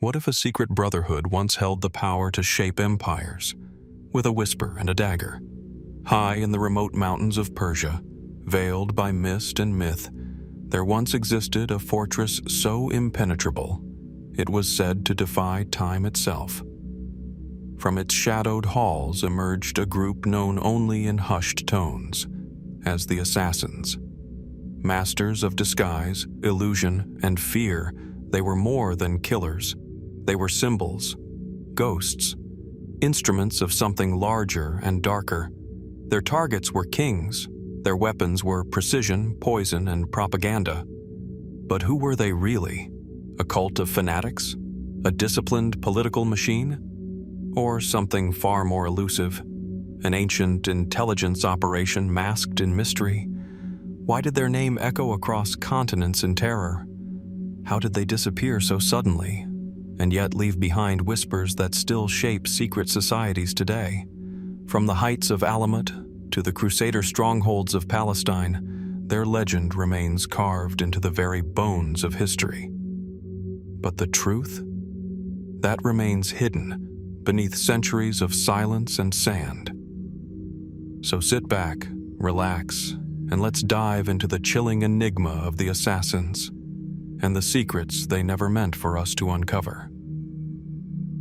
What if a secret brotherhood once held the power to shape empires, with a whisper and a dagger? High in the remote mountains of Persia, veiled by mist and myth, there once existed a fortress so impenetrable, it was said to defy time itself. From its shadowed halls emerged a group known only in hushed tones as the Assassins. Masters of disguise, illusion, and fear, they were more than killers. They were symbols, ghosts, instruments of something larger and darker. Their targets were kings. Their weapons were precision, poison, and propaganda. But who were they really? A cult of fanatics? A disciplined political machine? Or something far more elusive? An ancient intelligence operation masked in mystery? Why did their name echo across continents in terror? How did they disappear so suddenly, and yet leave behind whispers that still shape secret societies today? From the heights of Alamut to the Crusader strongholds of Palestine, their legend remains carved into the very bones of history. But the truth? That remains hidden beneath centuries of silence and sand. So sit back, relax, and let's dive into the chilling enigma of the Assassins and the secrets they never meant for us to uncover.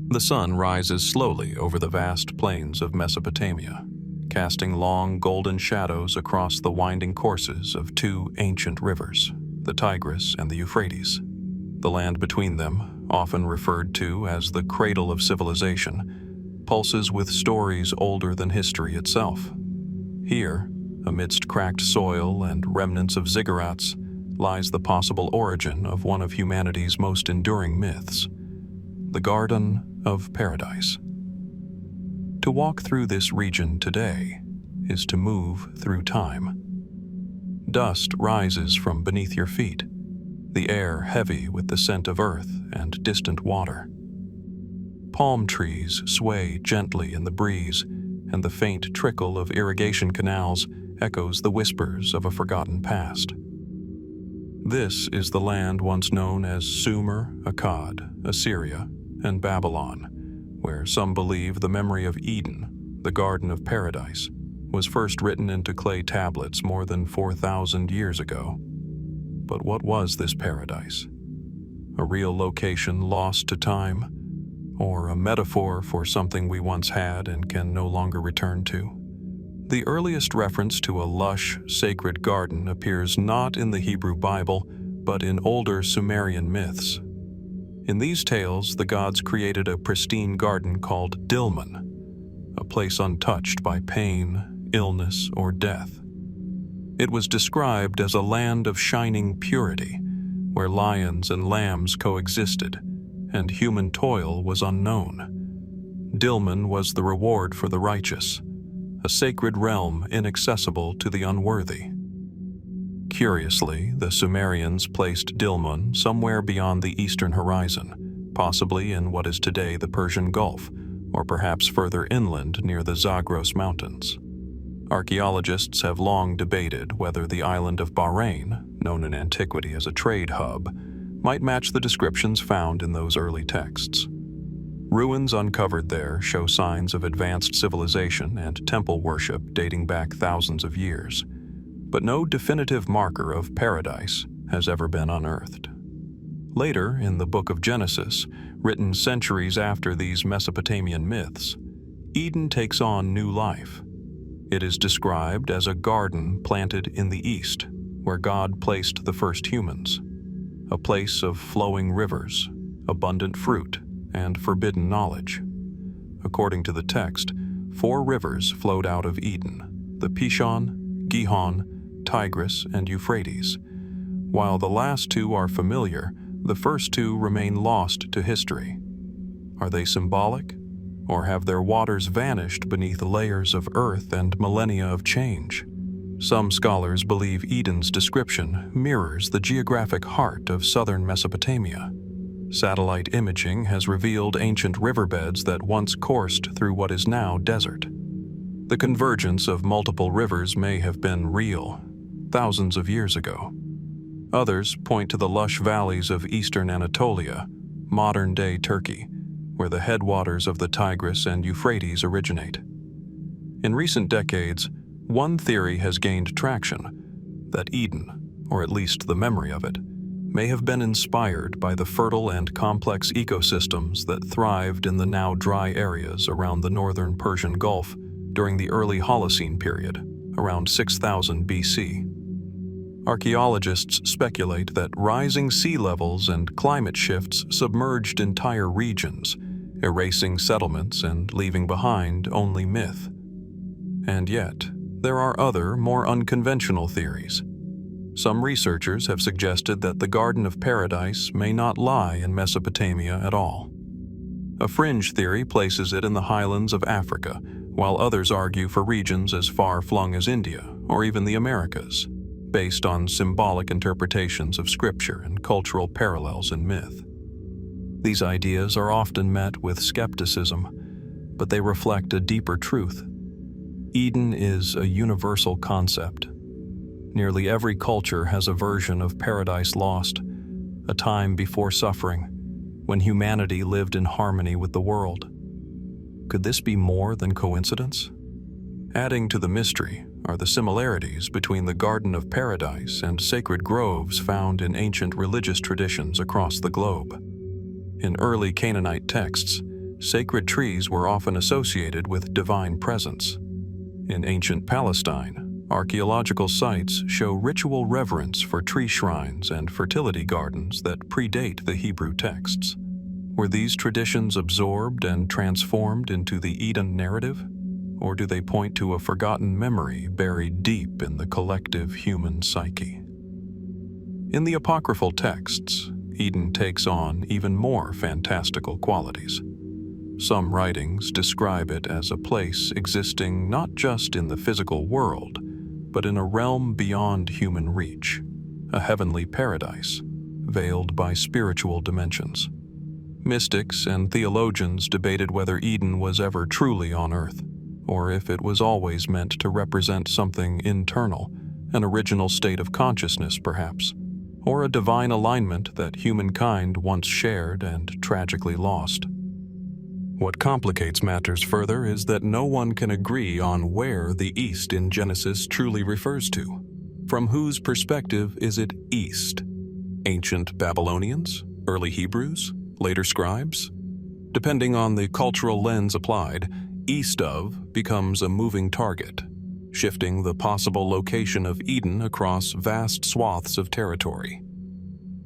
The sun rises slowly over the vast plains of Mesopotamia, casting long golden shadows across the winding courses of two ancient rivers, the Tigris and the Euphrates. The land between them, often referred to as the cradle of civilization, pulses with stories older than history itself. Here, amidst cracked soil and remnants of ziggurats, lies the possible origin of one of humanity's most enduring myths, the Garden of Paradise. To walk through this region today is to move through time. Dust rises from beneath your feet, the air heavy with the scent of earth and distant water. Palm trees sway gently in the breeze, and the faint trickle of irrigation canals echoes the whispers of a forgotten past. This is the land once known as Sumer, Akkad, Assyria, and Babylon, where some believe the memory of Eden, the Garden of Paradise, was first written into clay tablets more than 4,000 years ago. But what was this paradise? A real location lost to time, or a metaphor for something we once had and can no longer return to? The earliest reference to a lush, sacred garden appears not in the Hebrew Bible, but in older Sumerian myths. In these tales, the gods created a pristine garden called Dilmun, a place untouched by pain, illness, or death. It was described as a land of shining purity, where lions and lambs coexisted, and human toil was unknown. Dilmun was the reward for the righteous, a sacred realm inaccessible to the unworthy. Curiously, the Sumerians placed Dilmun somewhere beyond the eastern horizon, possibly in what is today the Persian Gulf, or perhaps further inland near the Zagros Mountains. Archaeologists have long debated whether the island of Bahrain, known in antiquity as a trade hub, might match the descriptions found in those early texts. Ruins uncovered there show signs of advanced civilization and temple worship dating back thousands of years, but no definitive marker of paradise has ever been unearthed. Later, in the Book of Genesis, written centuries after these Mesopotamian myths, Eden takes on new life. It is described as a garden planted in the east, where God placed the first humans, a place of flowing rivers, abundant fruit, and forbidden knowledge. According to the text, 4 rivers flowed out of Eden: the Pishon, Gihon, Tigris, and Euphrates. While the last 2 are familiar, the first 2 remain lost to history. Are they symbolic, or have their waters vanished beneath layers of earth and millennia of change? Some scholars believe Eden's description mirrors the geographic heart of southern Mesopotamia. Satellite imaging has revealed ancient riverbeds that once coursed through what is now desert. The convergence of multiple rivers may have been real, thousands of years ago. Others point to the lush valleys of eastern Anatolia, modern-day Turkey, where the headwaters of the Tigris and Euphrates originate. In recent decades, one theory has gained traction, that Eden, or at least the memory of it, may have been inspired by the fertile and complex ecosystems that thrived in the now dry areas around the northern Persian Gulf during the early Holocene period, around 6000 BC. Archaeologists speculate that rising sea levels and climate shifts submerged entire regions, erasing settlements and leaving behind only myth. And yet, there are other, more unconventional theories. Some researchers have suggested that the Garden of Paradise may not lie in Mesopotamia at all. A fringe theory places it in the highlands of Africa, while others argue for regions as far-flung as India or even the Americas, based on symbolic interpretations of scripture and cultural parallels in myth. These ideas are often met with skepticism, but they reflect a deeper truth. Eden is a universal concept. Nearly every culture has a version of paradise lost, a time before suffering, when humanity lived in harmony with the world. Could this be more than coincidence? Adding to the mystery are the similarities between the Garden of Paradise and sacred groves found in ancient religious traditions across the globe. In early Canaanite texts, sacred trees were often associated with divine presence. In ancient Palestine, archaeological sites show ritual reverence for tree shrines and fertility gardens that predate the Hebrew texts. Were these traditions absorbed and transformed into the Eden narrative? Or do they point to a forgotten memory buried deep in the collective human psyche? In the apocryphal texts, Eden takes on even more fantastical qualities. Some writings describe it as a place existing not just in the physical world, but in a realm beyond human reach, a heavenly paradise, veiled by spiritual dimensions. Mystics and theologians debated whether Eden was ever truly on earth, or if it was always meant to represent something internal, an original state of consciousness perhaps, or a divine alignment that humankind once shared and tragically lost. What complicates matters further is that no one can agree on where the East in Genesis truly refers to. From whose perspective is it East? Ancient Babylonians? Early Hebrews? Later scribes? Depending on the cultural lens applied, east of becomes a moving target, shifting the possible location of Eden across vast swaths of territory.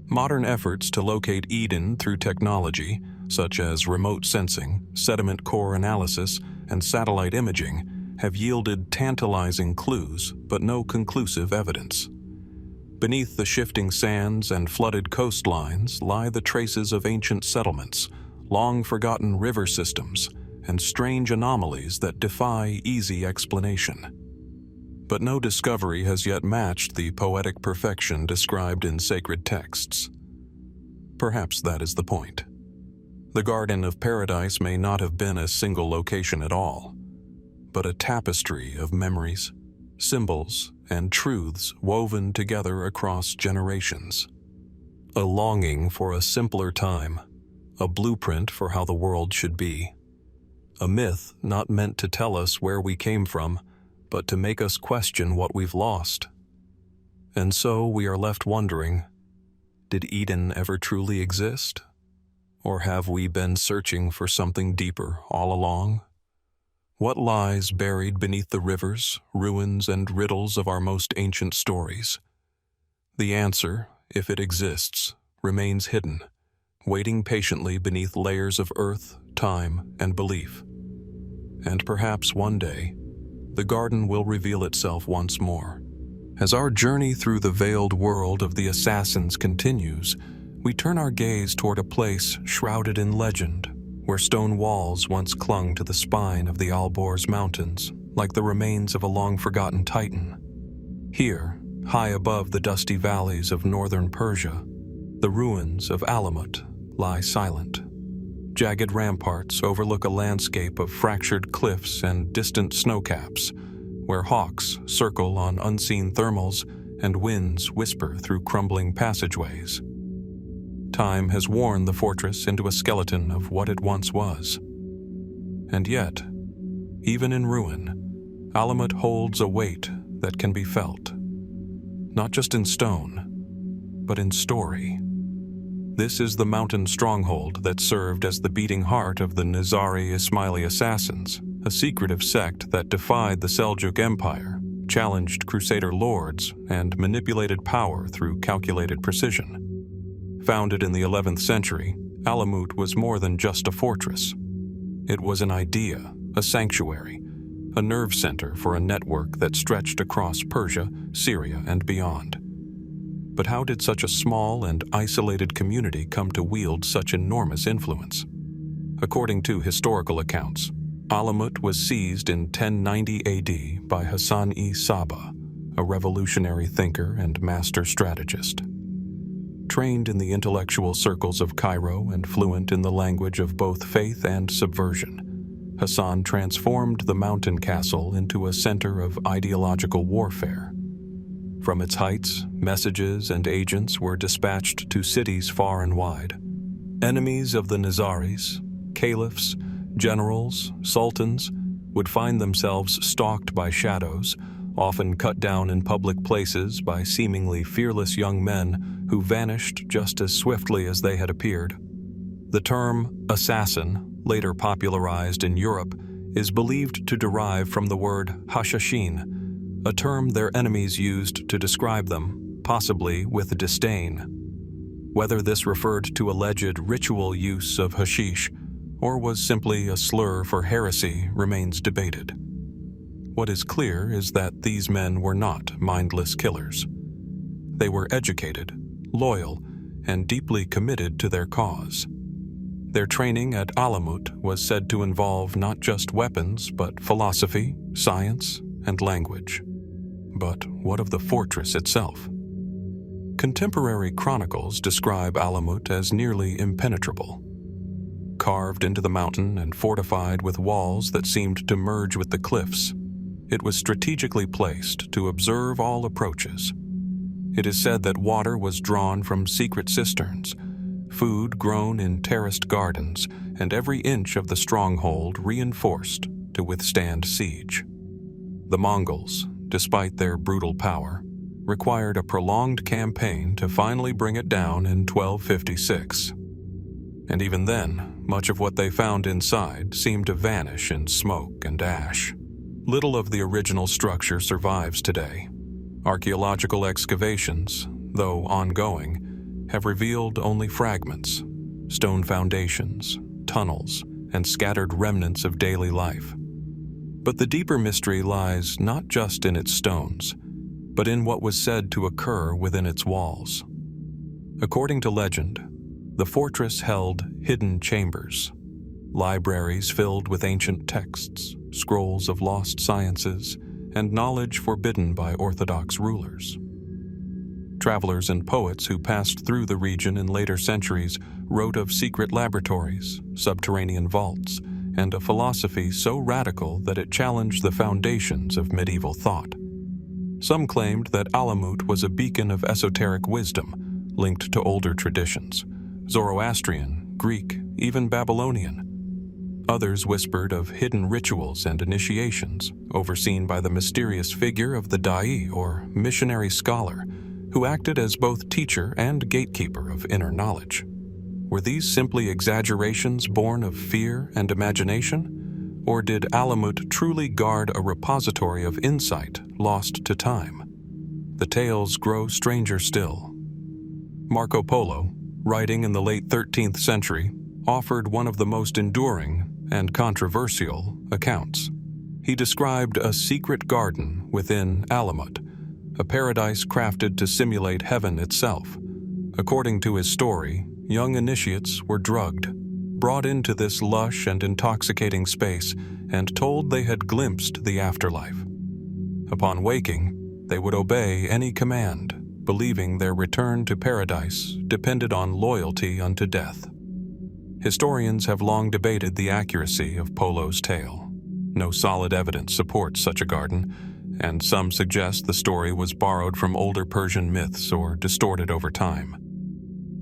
Modern efforts to locate Eden through technology, such as remote sensing, sediment core analysis, and satellite imaging, have yielded tantalizing clues, but no conclusive evidence. Beneath the shifting sands and flooded coastlines lie the traces of ancient settlements, long-forgotten river systems, and strange anomalies that defy easy explanation. But no discovery has yet matched the poetic perfection described in sacred texts. Perhaps that is the point. The Garden of Paradise may not have been a single location at all, but a tapestry of memories, symbols, and truths woven together across generations. A longing for a simpler time, a blueprint for how the world should be. A myth not meant to tell us where we came from, but to make us question what we've lost. And so we are left wondering, did Eden ever truly exist? Or have we been searching for something deeper all along? What lies buried beneath the rivers, ruins, and riddles of our most ancient stories? The answer, if it exists, remains hidden, waiting patiently beneath layers of earth, time, and belief. And perhaps one day, the garden will reveal itself once more. As our journey through the veiled world of the assassins continues, we turn our gaze toward a place shrouded in legend, where stone walls once clung to the spine of the Alborz Mountains, like the remains of a long-forgotten titan. Here, high above the dusty valleys of northern Persia, the ruins of Alamut lie silent. Jagged ramparts overlook a landscape of fractured cliffs and distant snowcaps, where hawks circle on unseen thermals and winds whisper through crumbling passageways. time has worn the fortress into a skeleton of what it once was. And yet, even in ruin, Alamut holds a weight that can be felt, not just in stone, but in story. This is the mountain stronghold that served as the beating heart of the Nizari Ismaili assassins, a secretive sect that defied the Seljuk Empire, challenged Crusader lords, and manipulated power through calculated precision. Founded in the 11th century, Alamut was more than just a fortress. It was an idea, a sanctuary, a nerve center for a network that stretched across Persia, Syria, and beyond. But how did such a small and isolated community come to wield such enormous influence? According to historical accounts, Alamut was seized in 1090 AD by Hassan-i Sabbah, a revolutionary thinker and master strategist. Trained in the intellectual circles of Cairo and fluent in the language of both faith and subversion, Hassan transformed the mountain castle into a center of ideological warfare. From its heights, messages and agents were dispatched to cities far and wide. Enemies of the Nizaris, caliphs, generals, sultans, would find themselves stalked by shadows, often cut down in public places by seemingly fearless young men who vanished just as swiftly as they had appeared. The term assassin, later popularized in Europe, is believed to derive from the word Hashshashin, a term their enemies used to describe them, possibly with disdain. Whether this referred to alleged ritual use of hashish or was simply a slur for heresy remains debated. What is clear is that these men were not mindless killers. They were educated, loyal, and deeply committed to their cause. Their training at Alamut was said to involve not just weapons, but philosophy, science, and language. But what of the fortress itself? Contemporary chronicles describe Alamut as nearly impenetrable. Carved into the mountain and fortified with walls that seemed to merge with the cliffs, it was strategically placed to observe all approaches. It is said that water was drawn from secret cisterns, food grown in terraced gardens, and every inch of the stronghold reinforced to withstand siege. The Mongols, despite their brutal power, required a prolonged campaign to finally bring it down in 1256. And even then, much of what they found inside seemed to vanish in smoke and ash. Little of the original structure survives today. Archaeological excavations, though ongoing, have revealed only fragments, stone foundations, tunnels, and scattered remnants of daily life. But the deeper mystery lies not just in its stones, but in what was said to occur within its walls. According to legend, the fortress held hidden chambers, libraries filled with ancient texts, scrolls of lost sciences, and knowledge forbidden by orthodox rulers. Travelers and poets who passed through the region in later centuries wrote of secret laboratories, subterranean vaults, and a philosophy so radical that it challenged the foundations of medieval thought. Some claimed that Alamut was a beacon of esoteric wisdom linked to older traditions, Zoroastrian, Greek, even Babylonian. Others whispered of hidden rituals and initiations overseen by the mysterious figure of the Fida'i, or missionary scholar, who acted as both teacher and gatekeeper of inner knowledge. Were these simply exaggerations born of fear and imagination? Or did Alamut truly guard a repository of insight lost to time? The tales grow stranger still. Marco Polo, writing in the late 13th century, offered one of the most enduring and controversial accounts. He described a secret garden within Alamut, a paradise crafted to simulate heaven itself. According to his story, young initiates were drugged, brought into this lush and intoxicating space, and told they had glimpsed the afterlife. Upon waking, they would obey any command, believing their return to paradise depended on loyalty unto death. Historians have long debated the accuracy of Polo's tale. No solid evidence supports such a garden, and some suggest the story was borrowed from older Persian myths or distorted over time.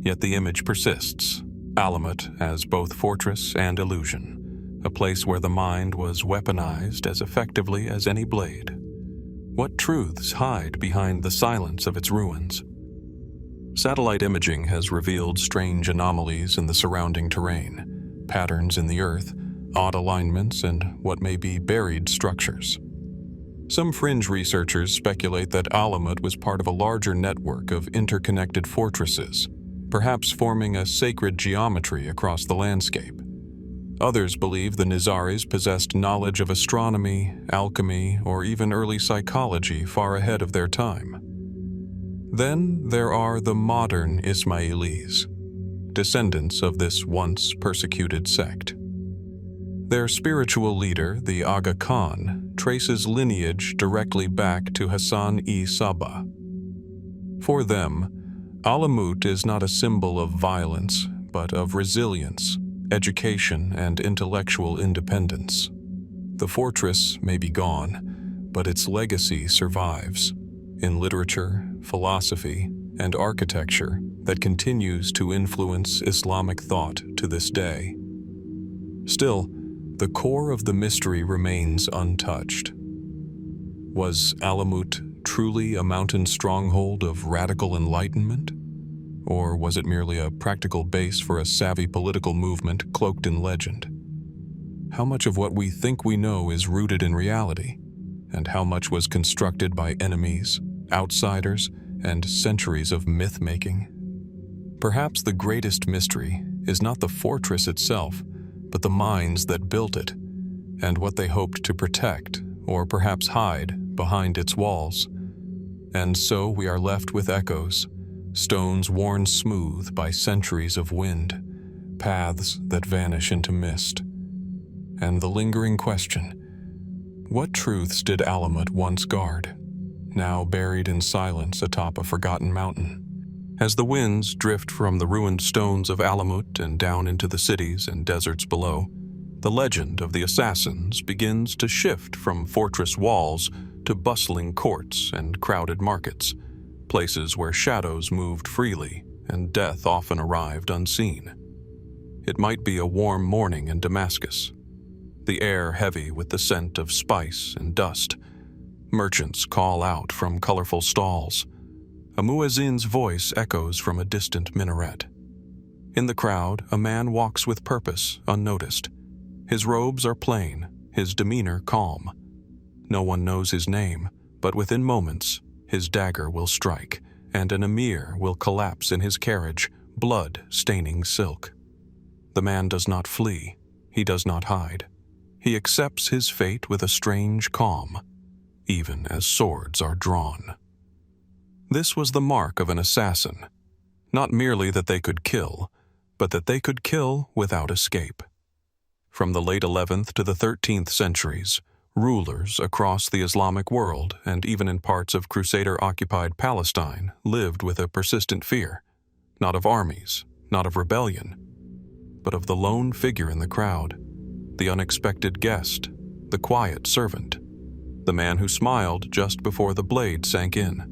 Yet the image persists, Alamut as both fortress and illusion, a place where the mind was weaponized as effectively as any blade. What truths hide behind the silence of its ruins? Satellite imaging has revealed strange anomalies in the surrounding terrain, patterns in the earth, odd alignments, and what may be buried structures. Some fringe researchers speculate that Alamut was part of a larger network of interconnected fortresses, perhaps forming a sacred geometry across the landscape. Others believe the Nizaris possessed knowledge of astronomy, alchemy, or even early psychology far ahead of their time. Then there are the modern Ismailis, descendants of this once persecuted sect. Their spiritual leader, the Aga Khan, traces lineage directly back to Hassan-i Sabbah. For them, Alamut is not a symbol of violence, but of resilience, education, and intellectual independence. The fortress may be gone, but its legacy survives in literature, philosophy, and architecture that continues to influence Islamic thought to this day. Still, the core of the mystery remains untouched. Was Alamut truly a mountain stronghold of radical enlightenment? Or was it merely a practical base for a savvy political movement cloaked in legend? How much of what we think we know is rooted in reality, and how much was constructed by enemies, outsiders, and centuries of myth-making? Perhaps the greatest mystery is not the fortress itself, but the minds that built it, and what they hoped to protect, or perhaps hide, behind its walls. And so we are left with echoes, stones worn smooth by centuries of wind, paths that vanish into mist. And the lingering question, what truths did Alamut once guard, now buried in silence atop a forgotten mountain? As the winds drift from the ruined stones of Alamut and down into the cities and deserts below, the legend of the assassins begins to shift from fortress walls to bustling courts and crowded markets, places where shadows moved freely and death often arrived unseen. It might be a warm morning in Damascus, the air heavy with the scent of spice and dust. Merchants call out from colorful stalls. A muezzin's voice echoes from a distant minaret. In the crowd, a man walks with purpose, unnoticed. His robes are plain, his demeanor calm. No one knows his name, but within moments, his dagger will strike, and an emir will collapse in his carriage, blood staining silk. The man does not flee, he does not hide. He accepts his fate with a strange calm, even as swords are drawn. This was the mark of an assassin, not merely that they could kill, but that they could kill without escape. From the late 11th to the 13th centuries, rulers across the Islamic world, and even in parts of Crusader-occupied Palestine, lived with a persistent fear, not of armies, not of rebellion, but of the lone figure in the crowd, the unexpected guest, the quiet servant, the man who smiled just before the blade sank in.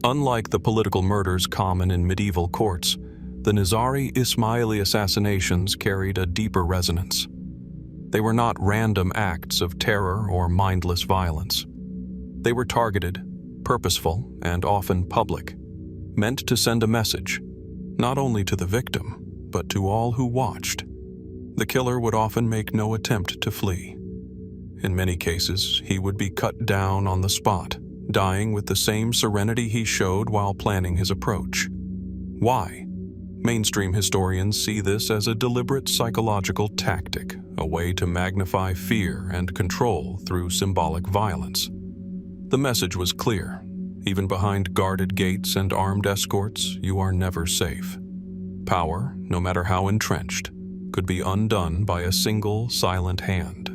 Unlike the political murders common in medieval courts, the Nizari Ismaili assassinations carried a deeper resonance. They were not random acts of terror or mindless violence. They were targeted, purposeful, and often public, meant to send a message, not only to the victim, but to all who watched. The killer would often make no attempt to flee. In many cases, he would be cut down on the spot, dying with the same serenity he showed while planning his approach. Why? Mainstream historians see this as a deliberate psychological tactic, a way to magnify fear and control through symbolic violence. The message was clear. Even behind guarded gates and armed escorts, you are never safe. Power, no matter how entrenched, could be undone by a single silent hand.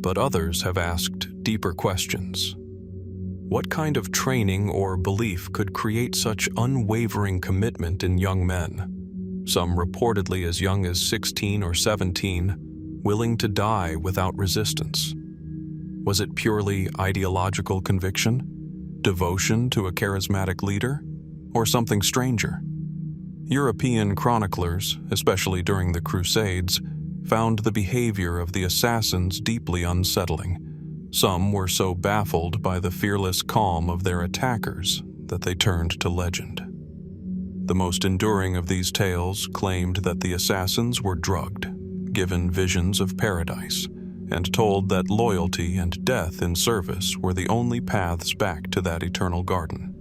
But others have asked deeper questions. What kind of training or belief could create such unwavering commitment in young men, some reportedly as young as 16 or 17, willing to die without resistance? Was it purely ideological conviction, devotion to a charismatic leader, or something stranger? European chroniclers, especially during the Crusades, found the behavior of the assassins deeply unsettling. Some were so baffled by the fearless calm of their attackers that they turned to legend. The most enduring of these tales claimed that the assassins were drugged, given visions of paradise, and told that loyalty and death in service were the only paths back to that eternal garden.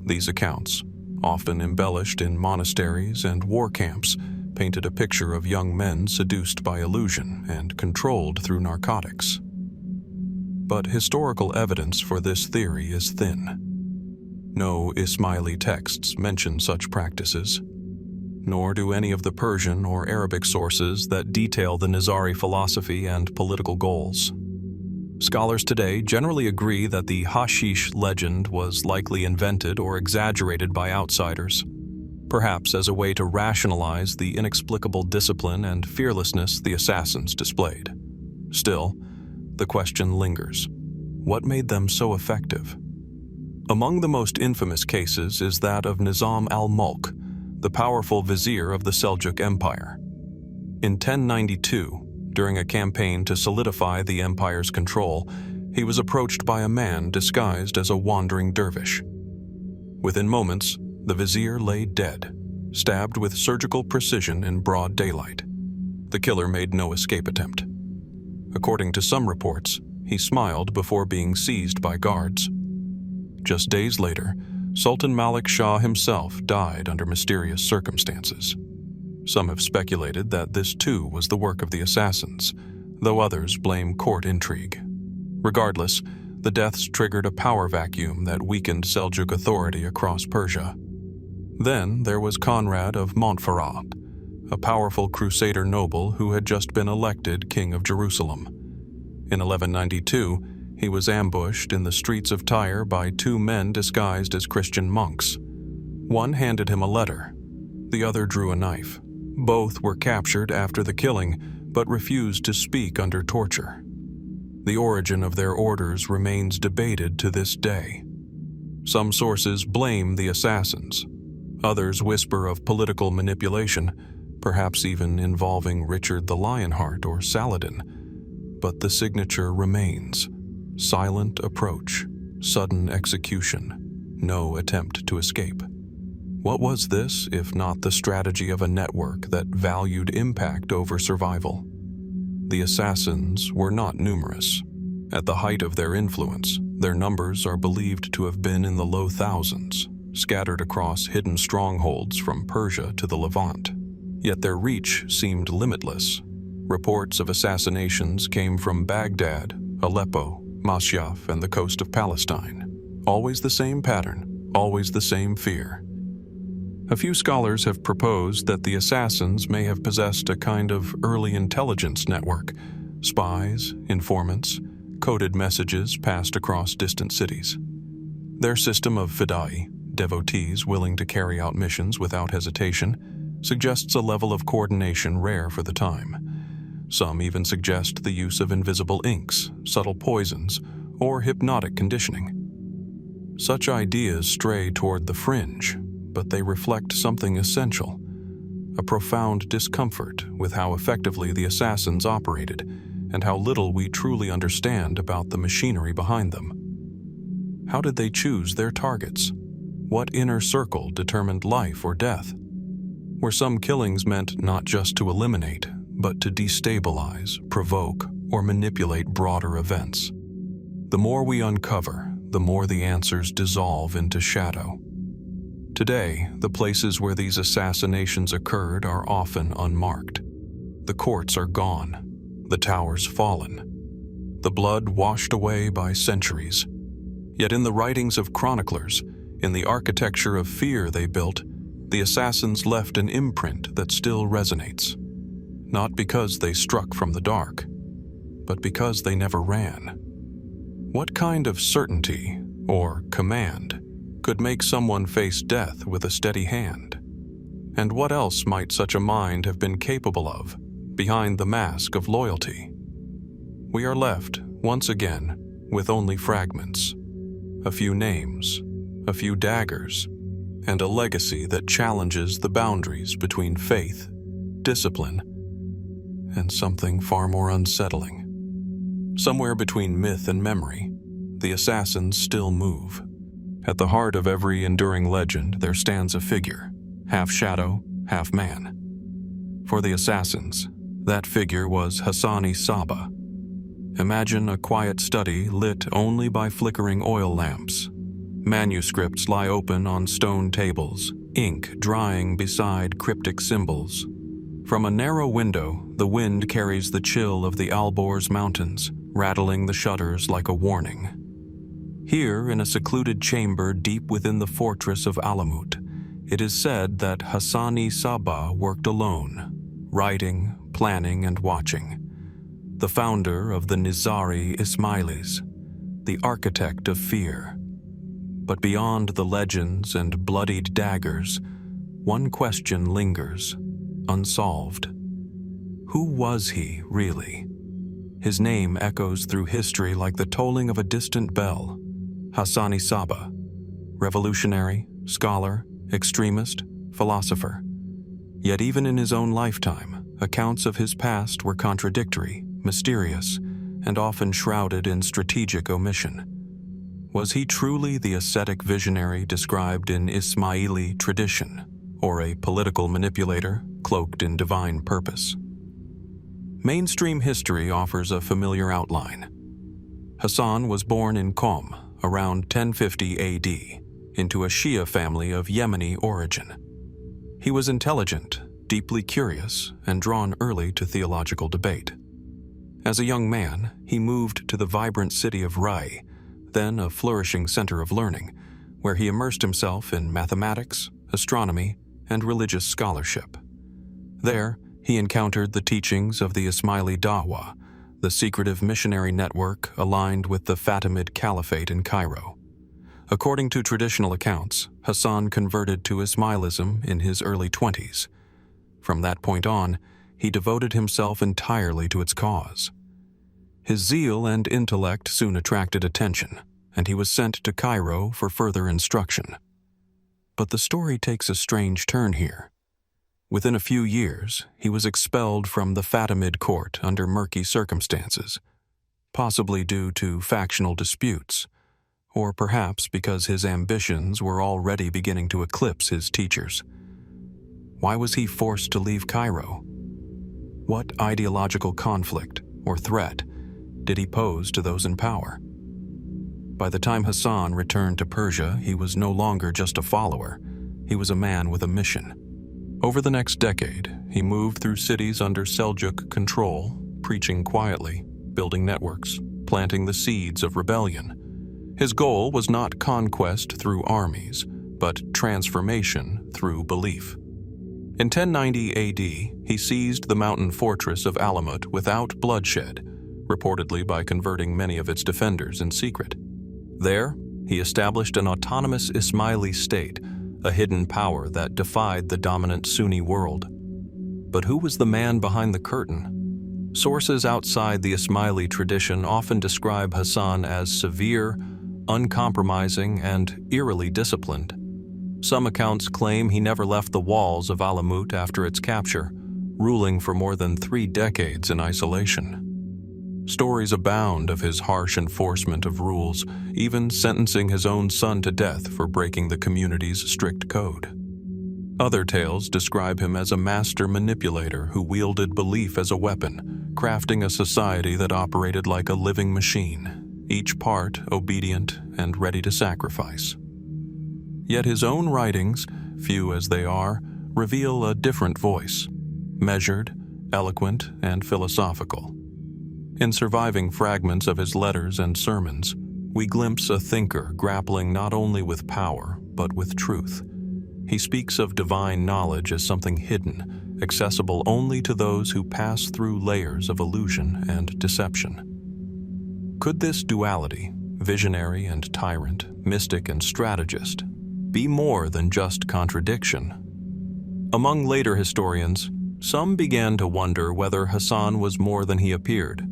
These accounts, often embellished in monasteries and war camps, painted a picture of young men seduced by illusion and controlled through narcotics. But historical evidence for this theory is thin. No Ismaili texts mention such practices, nor do any of the Persian or Arabic sources that detail the Nizari philosophy and political goals. Scholars today generally agree that the Hashish legend was likely invented or exaggerated by outsiders, perhaps as a way to rationalize the inexplicable discipline and fearlessness the assassins displayed. Still, the question lingers: what made them so effective? Among the most infamous cases is that of Nizam al-Mulk, the powerful vizier of the Seljuk Empire. In 1092, during a campaign to solidify the empire's control, he was approached by a man disguised as a wandering dervish. Within moments, the vizier lay dead, stabbed with surgical precision in broad daylight. The killer made no escape attempt. According to some reports, he smiled before being seized by guards. Just days later, Sultan Malik Shah himself died under mysterious circumstances. Some have speculated that this too was the work of the assassins, though others blame court intrigue. Regardless, the deaths triggered a power vacuum that weakened Seljuk authority across Persia. Then there was Conrad of Montferrat, a powerful crusader noble who had just been elected king of Jerusalem. In 1192, he was ambushed in the streets of Tyre by two men disguised as Christian monks. One handed him a letter. The other drew a knife. Both were captured after the killing, but refused to speak under torture. The origin of their orders remains debated to this day. Some sources blame the assassins. Others whisper of political manipulation, perhaps even involving Richard the Lionheart or Saladin. But the signature remains: silent approach, sudden execution, no attempt to escape. What was this if not the strategy of a network that valued impact over survival? The assassins were not numerous. At the height of their influence, their numbers are believed to have been in the low thousands, scattered across hidden strongholds from Persia to the Levant. Yet their reach seemed limitless. Reports of assassinations came from Baghdad, Aleppo, Masyaf, and the coast of Palestine. Always the same pattern, always the same fear. A few scholars have proposed that the assassins may have possessed a kind of early intelligence network: spies, informants, coded messages passed across distant cities. Their system of Fida'i, devotees willing to carry out missions without hesitation, suggests a level of coordination rare for the time. Some even suggest the use of invisible inks, subtle poisons, or hypnotic conditioning. Such ideas stray toward the fringe, but they reflect something essential: a profound discomfort with how effectively the assassins operated and how little we truly understand about the machinery behind them. How did they choose their targets? What inner circle determined life or death? Were some killings meant not just to eliminate, but to destabilize, provoke, or manipulate broader events? The more we uncover, the more the answers dissolve into shadow. Today, the places where these assassinations occurred are often unmarked. The courts are gone, the towers fallen, the blood washed away by centuries. Yet in the writings of chroniclers, in the architecture of fear they built, the assassins left an imprint that still resonates. Not because they struck from the dark, but because they never ran. What kind of certainty, or command, could make someone face death with a steady hand? And what else might such a mind have been capable of, behind the mask of loyalty? We are left, once again, with only fragments. A few names, a few daggers, and a legacy that challenges the boundaries between faith, discipline, and something far more unsettling. Somewhere between myth and memory, the assassins still move. At the heart of every enduring legend, there stands a figure, half shadow, half man. For the assassins, that figure was Hassan-i Sabbah. Imagine a quiet study lit only by flickering oil lamps. Manuscripts lie open on stone tables, ink drying beside cryptic symbols. From a narrow window, the wind carries the chill of the Alborz Mountains, rattling the shutters like a warning. Here, in a secluded chamber deep within the fortress of Alamut, it is said that Hassan-i Sabbah worked alone, writing, planning, and watching. The founder of the Nizari Ismailis, the architect of fear. But beyond the legends and bloodied daggers, one question lingers, unsolved. Who was he, really? His name echoes through history like the tolling of a distant bell. Hassan-i Sabbah, revolutionary, scholar, extremist, philosopher. Yet even in his own lifetime, accounts of his past were contradictory, mysterious, and often shrouded in strategic omission. Was he truly the ascetic visionary described in Ismaili tradition, or a political manipulator cloaked in divine purpose? Mainstream history offers a familiar outline. Hassan was born in Qom around 1050 AD into a Shia family of Yemeni origin. He was intelligent, deeply curious, and drawn early to theological debate. As a young man, he moved to the vibrant city of Rai, then a flourishing center of learning, where he immersed himself in mathematics, astronomy, and religious scholarship. There, he encountered the teachings of the Ismaili Dawah, the secretive missionary network aligned with the Fatimid Caliphate in Cairo. According to traditional accounts, Hassan converted to Ismailism in his early 20s. From that point on, he devoted himself entirely to its cause. His zeal and intellect soon attracted attention, and he was sent to Cairo for further instruction. But the story takes a strange turn here. Within a few years, he was expelled from the Fatimid court under murky circumstances, possibly due to factional disputes, or perhaps because his ambitions were already beginning to eclipse his teachers. Why was he forced to leave Cairo? What ideological conflict or threat did he pose to those in power? By the time Hassan returned to Persia, he was no longer just a follower. He was a man with a mission. Over the next decade, he moved through cities under Seljuk control, preaching quietly, building networks, planting the seeds of rebellion. His goal was not conquest through armies, but transformation through belief. In 1090 AD, he seized the mountain fortress of Alamut without bloodshed, reportedly by converting many of its defenders in secret. There, he established an autonomous Ismaili state, a hidden power that defied the dominant Sunni world. But who was the man behind the curtain? Sources outside the Ismaili tradition often describe Hassan as severe, uncompromising, and eerily disciplined. Some accounts claim he never left the walls of Alamut after its capture, ruling for more than 3 decades in isolation. Stories abound of his harsh enforcement of rules, even sentencing his own son to death for breaking the community's strict code. Other tales describe him as a master manipulator who wielded belief as a weapon, crafting a society that operated like a living machine, each part obedient and ready to sacrifice. Yet his own writings, few as they are, reveal a different voice, measured, eloquent, and philosophical. In surviving fragments of his letters and sermons, we glimpse a thinker grappling not only with power, but with truth. He speaks of divine knowledge as something hidden, accessible only to those who pass through layers of illusion and deception. Could this duality, visionary and tyrant, mystic and strategist, be more than just contradiction? Among later historians, some began to wonder whether Hassan was more than he appeared.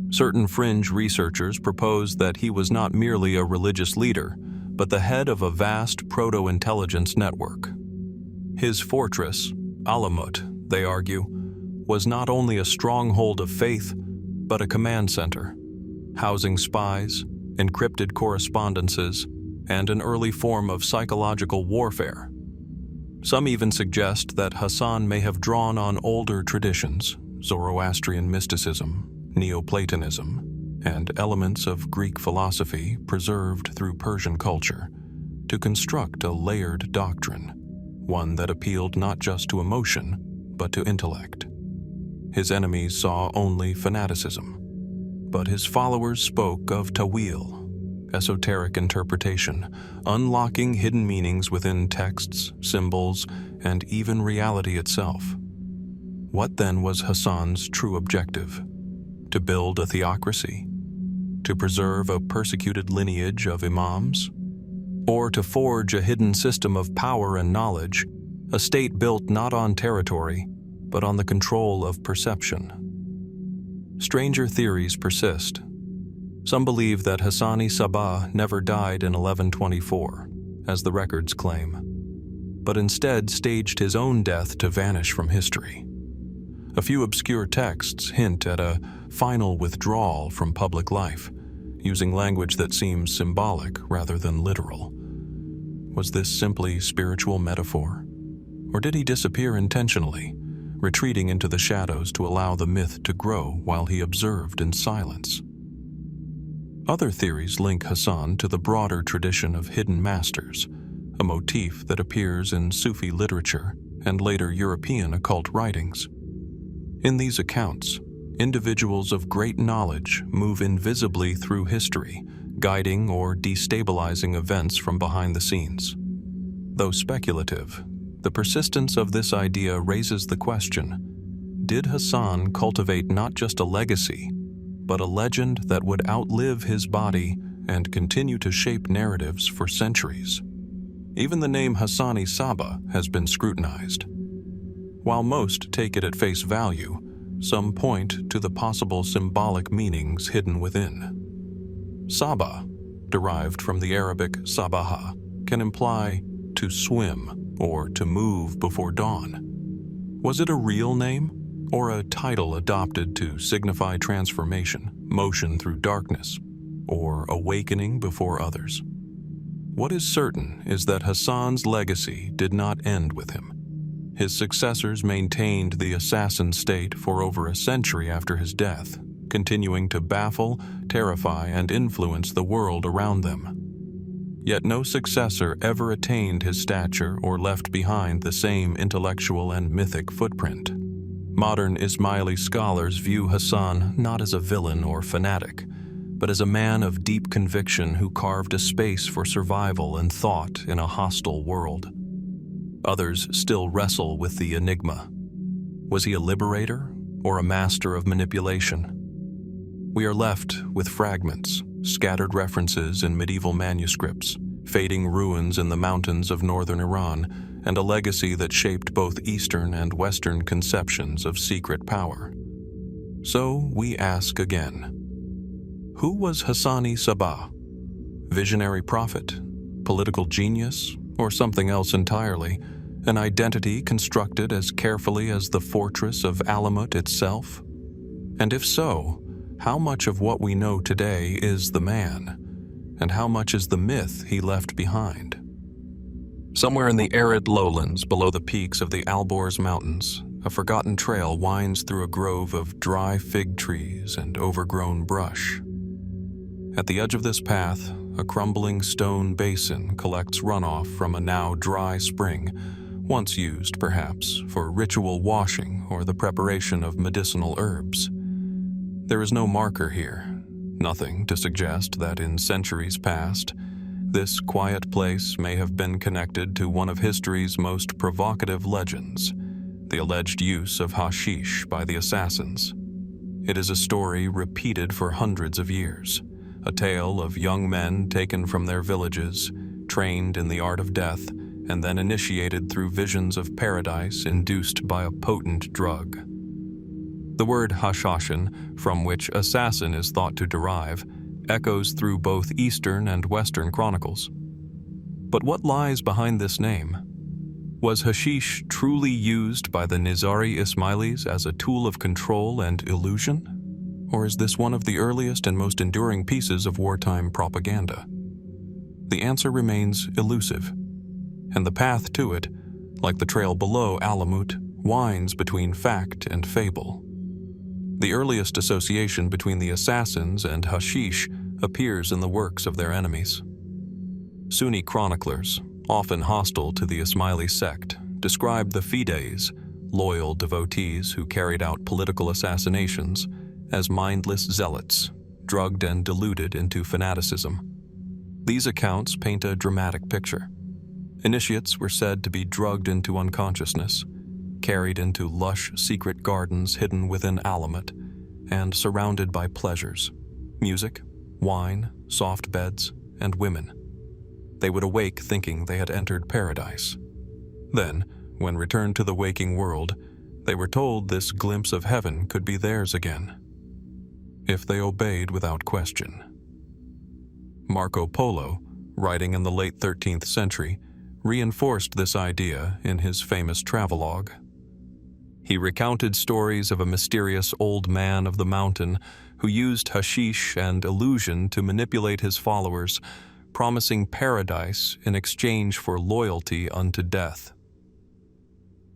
Certain fringe researchers proposed that he was not merely a religious leader, but the head of a vast proto-intelligence network. His fortress, Alamut, they argue, was not only a stronghold of faith, but a command center, housing spies, encrypted correspondences, and an early form of psychological warfare. Some even suggest that Hassan may have drawn on older traditions, Zoroastrian mysticism, Neoplatonism, and elements of Greek philosophy preserved through Persian culture, to construct a layered doctrine, one that appealed not just to emotion, but to intellect. His enemies saw only fanaticism, but his followers spoke of ta'wil, esoteric interpretation, unlocking hidden meanings within texts, symbols, and even reality itself. What then was Hassan's true objective? To build a theocracy? To preserve a persecuted lineage of imams? Or to forge a hidden system of power and knowledge, a state built not on territory, but on the control of perception? Stranger theories persist. Some believe that Hassan-i Sabbah never died in 1124, as the records claim, but instead staged his own death to vanish from history. A few obscure texts hint at a final withdrawal from public life, using language that seems symbolic rather than literal. Was this simply spiritual metaphor? Or did he disappear intentionally, retreating into the shadows to allow the myth to grow while he observed in silence? Other theories link Hassan to the broader tradition of hidden masters, a motif that appears in Sufi literature and later European occult writings. In these accounts, individuals of great knowledge move invisibly through history, guiding or destabilizing events from behind the scenes. Though speculative, the persistence of this idea raises the question: did Hassan cultivate not just a legacy, but a legend that would outlive his body and continue to shape narratives for centuries? Even the name Hassan-i Sabbah has been scrutinized. While most take it at face value, some point to the possible symbolic meanings hidden within. Sabbah, derived from the Arabic sabaha, can imply to swim or to move before dawn. Was it a real name, or a title adopted to signify transformation, motion through darkness, or awakening before others? What is certain is that Hassan's legacy did not end with him. His successors maintained the assassin state for over a century after his death, continuing to baffle, terrify, and influence the world around them. Yet no successor ever attained his stature or left behind the same intellectual and mythic footprint. Modern Ismaili scholars view Hassan not as a villain or fanatic, but as a man of deep conviction who carved a space for survival and thought in a hostile world. Others still wrestle with the enigma. Was he a liberator or a master of manipulation? We are left with fragments, scattered references in medieval manuscripts, fading ruins in the mountains of northern Iran, and a legacy that shaped both Eastern and Western conceptions of secret power. So we ask again, who was Hassan-i Sabbah? Visionary prophet, political genius, or something else entirely? An identity constructed as carefully as the fortress of Alamut itself? And if so, how much of what we know today is the man, and how much is the myth he left behind? Somewhere in the arid lowlands below the peaks of the Alborz Mountains, a forgotten trail winds through a grove of dry fig trees and overgrown brush. At the edge of this path, a crumbling stone basin collects runoff from a now dry spring, once used, perhaps, for ritual washing or the preparation of medicinal herbs. There is no marker here, nothing to suggest that in centuries past, this quiet place may have been connected to one of history's most provocative legends, the alleged use of hashish by the assassins. It is a story repeated for hundreds of years, a tale of young men taken from their villages, trained in the art of death, and then initiated through visions of paradise induced by a potent drug. The word Hashshashin, from which assassin is thought to derive, echoes through both Eastern and Western chronicles. But what lies behind this name? Was hashish truly used by the Nizari Ismailis as a tool of control and illusion? Or is this one of the earliest and most enduring pieces of wartime propaganda? The answer remains elusive, and the path to it, like the trail below Alamut, winds between fact and fable. The earliest association between the assassins and hashish appears in the works of their enemies. Sunni chroniclers, often hostile to the Ismaili sect, describe the Fida'is, loyal devotees who carried out political assassinations, as mindless zealots, drugged and deluded into fanaticism. These accounts paint a dramatic picture. Initiates were said to be drugged into unconsciousness, carried into lush secret gardens hidden within Alamut, and surrounded by pleasures, music, wine, soft beds, and women. They would awake thinking they had entered paradise. Then, when returned to the waking world, they were told this glimpse of heaven could be theirs again, if they obeyed without question. Marco Polo, writing in the late 13th century, reinforced this idea in his famous travelogue. He recounted stories of a mysterious old man of the mountain who used hashish and illusion to manipulate his followers, promising paradise in exchange for loyalty unto death.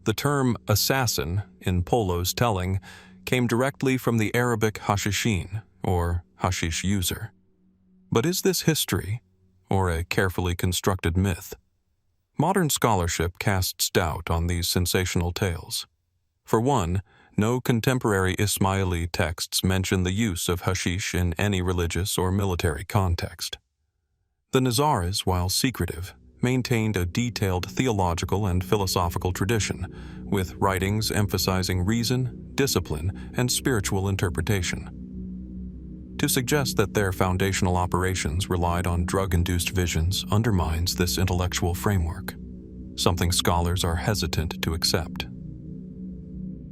The term assassin, in Polo's telling, came directly from the Arabic Hashshashin, or hashish user. But is this history, or a carefully constructed myth? Modern scholarship casts doubt on these sensational tales. For one, no contemporary Ismaili texts mention the use of hashish in any religious or military context. The Nizaris, while secretive, maintained a detailed theological and philosophical tradition, with writings emphasizing reason, discipline, and spiritual interpretation. To suggest that their foundational operations relied on drug-induced visions undermines this intellectual framework, something scholars are hesitant to accept.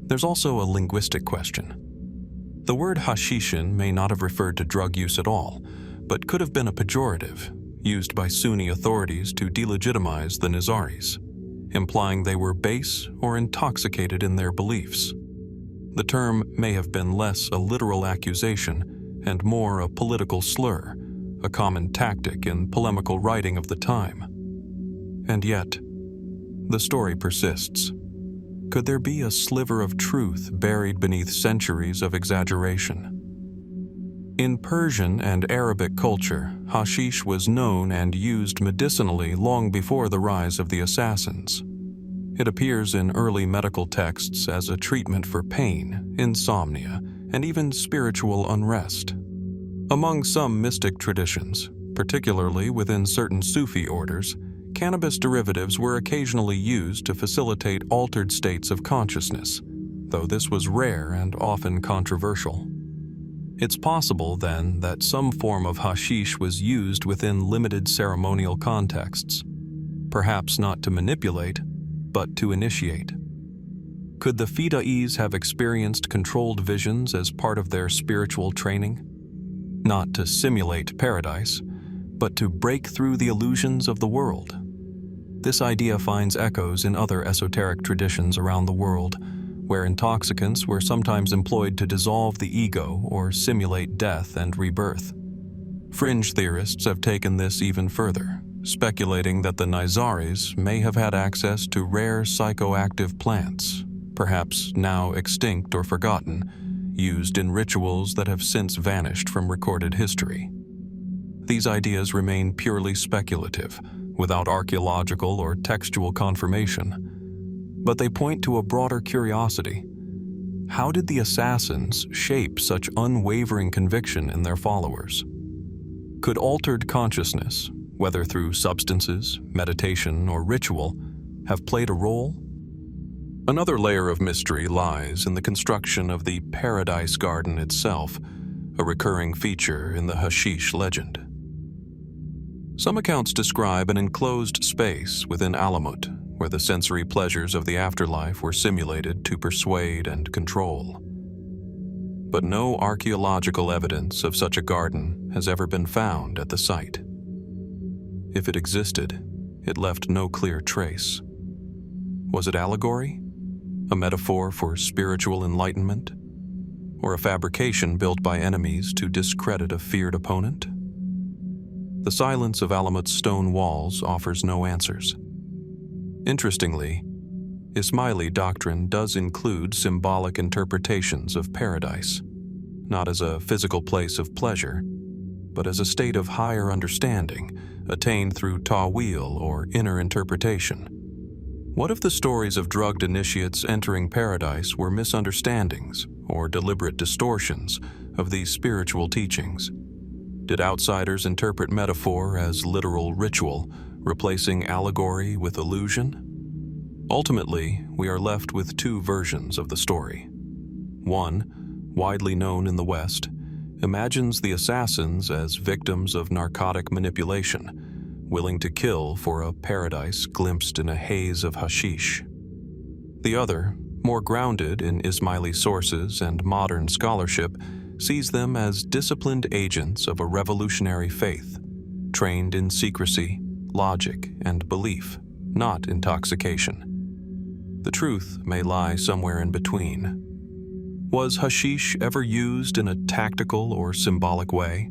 There's also a linguistic question. The word Hashshashin may not have referred to drug use at all, but could have been a pejorative, used by Sunni authorities to delegitimize the Nizaris, implying they were base or intoxicated in their beliefs. The term may have been less a literal accusation and more a political slur, a common tactic in polemical writing of the time. And yet, the story persists. Could there be a sliver of truth buried beneath centuries of exaggeration? In Persian and Arabic culture, hashish was known and used medicinally long before the rise of the assassins. It appears in early medical texts as a treatment for pain, insomnia, and even spiritual unrest. Among some mystic traditions, particularly within certain Sufi orders, cannabis derivatives were occasionally used to facilitate altered states of consciousness, though this was rare and often controversial. It's possible, then, that some form of hashish was used within limited ceremonial contexts, perhaps not to manipulate, but to initiate. Could the Fida'is have experienced controlled visions as part of their spiritual training? Not to simulate paradise, but to break through the illusions of the world. This idea finds echoes in other esoteric traditions around the world, where intoxicants were sometimes employed to dissolve the ego or simulate death and rebirth. Fringe theorists have taken this even further, speculating that the Nizaris may have had access to rare psychoactive plants, perhaps now extinct or forgotten, used in rituals that have since vanished from recorded history. These ideas remain purely speculative, without archaeological or textual confirmation, but they point to a broader curiosity. How did the assassins shape such unwavering conviction in their followers? Could altered consciousness, whether through substances, meditation, or ritual, have played a role? Another layer of mystery lies in the construction of the Paradise Garden itself, a recurring feature in the hashish legend. Some accounts describe an enclosed space within Alamut, where the sensory pleasures of the afterlife were simulated to persuade and control. But no archaeological evidence of such a garden has ever been found at the site. If it existed, it left no clear trace. Was it allegory? A metaphor for spiritual enlightenment? Or a fabrication built by enemies to discredit a feared opponent? The silence of Alamut's stone walls offers no answers. Interestingly, Ismaili doctrine does include symbolic interpretations of paradise, not as a physical place of pleasure, but as a state of higher understanding attained through ta'wil or inner interpretation. What if the stories of drugged initiates entering paradise were misunderstandings or deliberate distortions of these spiritual teachings? Did outsiders interpret metaphor as literal ritual, replacing allegory with illusion? Ultimately, we are left with two versions of the story. One, widely known in the West, imagines the assassins as victims of narcotic manipulation, willing to kill for a paradise glimpsed in a haze of hashish. The other, more grounded in Ismaili sources and modern scholarship, sees them as disciplined agents of a revolutionary faith, trained in secrecy, logic, and belief, not intoxication. The truth may lie somewhere in between. Was hashish ever used in a tactical or symbolic way?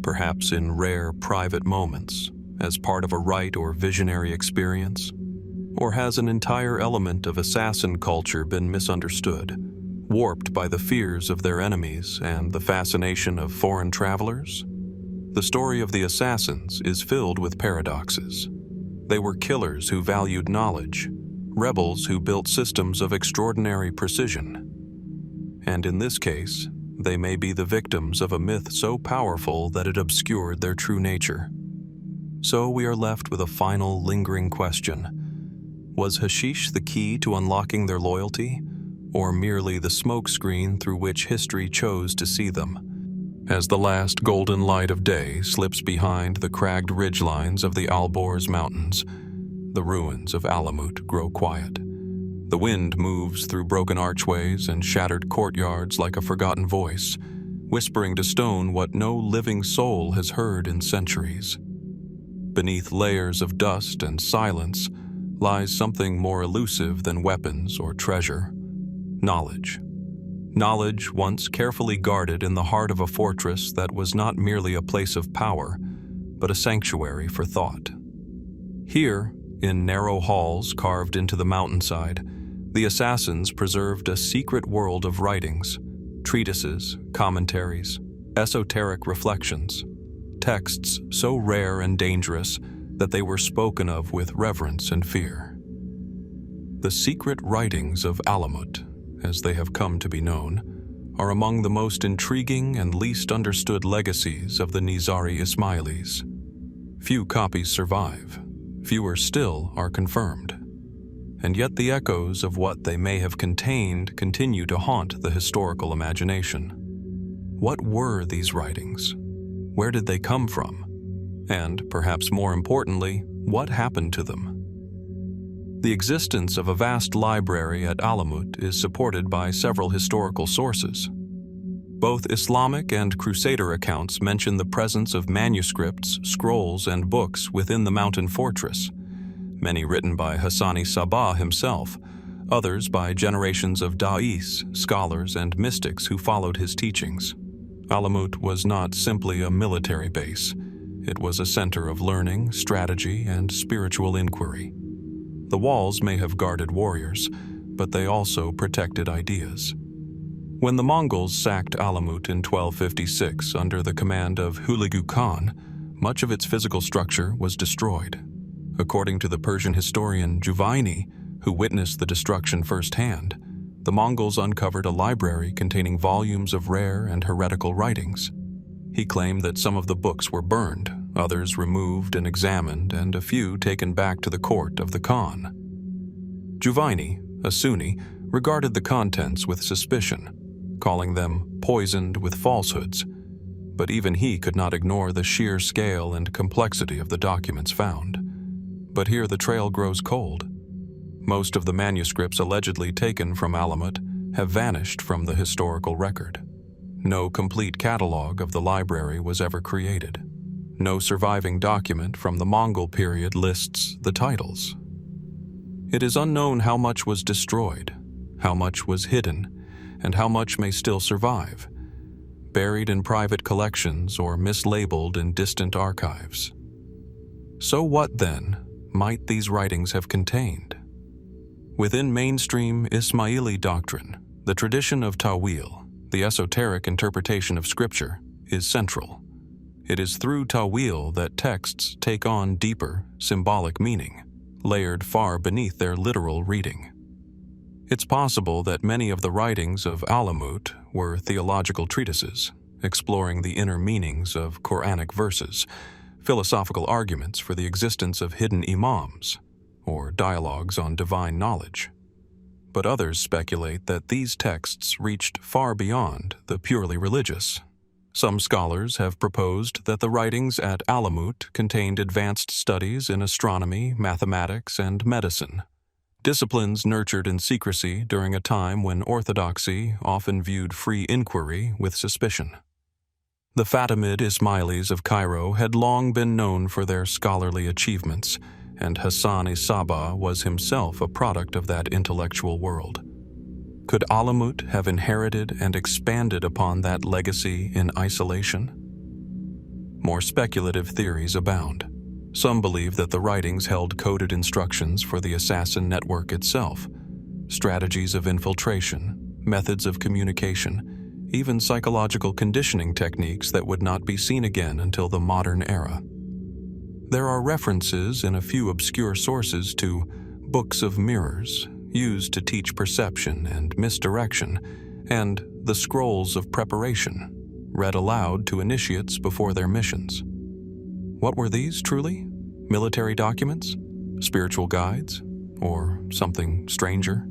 Perhaps in rare private moments, as part of a rite or visionary experience? Or has an entire element of assassin culture been misunderstood, warped by the fears of their enemies and the fascination of foreign travelers? The story of the assassins is filled with paradoxes. They were killers who valued knowledge, rebels who built systems of extraordinary precision. And in this case, they may be the victims of a myth so powerful that it obscured their true nature. So we are left with a final lingering question. Was hashish the key to unlocking their loyalty, or merely the smokescreen through which history chose to see them? As the last golden light of day slips behind the cragged ridgelines of the Alborz Mountains, the ruins of Alamut grow quiet. The wind moves through broken archways and shattered courtyards like a forgotten voice, whispering to stone what no living soul has heard in centuries. Beneath layers of dust and silence lies something more elusive than weapons or treasure: knowledge. Knowledge once carefully guarded in the heart of a fortress that was not merely a place of power, but a sanctuary for thought. Here, in narrow halls carved into the mountainside, the assassins preserved a secret world of writings, treatises, commentaries, esoteric reflections, texts so rare and dangerous that they were spoken of with reverence and fear. The secret writings of Alamut, as they have come to be known, are among the most intriguing and least understood legacies of the Nizari Ismailis. Few copies survive, fewer still are confirmed. And yet the echoes of what they may have contained continue to haunt the historical imagination. What were these writings? Where did they come from? And, perhaps more importantly, what happened to them? The existence of a vast library at Alamut is supported by several historical sources. Both Islamic and Crusader accounts mention the presence of manuscripts, scrolls, and books within the mountain fortress, many written by Hassan-i Sabbah himself, others by generations of da'is, scholars, and mystics who followed his teachings. Alamut was not simply a military base. It was a center of learning, strategy, and spiritual inquiry. The walls may have guarded warriors, but they also protected ideas. When the Mongols sacked Alamut in 1256 under the command of Hulagu Khan, much of its physical structure was destroyed. According to the Persian historian Juvaini, who witnessed the destruction firsthand, the Mongols uncovered a library containing volumes of rare and heretical writings. He claimed that some of the books were burned, others removed and examined, and a few taken back to the court of the Khan. Juvaini, a Sunni, regarded the contents with suspicion, calling them poisoned with falsehoods, but even he could not ignore the sheer scale and complexity of the documents found. But here the trail grows cold. Most of the manuscripts allegedly taken from Alamut have vanished from the historical record. No complete catalog of the library was ever created. No surviving document from the Mongol period lists the titles. It is unknown how much was destroyed, how much was hidden, and how much may still survive, buried in private collections or mislabeled in distant archives. So what, then, might these writings have contained? Within mainstream Ismaili doctrine, the tradition of Ta'wil, the esoteric interpretation of Scripture, is central. It is through Ta'wil that texts take on deeper, symbolic meaning, layered far beneath their literal reading. It's possible that many of the writings of Alamut were theological treatises, exploring the inner meanings of Quranic verses, philosophical arguments for the existence of hidden imams, or dialogues on divine knowledge. But others speculate that these texts reached far beyond the purely religious. Some scholars have proposed that the writings at Alamut contained advanced studies in astronomy, mathematics, and medicine, disciplines nurtured in secrecy during a time when orthodoxy often viewed free inquiry with suspicion. The Fatimid Ismailis of Cairo had long been known for their scholarly achievements, and Hassan-i Sabbah was himself a product of that intellectual world. Could Alamut have inherited and expanded upon that legacy in isolation? More speculative theories abound. Some believe that the writings held coded instructions for the assassin network itself, strategies of infiltration, methods of communication, even psychological conditioning techniques that would not be seen again until the modern era. There are references in a few obscure sources to books of mirrors, used to teach perception and misdirection, and the scrolls of preparation, read aloud to initiates before their missions. What were these truly? Military documents? Spiritual guides? Or something stranger?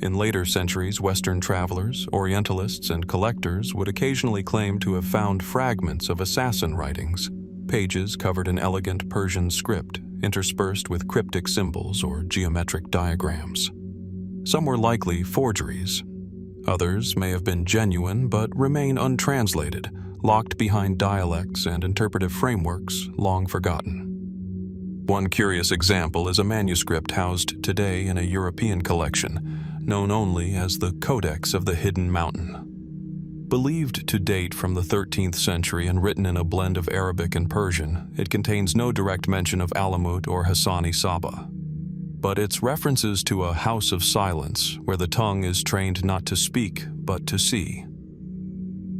In later centuries, Western travelers, Orientalists, and collectors would occasionally claim to have found fragments of assassin writings, pages covered in elegant Persian script, interspersed with cryptic symbols or geometric diagrams. Some were likely forgeries. Others may have been genuine but remain untranslated, locked behind dialects and interpretive frameworks long forgotten. One curious example is a manuscript housed today in a European collection, known only as the Codex of the Hidden Mountain. Believed to date from the 13th century and written in a blend of Arabic and Persian, it contains no direct mention of Alamut or Hassan-i Sabbah. But its references to a house of silence, where the tongue is trained not to speak but to see,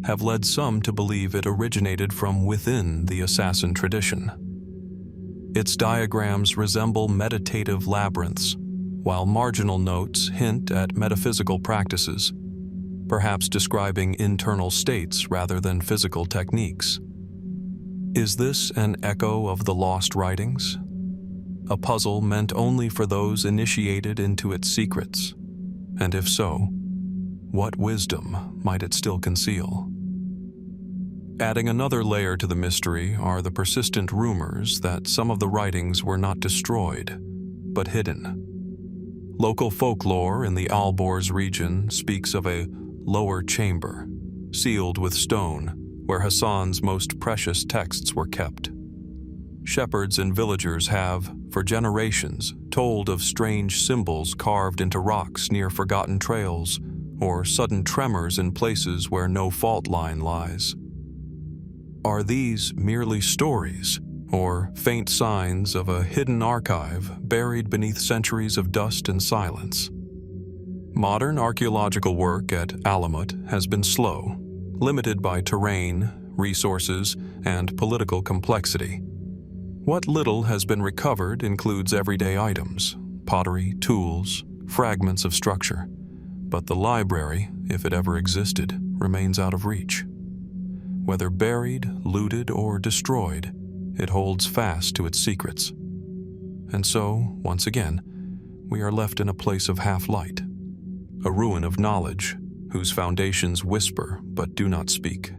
have led some to believe it originated from within the assassin tradition. Its diagrams resemble meditative labyrinths, while marginal notes hint at metaphysical practices, perhaps describing internal states rather than physical techniques. Is this an echo of the lost writings? A puzzle meant only for those initiated into its secrets? And if so, what wisdom might it still conceal? Adding another layer to the mystery are the persistent rumors that some of the writings were not destroyed, but hidden. Local folklore in the Alborz region speaks of a lower chamber, sealed with stone, where Hassan's most precious texts were kept. Shepherds and villagers have, for generations, told of strange symbols carved into rocks near forgotten trails, or sudden tremors in places where no fault line lies. Are these merely stories, or faint signs of a hidden archive buried beneath centuries of dust and silence? Modern archaeological work at Alamut has been slow, limited by terrain, resources, and political complexity. What little has been recovered includes everyday items, pottery, tools, fragments of structure, but the library, if it ever existed, remains out of reach. Whether buried, looted, or destroyed, it holds fast to its secrets. And so, once again, we are left in a place of half-light, a ruin of knowledge whose foundations whisper but do not speak.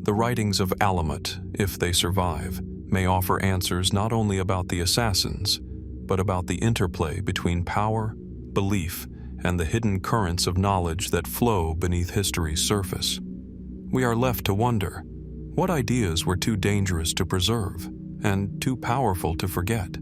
The writings of Alamut, if they survive, may offer answers not only about the assassins, but about the interplay between power, belief, and the hidden currents of knowledge that flow beneath history's surface. We are left to wonder, What ideas were too dangerous to preserve and too powerful to forget?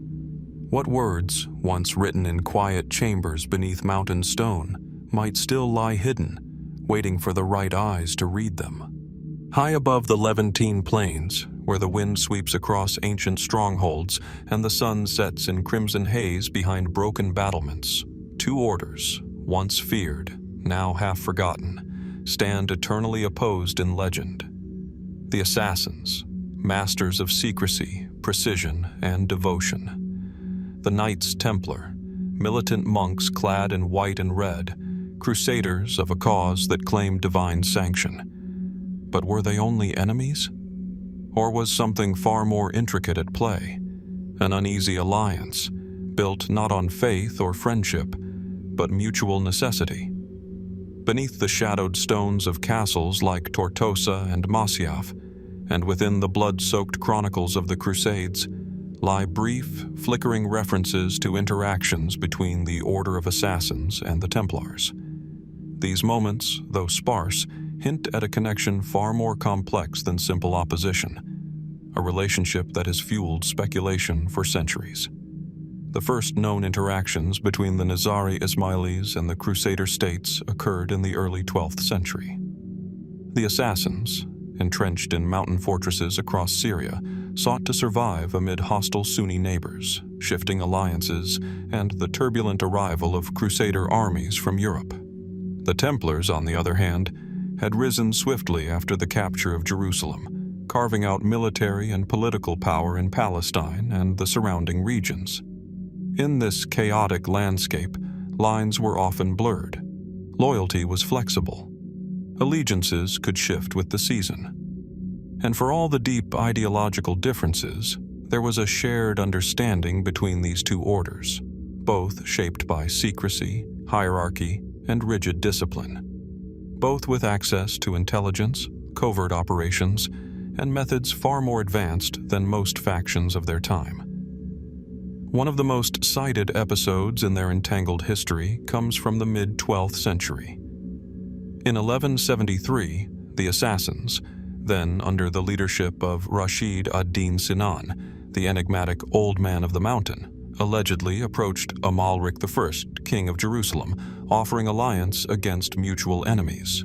What words, once written in quiet chambers beneath mountain stone, might still lie hidden, waiting for the right eyes to read them? High above the Levantine plains, where the wind sweeps across ancient strongholds and the sun sets in crimson haze behind broken battlements, two orders, once feared, now half forgotten, stand eternally opposed in legend. The Assassins, masters of secrecy, precision, and devotion. The Knights Templar, militant monks clad in white and red, crusaders of a cause that claimed divine sanction. But were they only enemies? Or was something far more intricate at play? An uneasy alliance, built not on faith or friendship, but mutual necessity. Beneath the shadowed stones of castles like Tortosa and Masyaf, and within the blood-soaked chronicles of the Crusades, lie brief, flickering references to interactions between the Order of Assassins and the Templars. These moments, though sparse, hint at a connection far more complex than simple opposition, a relationship that has fueled speculation for centuries. The first known interactions between the Nizari Ismailis and the Crusader states occurred in the early 12th century. The Assassins, entrenched in mountain fortresses across Syria, sought to survive amid hostile Sunni neighbors, shifting alliances, and the turbulent arrival of Crusader armies from Europe. The Templars, on the other hand, had risen swiftly after the capture of Jerusalem, carving out military and political power in Palestine and the surrounding regions. In this chaotic landscape, lines were often blurred. Loyalty was flexible. Allegiances could shift with the season. And for all the deep ideological differences, there was a shared understanding between these two orders, both shaped by secrecy, hierarchy, and rigid discipline. Both with access to intelligence, covert operations, and methods far more advanced than most factions of their time. One of the most cited episodes in their entangled history comes from the mid-12th century. In 1173, the Assassins, then under the leadership of Rashid ad-Din Sinan, the enigmatic Old Man of the Mountain, allegedly approached Amalric I, King of Jerusalem, offering alliance against mutual enemies.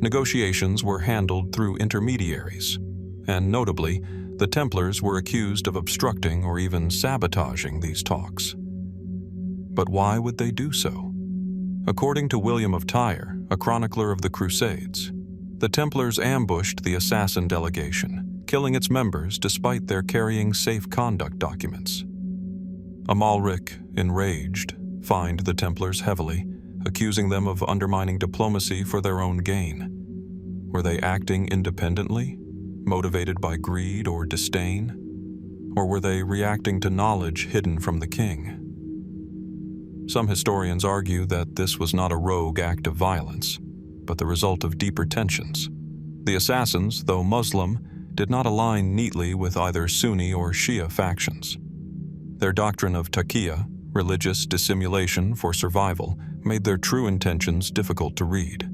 Negotiations were handled through intermediaries, and notably, the Templars were accused of obstructing or even sabotaging these talks. But why would they do so? According to William of Tyre, a chronicler of the Crusades, the Templars ambushed the assassin delegation, killing its members despite their carrying safe conduct documents. Amalric, enraged, fined the Templars heavily, accusing them of undermining diplomacy for their own gain. Were they acting independently, motivated by greed or disdain? Or were they reacting to knowledge hidden from the king? Some historians argue that this was not a rogue act of violence, but the result of deeper tensions. The Assassins, though Muslim, did not align neatly with either Sunni or Shia factions. Their doctrine of taqiyya, religious dissimulation for survival, made their true intentions difficult to read.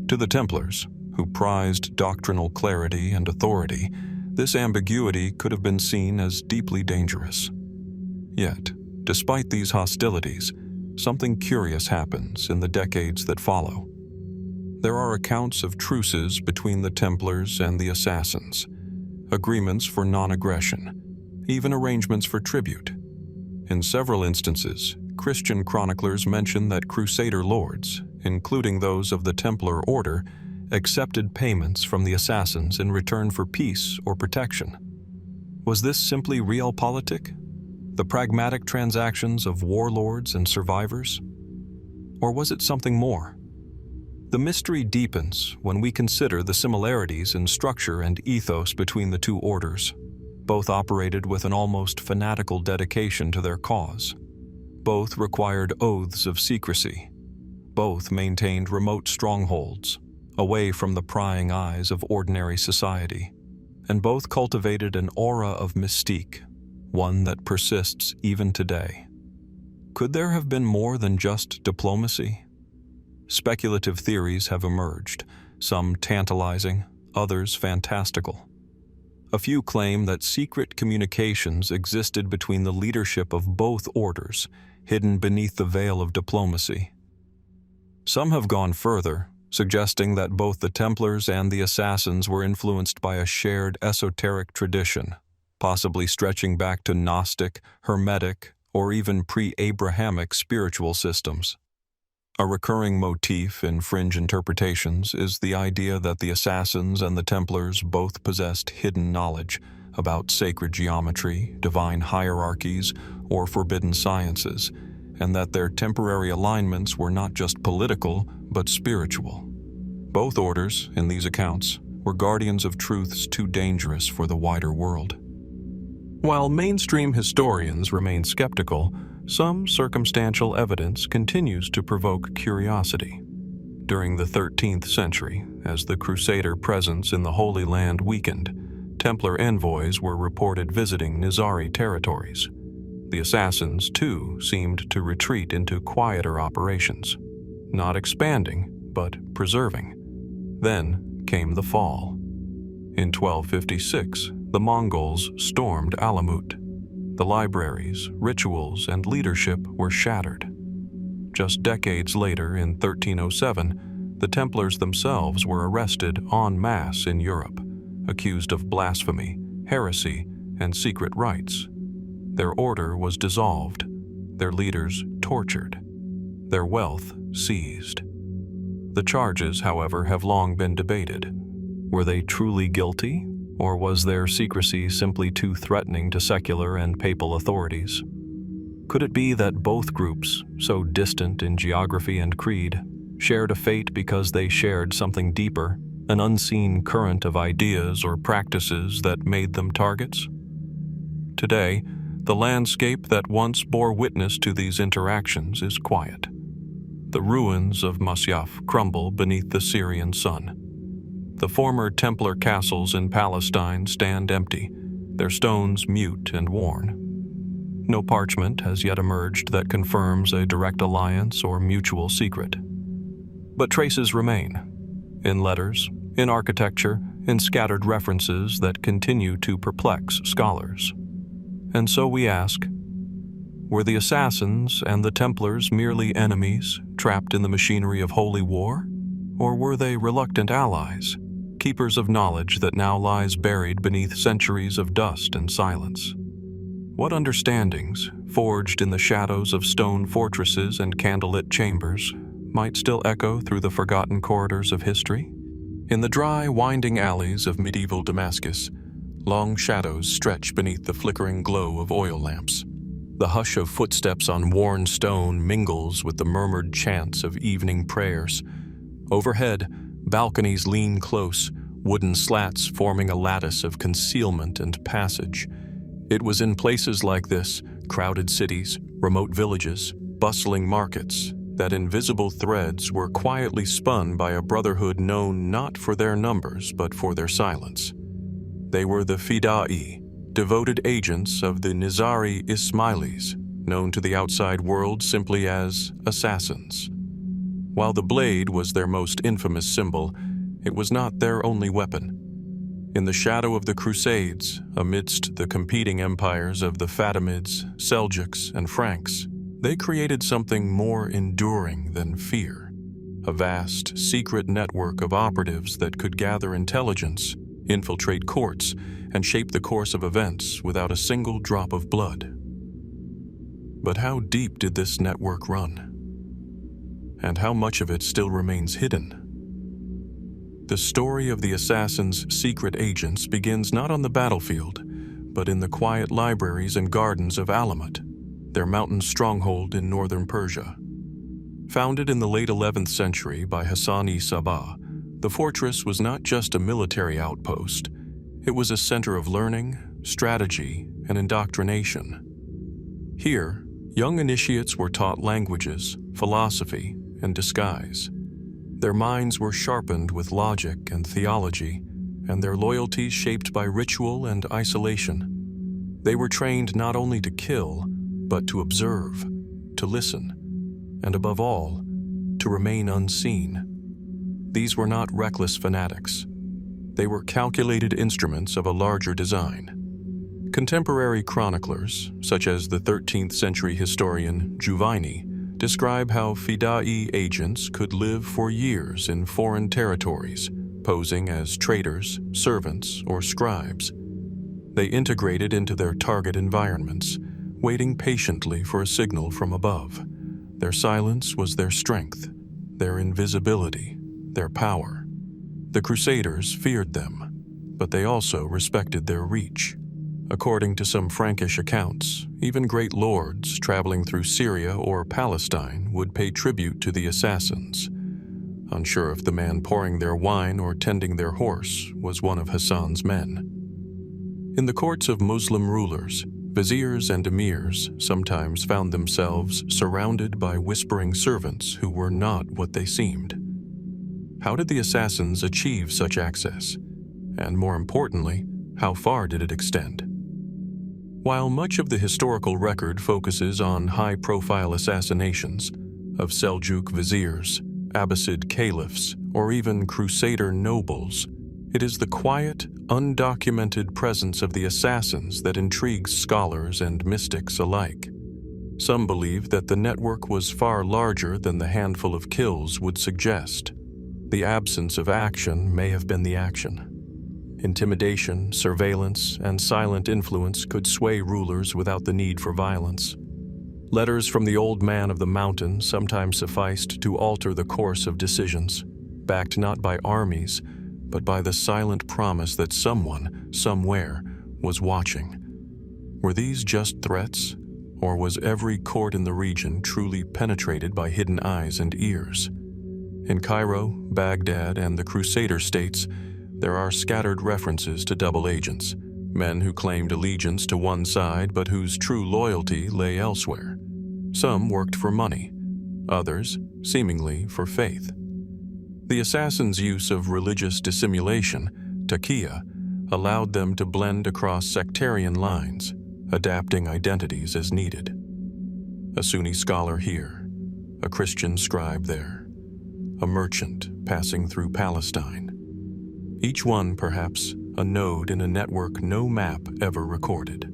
To the Templars, who prized doctrinal clarity and authority, this ambiguity could have been seen as deeply dangerous. Yet, despite these hostilities, something curious happens in the decades that follow. There are accounts of truces between the Templars and the Assassins, agreements for non-aggression, even arrangements for tribute. In several instances, Christian chroniclers mention that Crusader lords, including those of the Templar order, accepted payments from the Assassins in return for peace or protection. Was this simply realpolitik? The pragmatic transactions of warlords and survivors? Or was it something more? The mystery deepens when we consider the similarities in structure and ethos between the two orders. Both operated with an almost fanatical dedication to their cause. Both required oaths of secrecy. Both maintained remote strongholds, away from the prying eyes of ordinary society. And both cultivated an aura of mystique, one that persists even today. Could there have been more than just diplomacy? Speculative theories have emerged, some tantalizing, others fantastical. A few claim that secret communications existed between the leadership of both orders, hidden beneath the veil of diplomacy. Some have gone further, suggesting that both the Templars and the Assassins were influenced by a shared esoteric tradition, possibly stretching back to Gnostic, Hermetic, or even pre-Abrahamic spiritual systems. A recurring motif in fringe interpretations is the idea that the Assassins and the Templars both possessed hidden knowledge about sacred geometry, divine hierarchies, or forbidden sciences, and that their temporary alignments were not just political, but spiritual. Both orders, in these accounts, were guardians of truths too dangerous for the wider world. While mainstream historians remain skeptical, some circumstantial evidence continues to provoke curiosity. During the 13th century, as the Crusader presence in the Holy Land weakened, Templar envoys were reported visiting Nizari territories. The Assassins, too, seemed to retreat into quieter operations, not expanding, but preserving. Then came the fall. In 1256, the Mongols stormed Alamut. The libraries, rituals, and leadership were shattered. Just decades later, in 1307, the Templars themselves were arrested en masse in Europe, accused of blasphemy, heresy, and secret rites. Their order was dissolved, their leaders tortured, their wealth seized. The charges, however, have long been debated. Were they truly guilty? Or was their secrecy simply too threatening to secular and papal authorities? Could it be that both groups, so distant in geography and creed, shared a fate because they shared something deeper, an unseen current of ideas or practices that made them targets? Today, the landscape that once bore witness to these interactions is quiet. The ruins of Masyaf crumble beneath the Syrian sun. The former Templar castles in Palestine stand empty, their stones mute and worn. No parchment has yet emerged that confirms a direct alliance or mutual secret. But traces remain, in letters, in architecture, in scattered references that continue to perplex scholars. And so we ask, were the Assassins and the Templars merely enemies trapped in the machinery of holy war? Or were they reluctant allies, keepers of knowledge that now lies buried beneath centuries of dust and silence? What understandings, forged in the shadows of stone fortresses and candlelit chambers, might still echo through the forgotten corridors of history? In the dry, winding alleys of medieval Damascus, long shadows stretch beneath the flickering glow of oil lamps. The hush of footsteps on worn stone mingles with the murmured chants of evening prayers. Overhead, balconies lean close, wooden slats forming a lattice of concealment and passage. It was in places like this, crowded cities, remote villages, bustling markets, that invisible threads were quietly spun by a brotherhood known not for their numbers but for their silence. They were the Fida'i, devoted agents of the Nizari Ismailis, known to the outside world simply as assassins. While the blade was their most infamous symbol, it was not their only weapon. In the shadow of the Crusades, amidst the competing empires of the Fatimids, Seljuks, and Franks, they created something more enduring than fear, a vast, secret network of operatives that could gather intelligence, infiltrate courts, and shape the course of events without a single drop of blood. But how deep did this network run? And how much of it still remains hidden? The story of the Assassins' secret agents begins not on the battlefield, but in the quiet libraries and gardens of Alamut, their mountain stronghold in northern Persia. Founded in the late 11th century by Hassan-i Sabbah, the fortress was not just a military outpost. It was a center of learning, strategy, and indoctrination. Here, young initiates were taught languages, philosophy, and disguise. Their minds were sharpened with logic and theology, and their loyalties shaped by ritual and isolation. They were trained not only to kill, but to observe, to listen, and above all, to remain unseen. These were not reckless fanatics. They were calculated instruments of a larger design. Contemporary chroniclers, such as the 13th century historian Giovanni, describe how Fida'i agents could live for years in foreign territories, posing as traders, servants, or scribes. They integrated into their target environments, waiting patiently for a signal from above. Their silence was their strength, their invisibility, their power. The Crusaders feared them, but they also respected their reach. According to some Frankish accounts, even great lords traveling through Syria or Palestine would pay tribute to the assassins, unsure if the man pouring their wine or tending their horse was one of Hassan's men. In the courts of Muslim rulers, viziers and emirs sometimes found themselves surrounded by whispering servants who were not what they seemed. How did the assassins achieve such access? And more importantly, how far did it extend? While much of the historical record focuses on high-profile assassinations of Seljuk viziers, Abbasid caliphs, or even Crusader nobles, it is the quiet, undocumented presence of the assassins that intrigues scholars and mystics alike. Some believe that the network was far larger than the handful of kills would suggest. The absence of action may have been the action. Intimidation, surveillance, and silent influence could sway rulers without the need for violence. Letters from the old man of the mountain sometimes sufficed to alter the course of decisions, backed not by armies, but by the silent promise that someone, somewhere, was watching. Were these just threats, or was every court in the region truly penetrated by hidden eyes and ears? In Cairo, Baghdad, and the Crusader states, there are scattered references to double agents, men who claimed allegiance to one side but whose true loyalty lay elsewhere. Some worked for money, others, seemingly, for faith. The assassins' use of religious dissimulation, taqiyya, allowed them to blend across sectarian lines, adapting identities as needed. A Sunni scholar here, a Christian scribe there, a merchant passing through Palestine. Each one, perhaps, a node in a network no map ever recorded.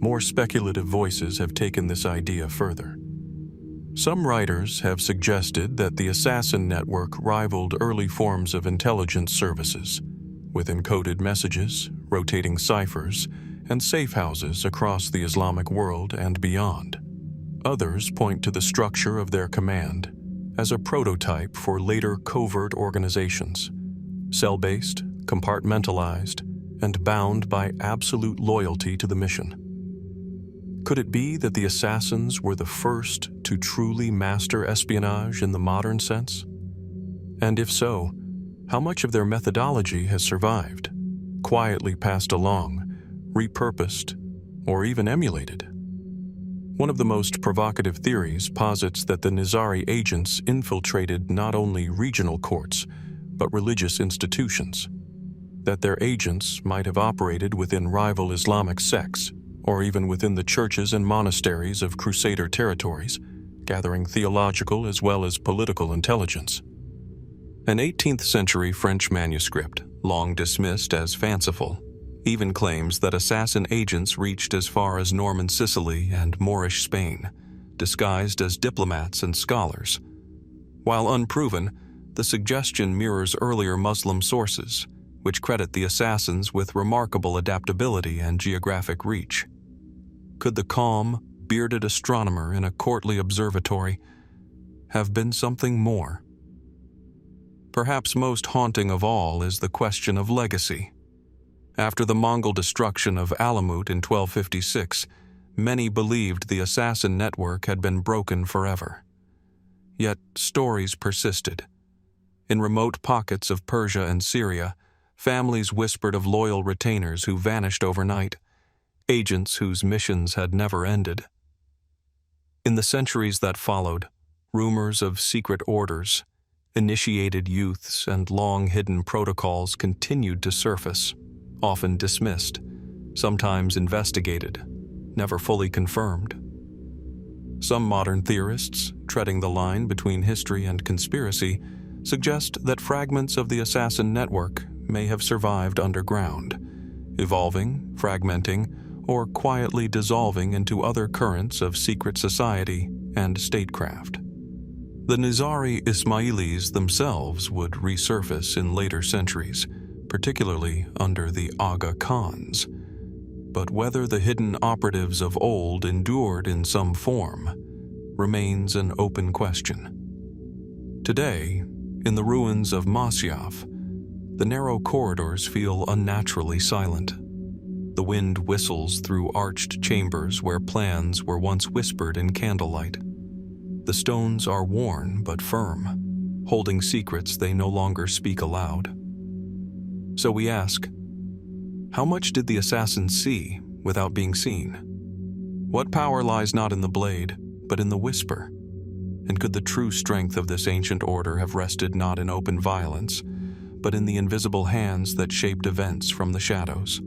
More speculative voices have taken this idea further. Some writers have suggested that the assassin network rivaled early forms of intelligence services, with encoded messages, rotating ciphers, and safe houses across the Islamic world and beyond. Others point to the structure of their command as a prototype for later covert organizations, cell-based, compartmentalized, and bound by absolute loyalty to the mission. Could it be that the assassins were the first to truly master espionage in the modern sense? And if so, how much of their methodology has survived, quietly passed along, repurposed, or even emulated? One of the most provocative theories posits that the Nizari agents infiltrated not only regional courts, but religious institutions, that their agents might have operated within rival Islamic sects, or even within the churches and monasteries of Crusader territories, gathering theological as well as political intelligence. An 18th century French manuscript, long dismissed as fanciful, even claims that assassin agents reached as far as Norman Sicily and Moorish Spain, disguised as diplomats and scholars. While unproven, the suggestion mirrors earlier Muslim sources, which credit the assassins with remarkable adaptability and geographic reach. Could the calm, bearded astronomer in a courtly observatory have been something more? Perhaps most haunting of all is the question of legacy. After the Mongol destruction of Alamut in 1256, many believed the assassin network had been broken forever. Yet stories persisted. In remote pockets of Persia and Syria, families whispered of loyal retainers who vanished overnight, agents whose missions had never ended. In the centuries that followed, rumors of secret orders, initiated youths, and long-hidden protocols continued to surface, often dismissed, sometimes investigated, never fully confirmed. Some modern theorists, treading the line between history and conspiracy, suggest that fragments of the assassin network may have survived underground, evolving, fragmenting, or quietly dissolving into other currents of secret society and statecraft. The Nizari Ismailis themselves would resurface in later centuries, particularly under the Aga Khans. But whether the hidden operatives of old endured in some form remains an open question. Today, in the ruins of Masyaf, the narrow corridors feel unnaturally silent. The wind whistles through arched chambers where plans were once whispered in candlelight. The stones are worn but firm, holding secrets they no longer speak aloud. So we ask, how much did the assassins see without being seen? What power lies not in the blade, but in the whisper? And could the true strength of this ancient order have rested not in open violence, but in the invisible hands that shaped events from the shadows?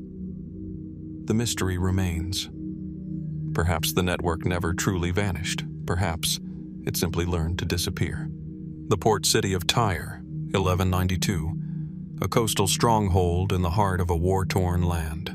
The mystery remains. Perhaps the network never truly vanished. Perhaps it simply learned to disappear. The port city of Tyre, 1192, a coastal stronghold in the heart of a war-torn land.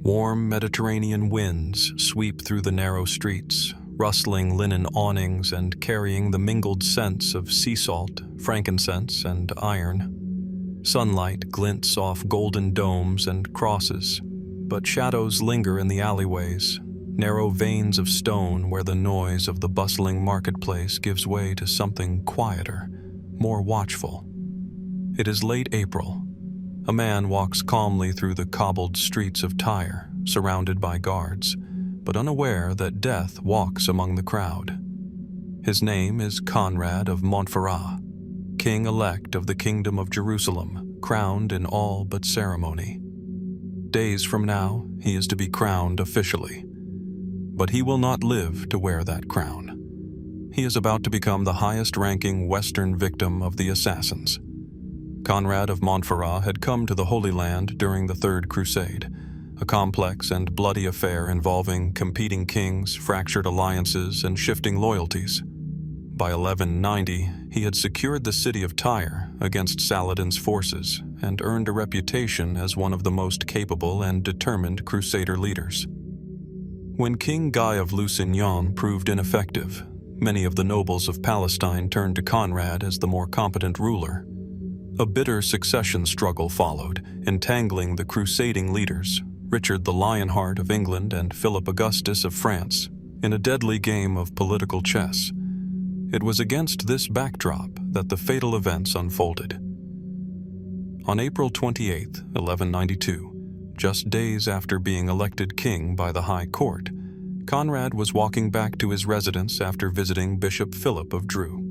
Warm Mediterranean winds sweep through the narrow streets, rustling linen awnings and carrying the mingled scents of sea salt, frankincense, and iron. Sunlight glints off golden domes and crosses, but shadows linger in the alleyways, narrow veins of stone where the noise of the bustling marketplace gives way to something quieter, more watchful. It is late April. A man walks calmly through the cobbled streets of Tyre, surrounded by guards, but unaware that death walks among the crowd. His name is Conrad of Montferrat, king-elect of the Kingdom of Jerusalem, crowned in all but ceremony. Days from now, he is to be crowned officially. But he will not live to wear that crown. He is about to become the highest-ranking Western victim of the assassins. Conrad of Montferrat had come to the Holy Land during the Third Crusade, a complex and bloody affair involving competing kings, fractured alliances, and shifting loyalties. By 1190, he had secured the city of Tyre against Saladin's forces and earned a reputation as one of the most capable and determined crusader leaders. When King Guy of Lusignan proved ineffective, many of the nobles of Palestine turned to Conrad as the more competent ruler. A bitter succession struggle followed, entangling the crusading leaders, Richard the Lionheart of England and Philip Augustus of France, in a deadly game of political chess. It was against this backdrop that the fatal events unfolded. On April 28, 1192, just days after being elected king by the High Court, Conrad was walking back to his residence after visiting Bishop Philip of Dreux.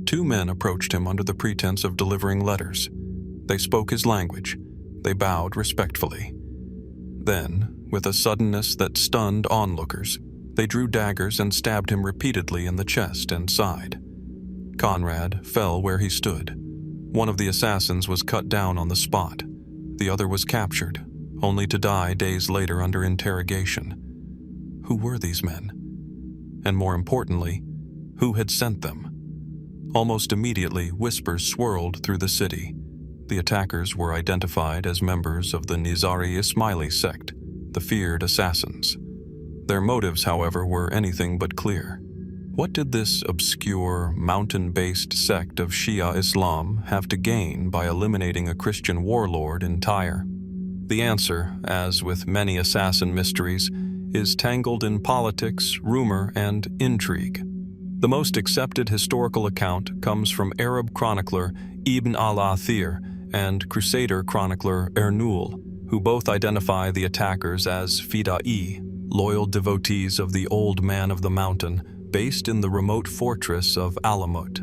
Two men approached him under the pretense of delivering letters. They spoke his language. They bowed respectfully. Then, with a suddenness that stunned onlookers, they drew daggers and stabbed him repeatedly in the chest and side. Conrad fell where he stood. One of the assassins was cut down on the spot. The other was captured, only to die days later under interrogation. Who were these men? And more importantly, who had sent them? Almost immediately, whispers swirled through the city. The attackers were identified as members of the Nizari Ismaili sect, the feared assassins. Their motives, however, were anything but clear. What did this obscure, mountain-based sect of Shia Islam have to gain by eliminating a Christian warlord in Tyre? The answer, as with many assassin mysteries, is tangled in politics, rumor, and intrigue. The most accepted historical account comes from Arab chronicler Ibn al-Athir and Crusader chronicler Ernul, who both identify the attackers as Fida'i, loyal devotees of the Old Man of the Mountain, based in the remote fortress of Alamut.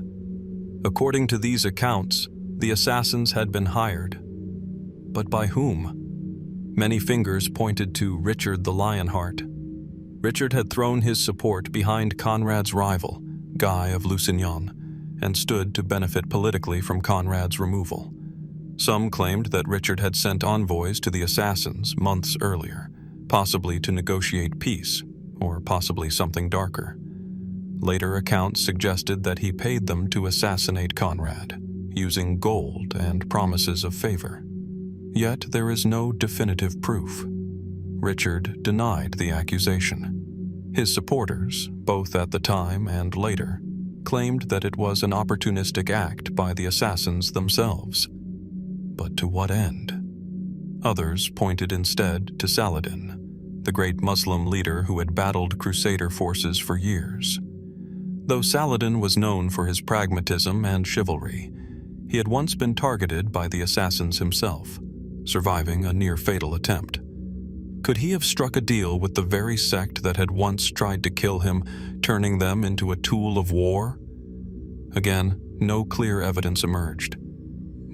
According to these accounts, the assassins had been hired. But by whom? Many fingers pointed to Richard the Lionheart. Richard had thrown his support behind Conrad's rival, Guy of Lusignan, and stood to benefit politically from Conrad's removal. Some claimed that Richard had sent envoys to the assassins months earlier, possibly to negotiate peace, or possibly something darker. Later accounts suggested that he paid them to assassinate Conrad, using gold and promises of favor. Yet there is no definitive proof. Richard denied the accusation. His supporters, both at the time and later, claimed that it was an opportunistic act by the assassins themselves. But to what end? Others pointed instead to Saladin, the great Muslim leader who had battled Crusader forces for years. Though Saladin was known for his pragmatism and chivalry, he had once been targeted by the assassins himself, surviving a near-fatal attempt. Could he have struck a deal with the very sect that had once tried to kill him, turning them into a tool of war? Again, no clear evidence emerged.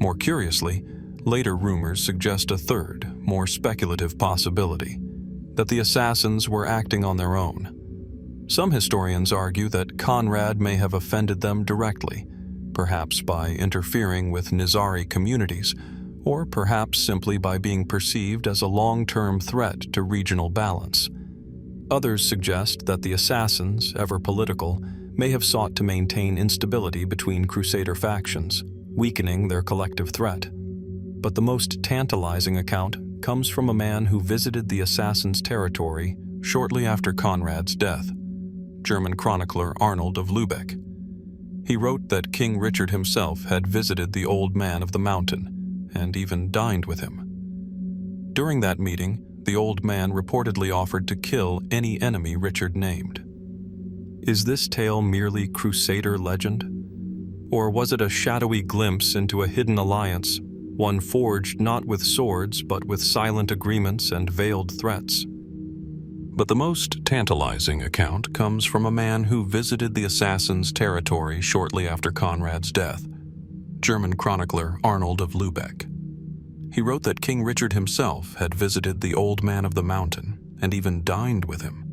More curiously, later rumors suggest a third, more speculative possibility, that the assassins were acting on their own. Some historians argue that Conrad may have offended them directly, perhaps by interfering with Nizari communities, or perhaps simply by being perceived as a long-term threat to regional balance. Others suggest that the assassins, ever political, may have sought to maintain instability between Crusader factions, weakening their collective threat. But the most tantalizing account comes from a man who visited the assassins' territory shortly after Conrad's death, German chronicler Arnold of Lübeck. He wrote that King Richard himself had visited the Old Man of the Mountain, and even dined with him. During that meeting, the old man reportedly offered to kill any enemy Richard named. Is this tale merely Crusader legend? Or was it a shadowy glimpse into a hidden alliance, one forged not with swords but with silent agreements and veiled threats? But the most tantalizing account comes from a man who visited the assassins' territory shortly after Conrad's death, German chronicler Arnold of Lübeck. He wrote that King Richard himself had visited the Old Man of the Mountain and even dined with him.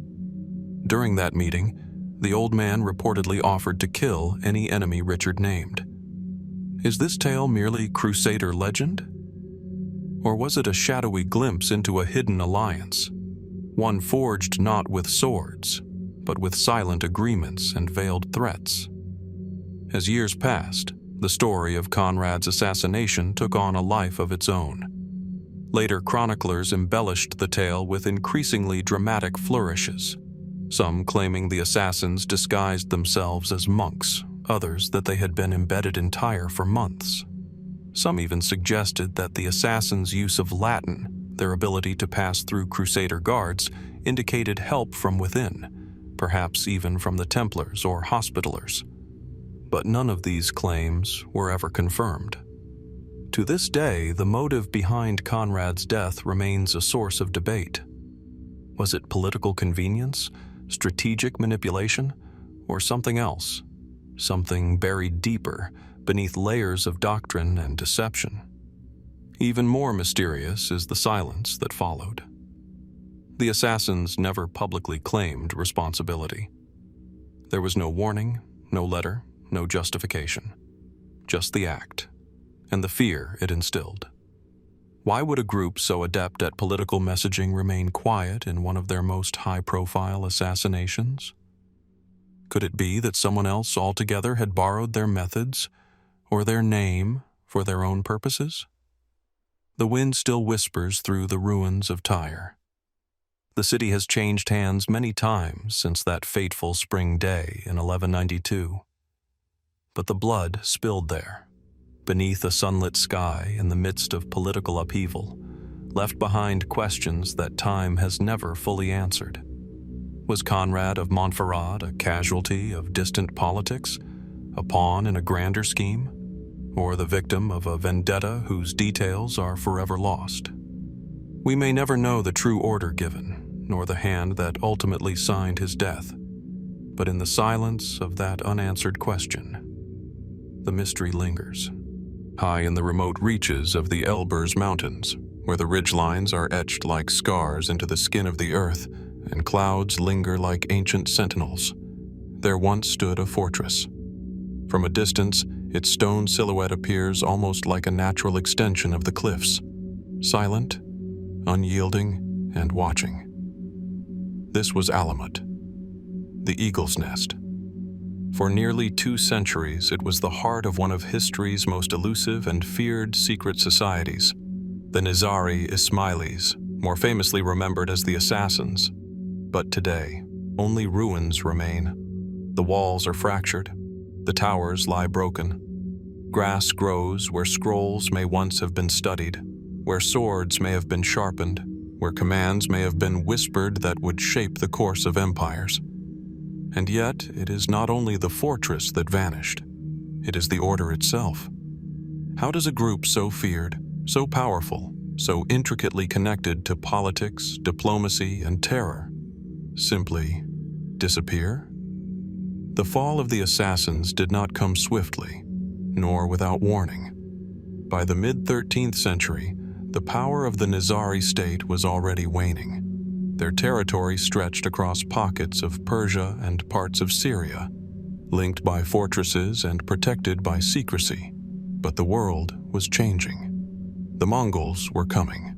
During that meeting, the old man reportedly offered to kill any enemy Richard named. Is this tale merely Crusader legend? Or was it a shadowy glimpse into a hidden alliance, one forged not with swords, but with silent agreements and veiled threats? As years passed, the story of Conrad's assassination took on a life of its own. Later chroniclers embellished the tale with increasingly dramatic flourishes, some claiming the assassins disguised themselves as monks, others that they had been embedded in Tyre for months. Some even suggested that the assassins' use of Latin, their ability to pass through Crusader guards, indicated help from within, perhaps even from the Templars or Hospitallers. But none of these claims were ever confirmed. To this day, the motive behind Conrad's death remains a source of debate. Was it political convenience, strategic manipulation, or something else? Something buried deeper, beneath layers of doctrine and deception. Even more mysterious is the silence that followed. The assassins never publicly claimed responsibility. There was no warning, no letter, no justification. Just the act, and the fear it instilled. Why would a group so adept at political messaging remain quiet in one of their most high-profile assassinations? Could it be that someone else altogether had borrowed their methods or their name for their own purposes? The wind still whispers through the ruins of Tyre. The city has changed hands many times since that fateful spring day in 1192. But the blood spilled there, beneath a sunlit sky in the midst of political upheaval, left behind questions that time has never fully answered. Was Conrad of Montferrat a casualty of distant politics, a pawn in a grander scheme, or the victim of a vendetta whose details are forever lost? We may never know the true order given, nor the hand that ultimately signed his death, but in the silence of that unanswered question, the mystery lingers. High in the remote reaches of the Elburz Mountains, where the ridgelines are etched like scars into the skin of the earth and clouds linger like ancient sentinels, there once stood a fortress. From a distance, its stone silhouette appears almost like a natural extension of the cliffs, silent, unyielding, and watching. This was Alamut, the Eagle's Nest. For nearly 2 centuries, it was the heart of one of history's most elusive and feared secret societies, the Nizari Ismailis, more famously remembered as the Assassins. But today, only ruins remain. The walls are fractured. The towers lie broken. Grass grows where scrolls may once have been studied, where swords may have been sharpened, where commands may have been whispered that would shape the course of empires. And yet, it is not only the fortress that vanished, it is the order itself. How does a group so feared, so powerful, so intricately connected to politics, diplomacy, and terror, simply disappear? The fall of the Assassins did not come swiftly, nor without warning. By the mid-13th century, the power of the Nizari state was already waning. Their territory stretched across pockets of Persia and parts of Syria, linked by fortresses and protected by secrecy. But the world was changing. The Mongols were coming.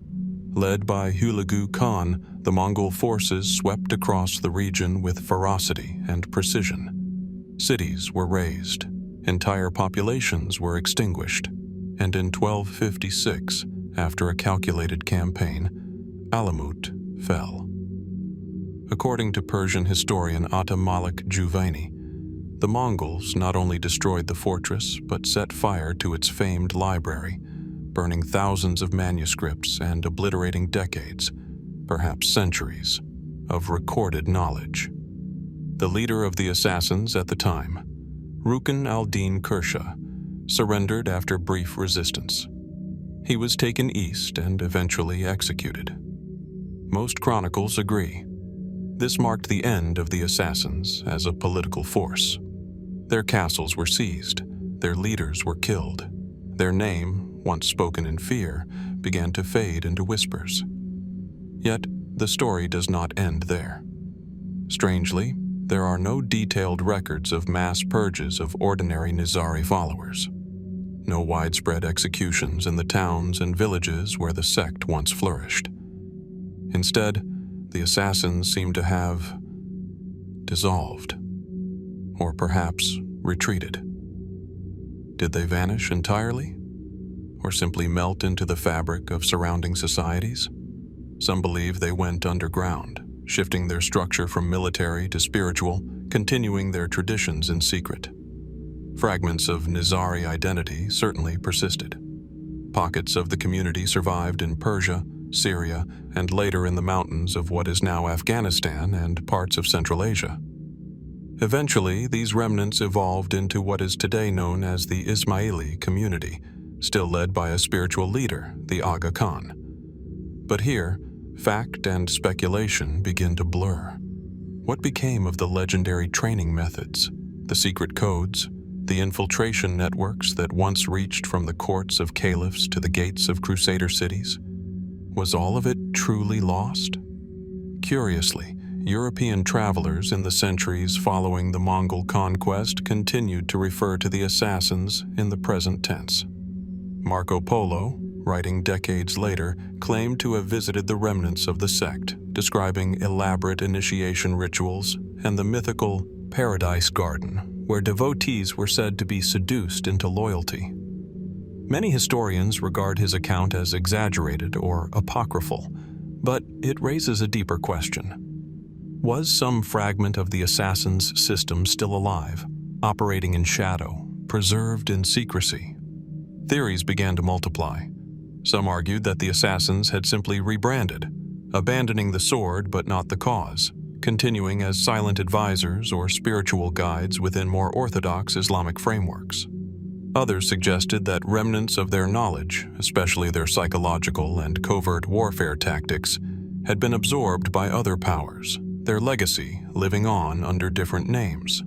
Led by Hulagu Khan, the Mongol forces swept across the region with ferocity and precision. Cities were razed, entire populations were extinguished, and in 1256, after a calculated campaign, Alamut fell. According to Persian historian Atta Malik Juvaini, the Mongols not only destroyed the fortress but set fire to its famed library, burning thousands of manuscripts and obliterating decades, perhaps centuries, of recorded knowledge. The leader of the Assassins at the time, Rukn al-Din Kursha, surrendered after brief resistance. He was taken east and eventually executed. Most chronicles agree. This marked the end of the Assassins as a political force. Their castles were seized, their leaders were killed. Their name, once spoken in fear, began to fade into whispers. Yet, the story does not end there. Strangely, there are no detailed records of mass purges of ordinary Nizari followers. No widespread executions in the towns and villages where the sect once flourished. Instead, the Assassins seem to have dissolved, or perhaps retreated. Did they vanish entirely, or simply melt into the fabric of surrounding societies? Some believe they went underground, shifting their structure from military to spiritual, continuing their traditions in secret. Fragments of Nizari identity certainly persisted. Pockets of the community survived in Persia, Syria, and later in the mountains of what is now Afghanistan and parts of Central Asia. Eventually, these remnants evolved into what is today known as the Ismaili community, still led by a spiritual leader, the Aga Khan. But here, fact and speculation begin to blur. What became of the legendary training methods, the secret codes, the infiltration networks that once reached from the courts of caliphs to the gates of crusader cities? Was all of it truly lost? Curiously, European travelers in the centuries following the Mongol conquest continued to refer to the Assassins in the present tense. Marco Polo, writing decades later, claimed to have visited the remnants of the sect, describing elaborate initiation rituals and the mythical Paradise Garden, where devotees were said to be seduced into loyalty. Many historians regard his account as exaggerated or apocryphal, but it raises a deeper question. Was some fragment of the Assassins' system still alive, operating in shadow, preserved in secrecy? Theories began to multiply. Some argued that the Assassins had simply rebranded, abandoning the sword but not the cause, continuing as silent advisors or spiritual guides within more orthodox Islamic frameworks. Others suggested that remnants of their knowledge, especially their psychological and covert warfare tactics, had been absorbed by other powers, their legacy living on under different names.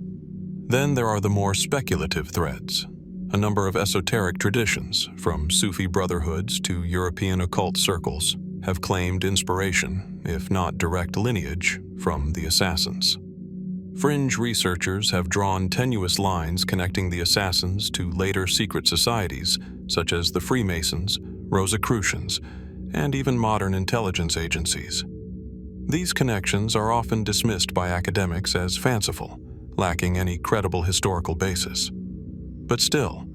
Then there are the more speculative threads. A number of esoteric traditions, from Sufi brotherhoods to European occult circles, have claimed inspiration, if not direct lineage, from the Assassins. Fringe researchers have drawn tenuous lines connecting the Assassins to later secret societies, such as the Freemasons, Rosicrucians, and even modern intelligence agencies. These connections are often dismissed by academics as fanciful, lacking any credible historical basis. But still,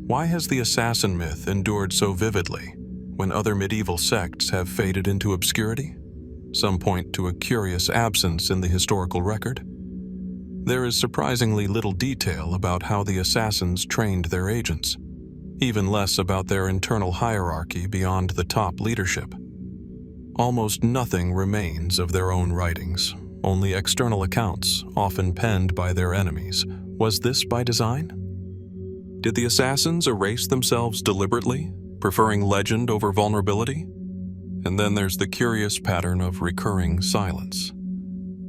why has the assassin myth endured so vividly, when other medieval sects have faded into obscurity? Some point to a curious absence in the historical record. There is surprisingly little detail about how the assassins trained their agents, even less about their internal hierarchy beyond the top leadership. Almost nothing remains of their own writings, only external accounts, often penned by their enemies. Was this by design? Did the assassins erase themselves deliberately, preferring legend over vulnerability? And then there's the curious pattern of recurring silence.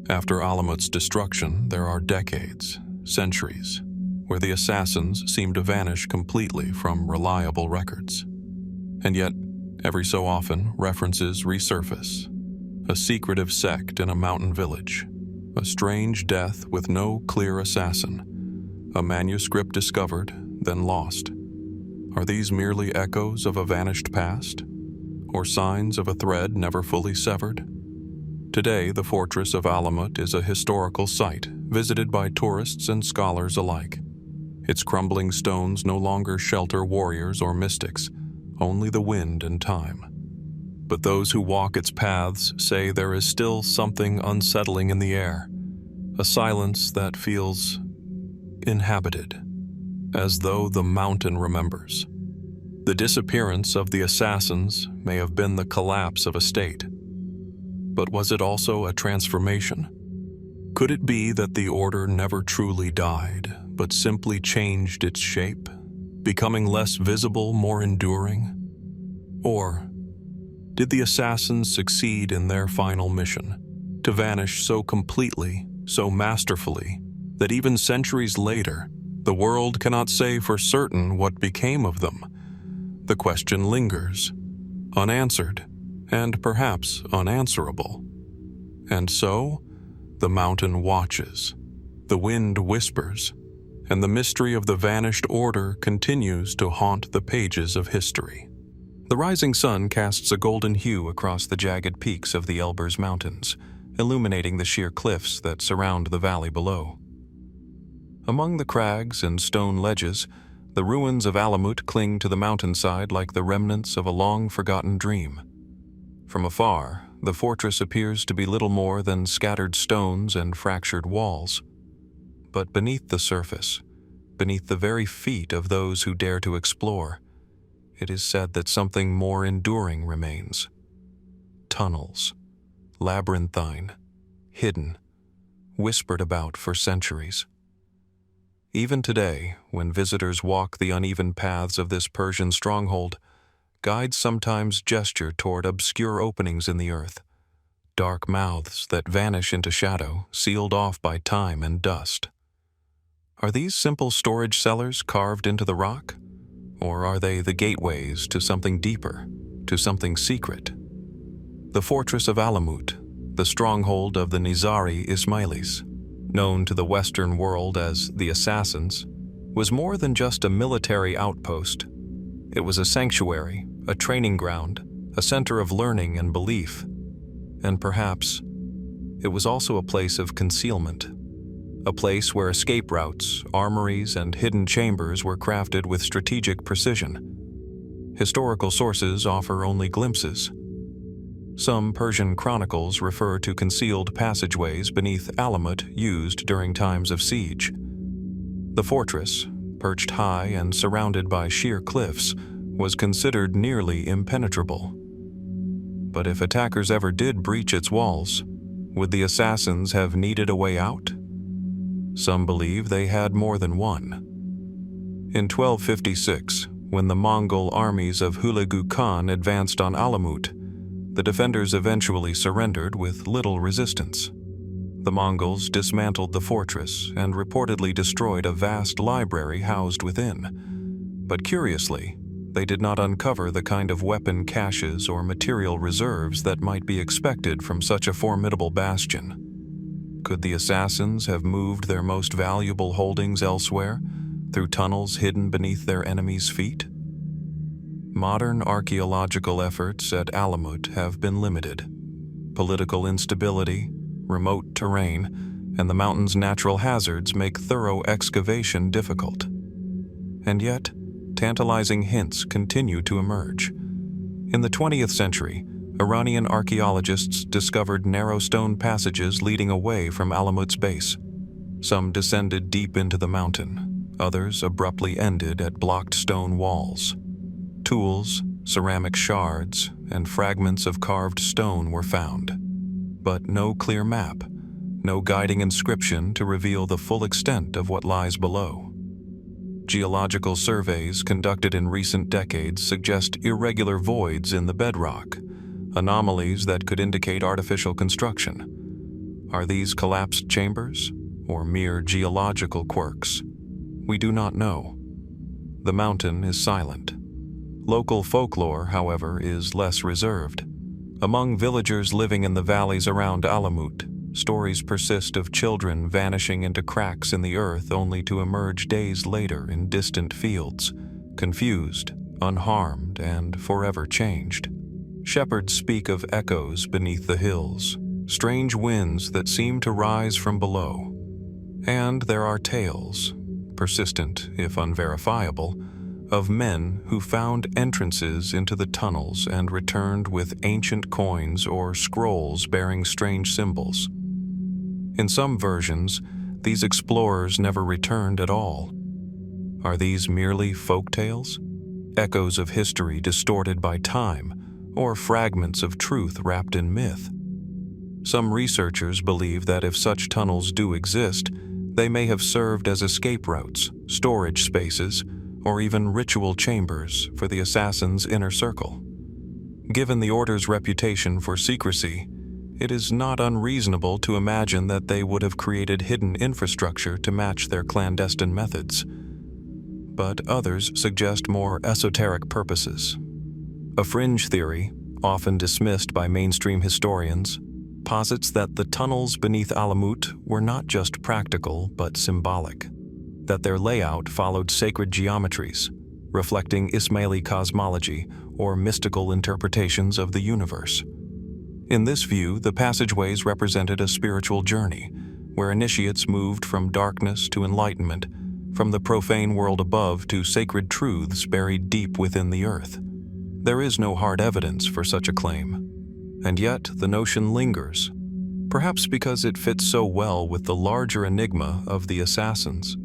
After Alamut's destruction, there are decades, centuries, where the assassins seem to vanish completely from reliable records. And yet, every so often, references resurface. A secretive sect in a mountain village, a strange death with no clear assassin, a manuscript discovered, then lost. Are these merely echoes of a vanished past, or signs of a thread never fully severed? Today, the fortress of Alamut is a historical site visited by tourists and scholars alike. Its crumbling stones no longer shelter warriors or mystics, only the wind and time. But those who walk its paths say there is still something unsettling in the air, a silence that feels inhabited, as though the mountain remembers. The disappearance of the assassins may have been the collapse of a state. But was it also a transformation? Could it be that the order never truly died, but simply changed its shape, becoming less visible, more enduring? Or did the assassins succeed in their final mission, to vanish so completely, so masterfully, that even centuries later, the world cannot say for certain what became of them? The question lingers, unanswered, and perhaps unanswerable. And so, the mountain watches, the wind whispers, and the mystery of the vanished order continues to haunt the pages of history. The rising sun casts a golden hue across the jagged peaks of the Elburz Mountains, illuminating the sheer cliffs that surround the valley below. Among the crags and stone ledges, the ruins of Alamut cling to the mountainside like the remnants of a long-forgotten dream. From afar, the fortress appears to be little more than scattered stones and fractured walls. But beneath the surface, beneath the very feet of those who dare to explore, it is said that something more enduring remains. Tunnels, labyrinthine, hidden, whispered about for centuries. Even today, when visitors walk the uneven paths of this Persian stronghold, guides sometimes gesture toward obscure openings in the earth, dark mouths that vanish into shadow, sealed off by time and dust. Are these simple storage cellars carved into the rock? Or are they the gateways to something deeper, to something secret? The fortress of Alamut, the stronghold of the Nizari Ismailis, known to the Western world as the Assassins, was more than just a military outpost. It was a sanctuary, a training ground, a center of learning and belief. And perhaps, it was also a place of concealment. A place where escape routes, armories, and hidden chambers were crafted with strategic precision. Historical sources offer only glimpses. Some Persian chronicles refer to concealed passageways beneath Alamut used during times of siege. The fortress, perched high and surrounded by sheer cliffs, was considered nearly impenetrable. But if attackers ever did breach its walls, would the assassins have needed a way out? Some believe they had more than one. In 1256, when the Mongol armies of Hulagu Khan advanced on Alamut, the defenders eventually surrendered with little resistance. The Mongols dismantled the fortress and reportedly destroyed a vast library housed within. But curiously, they did not uncover the kind of weapon caches or material reserves that might be expected from such a formidable bastion. Could the assassins have moved their most valuable holdings elsewhere, through tunnels hidden beneath their enemies' feet? Modern archaeological efforts at Alamut have been limited. Political instability, remote terrain, and the mountain's natural hazards make thorough excavation difficult. And yet, tantalizing hints continue to emerge. In the 20th century, Iranian archaeologists discovered narrow stone passages leading away from Alamut's base. Some descended deep into the mountain, others abruptly ended at blocked stone walls. Tools, ceramic shards, and fragments of carved stone were found, but no clear map, no guiding inscription to reveal the full extent of what lies below. Geological surveys conducted in recent decades suggest irregular voids in the bedrock, anomalies that could indicate artificial construction. Are these collapsed chambers, or mere geological quirks? We do not know. The mountain is silent. Local folklore, however, is less reserved. Among villagers living in the valleys around Alamut, stories persist of children vanishing into cracks in the earth only to emerge days later in distant fields, confused, unharmed, and forever changed. Shepherds speak of echoes beneath the hills, strange winds that seem to rise from below. And there are tales, persistent if unverifiable, of men who found entrances into the tunnels and returned with ancient coins or scrolls bearing strange symbols. In some versions, these explorers never returned at all. Are these merely folk tales, echoes of history distorted by time, or fragments of truth wrapped in myth? Some researchers believe that if such tunnels do exist, they may have served as escape routes, storage spaces, or even ritual chambers for the assassins' inner circle. Given the Order's reputation for secrecy, it is not unreasonable to imagine that they would have created hidden infrastructure to match their clandestine methods. But others suggest more esoteric purposes. A fringe theory, often dismissed by mainstream historians, posits that the tunnels beneath Alamut were not just practical but symbolic, that their layout followed sacred geometries, reflecting Ismaili cosmology or mystical interpretations of the universe. In this view, the passageways represented a spiritual journey, where initiates moved from darkness to enlightenment, from the profane world above to sacred truths buried deep within the earth. There is no hard evidence for such a claim, and yet the notion lingers, perhaps because it fits so well with the larger enigma of the assassins.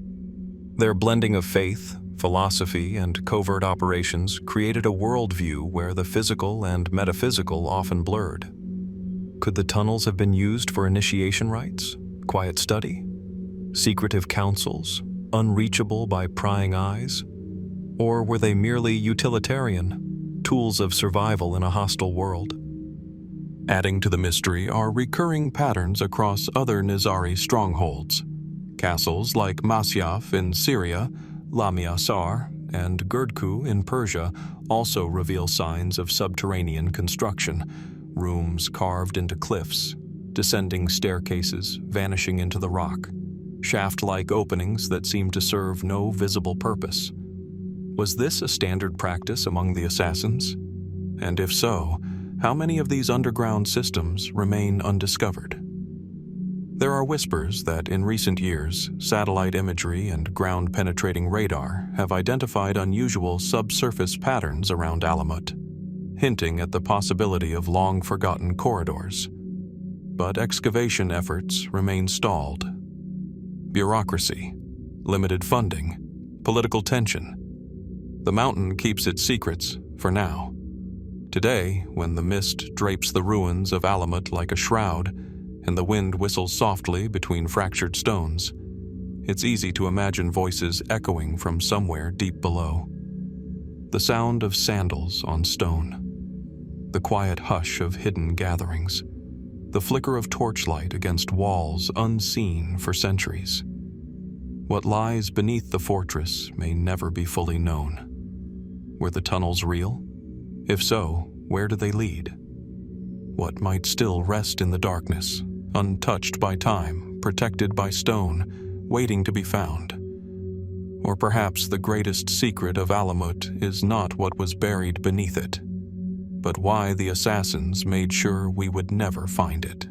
Their blending of faith, philosophy, and covert operations created a worldview where the physical and metaphysical often blurred. Could the tunnels have been used for initiation rites, quiet study, secretive councils, unreachable by prying eyes? Or were they merely utilitarian, tools of survival in a hostile world? Adding to the mystery are recurring patterns across other Nizari strongholds. Castles like Masyaf in Syria, Lamia Sar, and Gurdku in Persia also reveal signs of subterranean construction, rooms carved into cliffs, descending staircases vanishing into the rock, shaft-like openings that seem to serve no visible purpose. Was this a standard practice among the assassins? And if so, how many of these underground systems remain undiscovered? There are whispers that in recent years, satellite imagery and ground-penetrating radar have identified unusual subsurface patterns around Alamut, hinting at the possibility of long-forgotten corridors. But excavation efforts remain stalled. Bureaucracy, limited funding, political tension. The mountain keeps its secrets for now. Today, when the mist drapes the ruins of Alamut like a shroud, and the wind whistles softly between fractured stones, it's easy to imagine voices echoing from somewhere deep below. The sound of sandals on stone, the quiet hush of hidden gatherings, the flicker of torchlight against walls unseen for centuries. What lies beneath the fortress may never be fully known. Were the tunnels real? If so, where do they lead? What might still rest in the darkness, untouched by time, protected by stone, waiting to be found? Or perhaps the greatest secret of Alamut is not what was buried beneath it, but why the assassins made sure we would never find it.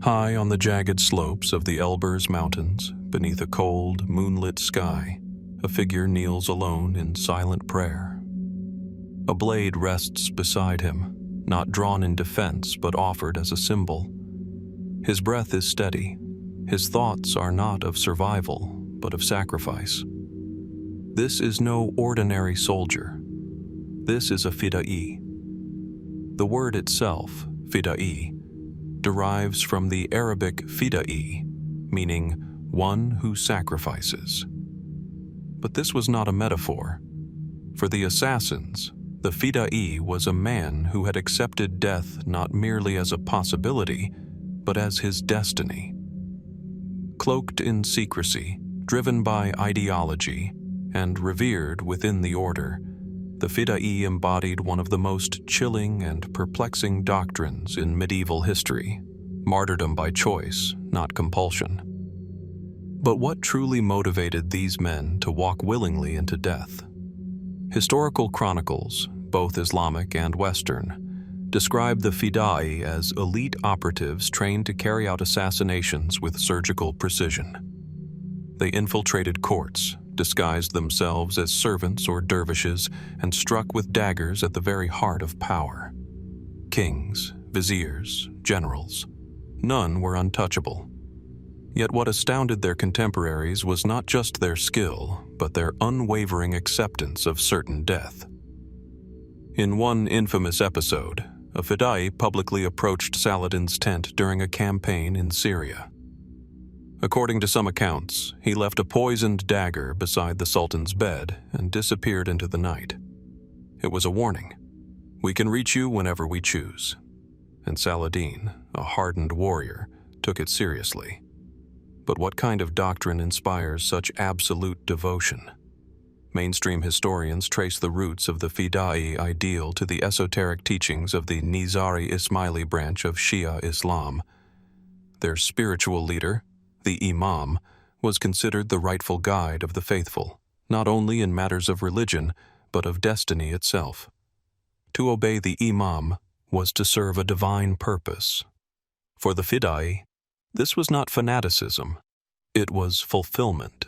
High on the jagged slopes of the Elburz Mountains, beneath a cold, moonlit sky, a figure kneels alone in silent prayer. A blade rests beside him, not drawn in defense but offered as a symbol. His breath is steady. His thoughts are not of survival, but of sacrifice. This is no ordinary soldier. This is a Fida'i. The word itself, Fida'i, derives from the Arabic Fida'i, meaning one who sacrifices. But this was not a metaphor. For the assassins, the Fida'i was a man who had accepted death not merely as a possibility, but as his destiny. Cloaked in secrecy, driven by ideology, and revered within the order, the Fida'i embodied one of the most chilling and perplexing doctrines in medieval history: martyrdom by choice, not compulsion. But what truly motivated these men to walk willingly into death? Historical chronicles, both Islamic and Western, describe the Fida'i as elite operatives trained to carry out assassinations with surgical precision. They infiltrated courts, disguised themselves as servants or dervishes, and struck with daggers at the very heart of power. Kings, viziers, generals, none were untouchable. Yet what astounded their contemporaries was not just their skill, but their unwavering acceptance of certain death. In one infamous episode, a Fida'i publicly approached Saladin's tent during a campaign in Syria. According to some accounts, he left a poisoned dagger beside the Sultan's bed and disappeared into the night. It was a warning. We can reach you whenever we choose. And Saladin, a hardened warrior, took it seriously. But what kind of doctrine inspires such absolute devotion? Mainstream historians trace the roots of the Fida'i ideal to the esoteric teachings of the Nizari Ismaili branch of Shia Islam. Their spiritual leader, the Imam, was considered the rightful guide of the faithful, not only in matters of religion, but of destiny itself. To obey the Imam was to serve a divine purpose. For the Fida'i, this was not fanaticism, it was fulfillment.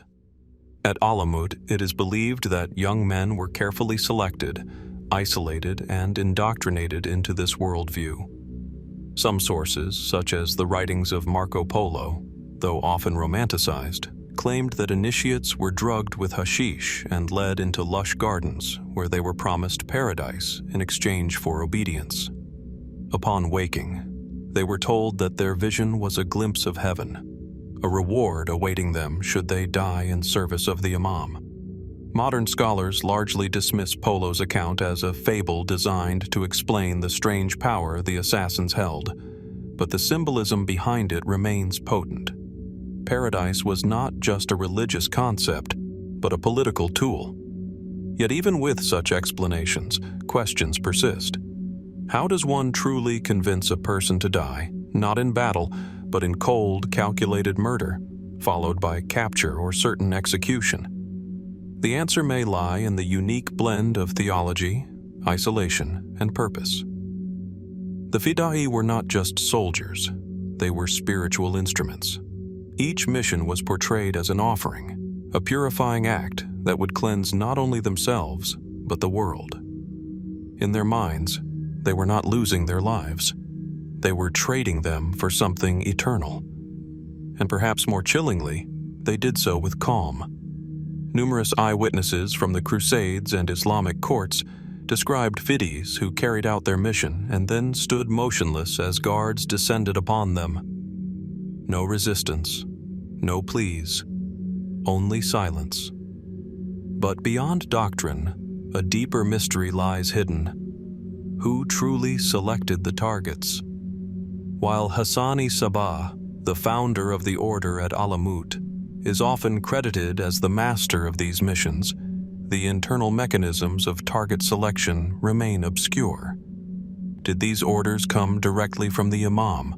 At Alamut, it is believed that young men were carefully selected, isolated, and indoctrinated into this worldview. Some sources, such as the writings of Marco Polo, though often romanticized, claimed that initiates were drugged with hashish and led into lush gardens where they were promised paradise in exchange for obedience. Upon waking, they were told that their vision was a glimpse of heaven, a reward awaiting them should they die in service of the Imam. Modern scholars largely dismiss Polo's account as a fable designed to explain the strange power the assassins held, but the symbolism behind it remains potent. Paradise was not just a religious concept, but a political tool. Yet even with such explanations, questions persist. How does one truly convince a person to die, not in battle, but in cold, calculated murder, followed by capture or certain execution? The answer may lie in the unique blend of theology, isolation, and purpose. The Fida'i were not just soldiers, they were spiritual instruments. Each mission was portrayed as an offering, a purifying act that would cleanse not only themselves, but the world. In their minds, they were not losing their lives. They were trading them for something eternal. And perhaps more chillingly, they did so with calm. Numerous eyewitnesses from the Crusades and Islamic courts described Fida'is who carried out their mission and then stood motionless as guards descended upon them. No resistance, no pleas, only silence. But beyond doctrine, a deeper mystery lies hidden. Who truly selected the targets? While Hassan-i Sabbah, the founder of the order at Alamut, is often credited as the master of these missions, the internal mechanisms of target selection remain obscure. Did these orders come directly from the Imam,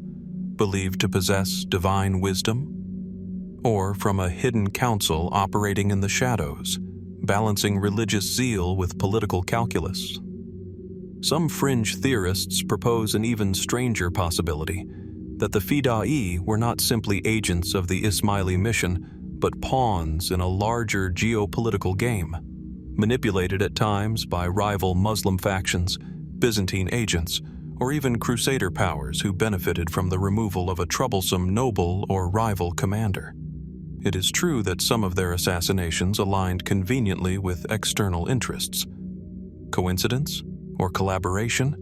believed to possess divine wisdom? Or from a hidden council operating in the shadows, balancing religious zeal with political calculus? Some fringe theorists propose an even stranger possibility, that the Fida'i were not simply agents of the Ismaili mission, but pawns in a larger geopolitical game. manipulated at times by rival Muslim factions, Byzantine agents, or even Crusader powers who benefited from the removal of a troublesome noble or rival commander. It is true that some of their assassinations aligned conveniently with external interests. Coincidence or collaboration?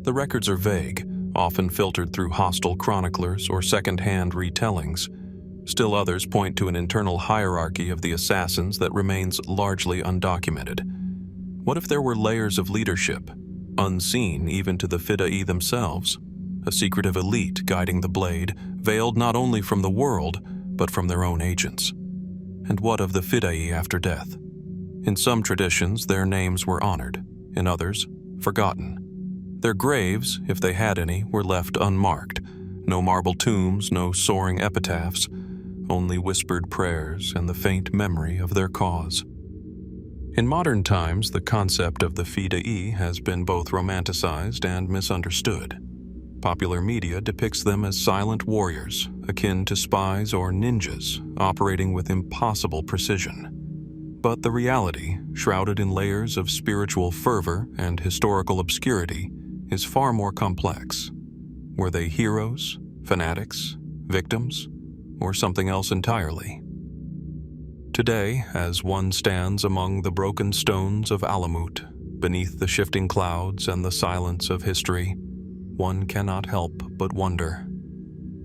The records are vague, often filtered through hostile chroniclers or second-hand retellings. Still others point to an internal hierarchy of the assassins that remains largely undocumented. What if there were layers of leadership, unseen even to the Fida'i themselves, a secretive elite guiding the blade, veiled not only from the world, but from their own agents? And what of the Fida'i after death? In some traditions, their names were honored, in others, forgotten. Their graves, if they had any, were left unmarked. No marble tombs, no soaring epitaphs, only whispered prayers and the faint memory of their cause. In modern times, the concept of the Fida'i has been both romanticized and misunderstood. Popular media depicts them as silent warriors, akin to spies or ninjas, operating with impossible precision. But the reality, shrouded in layers of spiritual fervor and historical obscurity, is far more complex. Were they heroes, fanatics, victims, or something else entirely? Today, as one stands among the broken stones of Alamut, beneath the shifting clouds and the silence of history, one cannot help but wonder,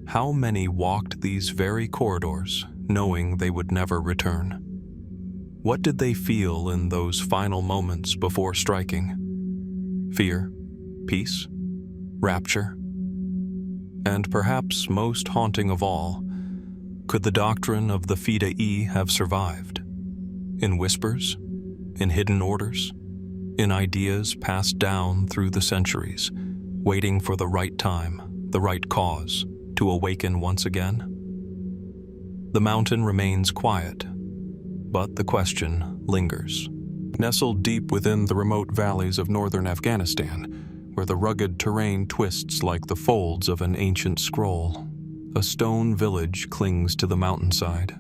how many walked these very corridors, knowing they would never return? What did they feel in those final moments before striking? Fear? Peace? Rapture? And perhaps most haunting of all, could the doctrine of the Fida'i have survived? In whispers? In hidden orders? In ideas passed down through the centuries, waiting for the right time, the right cause, to awaken once again? The mountain remains quiet, but the question lingers. Nestled deep within the remote valleys of northern Afghanistan, where the rugged terrain twists like the folds of an ancient scroll, a stone village clings to the mountainside.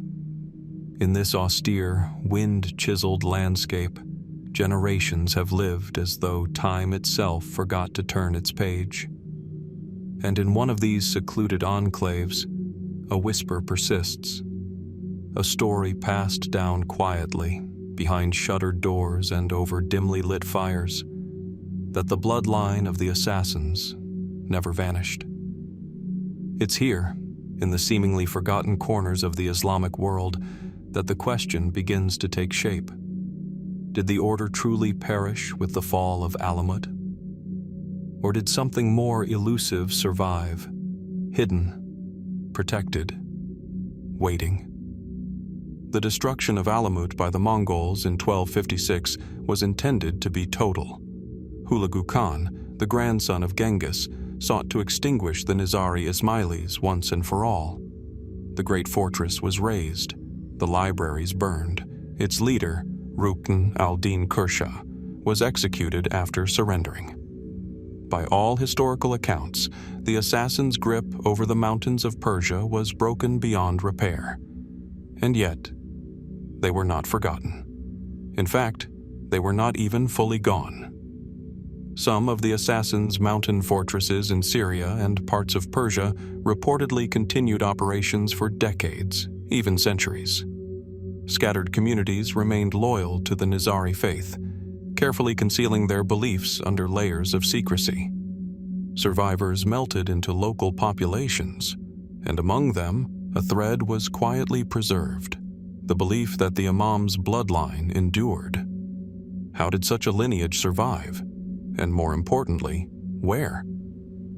In this austere, wind-chiseled landscape, generations have lived as though time itself forgot to turn its page. And in one of these secluded enclaves, a whisper persists, a story passed down quietly, behind shuttered doors and over dimly lit fires, that the bloodline of the assassins never vanished. It's here, in the seemingly forgotten corners of the Islamic world, that the question begins to take shape. Did the order truly perish with the fall of Alamut? Or did something more elusive survive, hidden, protected, waiting? The destruction of Alamut by the Mongols in 1256 was intended to be total. Hulagu Khan, the grandson of Genghis, sought to extinguish the Nizari Ismailis once and for all. The great fortress was razed, the libraries burned, its leader, Rukn al-Din Kursha, was executed after surrendering. By all historical accounts, the assassins' grip over the mountains of Persia was broken beyond repair. And yet, they were not forgotten. In fact, they were not even fully gone. Some of the assassins' mountain fortresses in Syria and parts of Persia reportedly continued operations for decades, even centuries. Scattered communities remained loyal to the Nizari faith, carefully concealing their beliefs under layers of secrecy. Survivors melted into local populations, and among them, a thread was quietly preserved, the belief that the Imam's bloodline endured. How did such a lineage survive? And more importantly, where?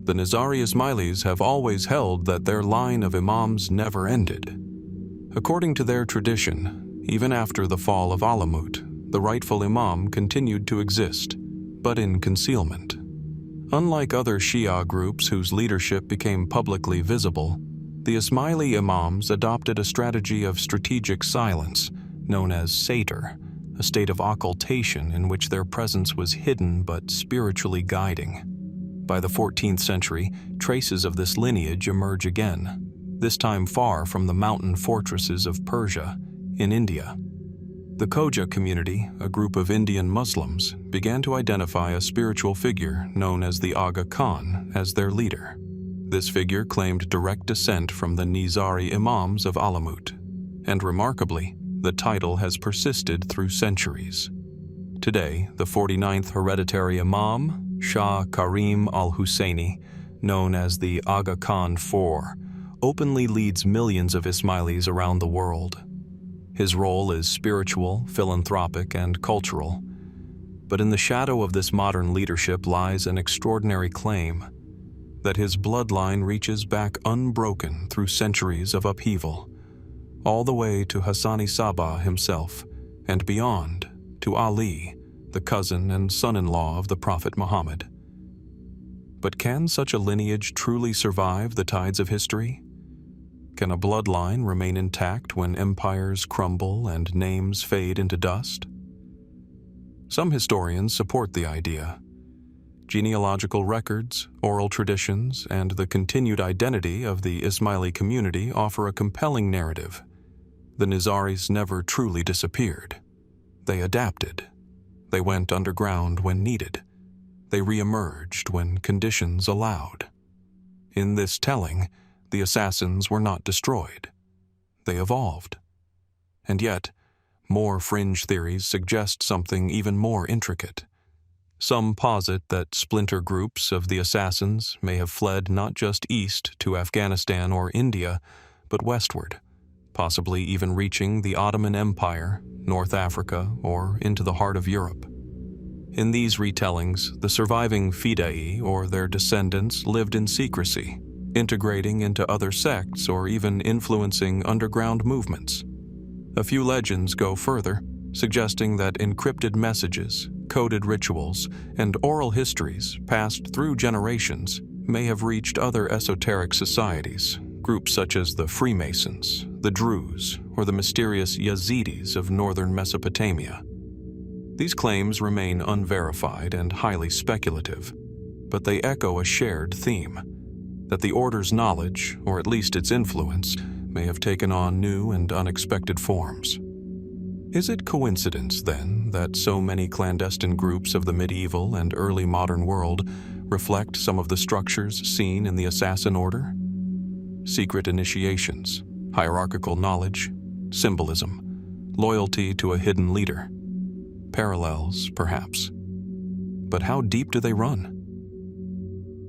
The Nizari Ismailis have always held that their line of Imams never ended. According to their tradition, even after the fall of Alamut, the rightful Imam continued to exist, but in concealment. Unlike other Shia groups whose leadership became publicly visible, the Ismaili Imams adopted a strategy of strategic silence, known as Satyr, a state of occultation in which their presence was hidden but spiritually guiding. By the 14th century, traces of this lineage emerge again, this time far from the mountain fortresses of Persia, in India. The Khoja community, a group of Indian Muslims, began to identify a spiritual figure known as the Aga Khan as their leader. This figure claimed direct descent from the Nizari Imams of Alamut, and remarkably, the title has persisted through centuries. Today, the 49th hereditary Imam, Shah Karim al-Husseini, known as the Aga Khan IV, openly leads millions of Ismailis around the world. His role is spiritual, philanthropic, and cultural. But in the shadow of this modern leadership lies an extraordinary claim that his bloodline reaches back unbroken through centuries of upheaval, all the way to Hassan-i Sabbah himself, and beyond to Ali, the cousin and son-in-law of the Prophet Muhammad. But can such a lineage truly survive the tides of history? Can a bloodline remain intact when empires crumble and names fade into dust? Some historians support the idea. Genealogical records, oral traditions, and the continued identity of the Ismaili community offer a compelling narrative. The Nizaris never truly disappeared. They adapted. They went underground when needed. They re-emerged when conditions allowed. In this telling, the assassins were not destroyed. They evolved. And yet, more fringe theories suggest something even more intricate. Some posit that splinter groups of the assassins may have fled not just east to Afghanistan or India, but westward, possibly even reaching the Ottoman Empire, North Africa, or into the heart of Europe. In these retellings, the surviving Fida'i or their descendants lived in secrecy, integrating into other sects or even influencing underground movements. A few legends go further, suggesting that encrypted messages, coded rituals, and oral histories passed through generations may have reached other esoteric societies, groups such as the Freemasons, the Druze, or the mysterious Yazidis of northern Mesopotamia. These claims remain unverified and highly speculative, but they echo a shared theme: that the order's knowledge, or at least its influence, may have taken on new and unexpected forms. Is it coincidence, then, that so many clandestine groups of the medieval and early modern world reflect some of the structures seen in the assassin order? Secret initiations, hierarchical knowledge, symbolism, loyalty to a hidden leader. Parallels, perhaps. But how deep do they run?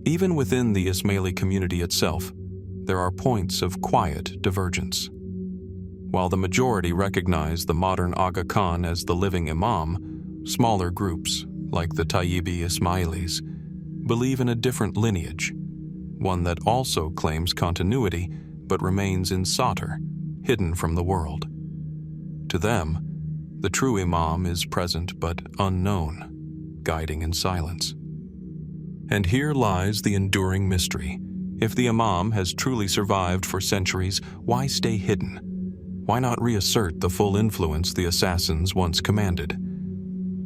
Even within the Ismaili community itself, there are points of quiet divergence. While the majority recognize the modern Aga Khan as the living Imam, smaller groups, like the Tayyibi Ismailis, believe in a different lineage, one that also claims continuity but remains in Satir, hidden from the world. To them, the true Imam is present but unknown, guiding in silence. And here lies the enduring mystery. If the Imam has truly survived for centuries, why stay hidden? Why not reassert the full influence the assassins once commanded?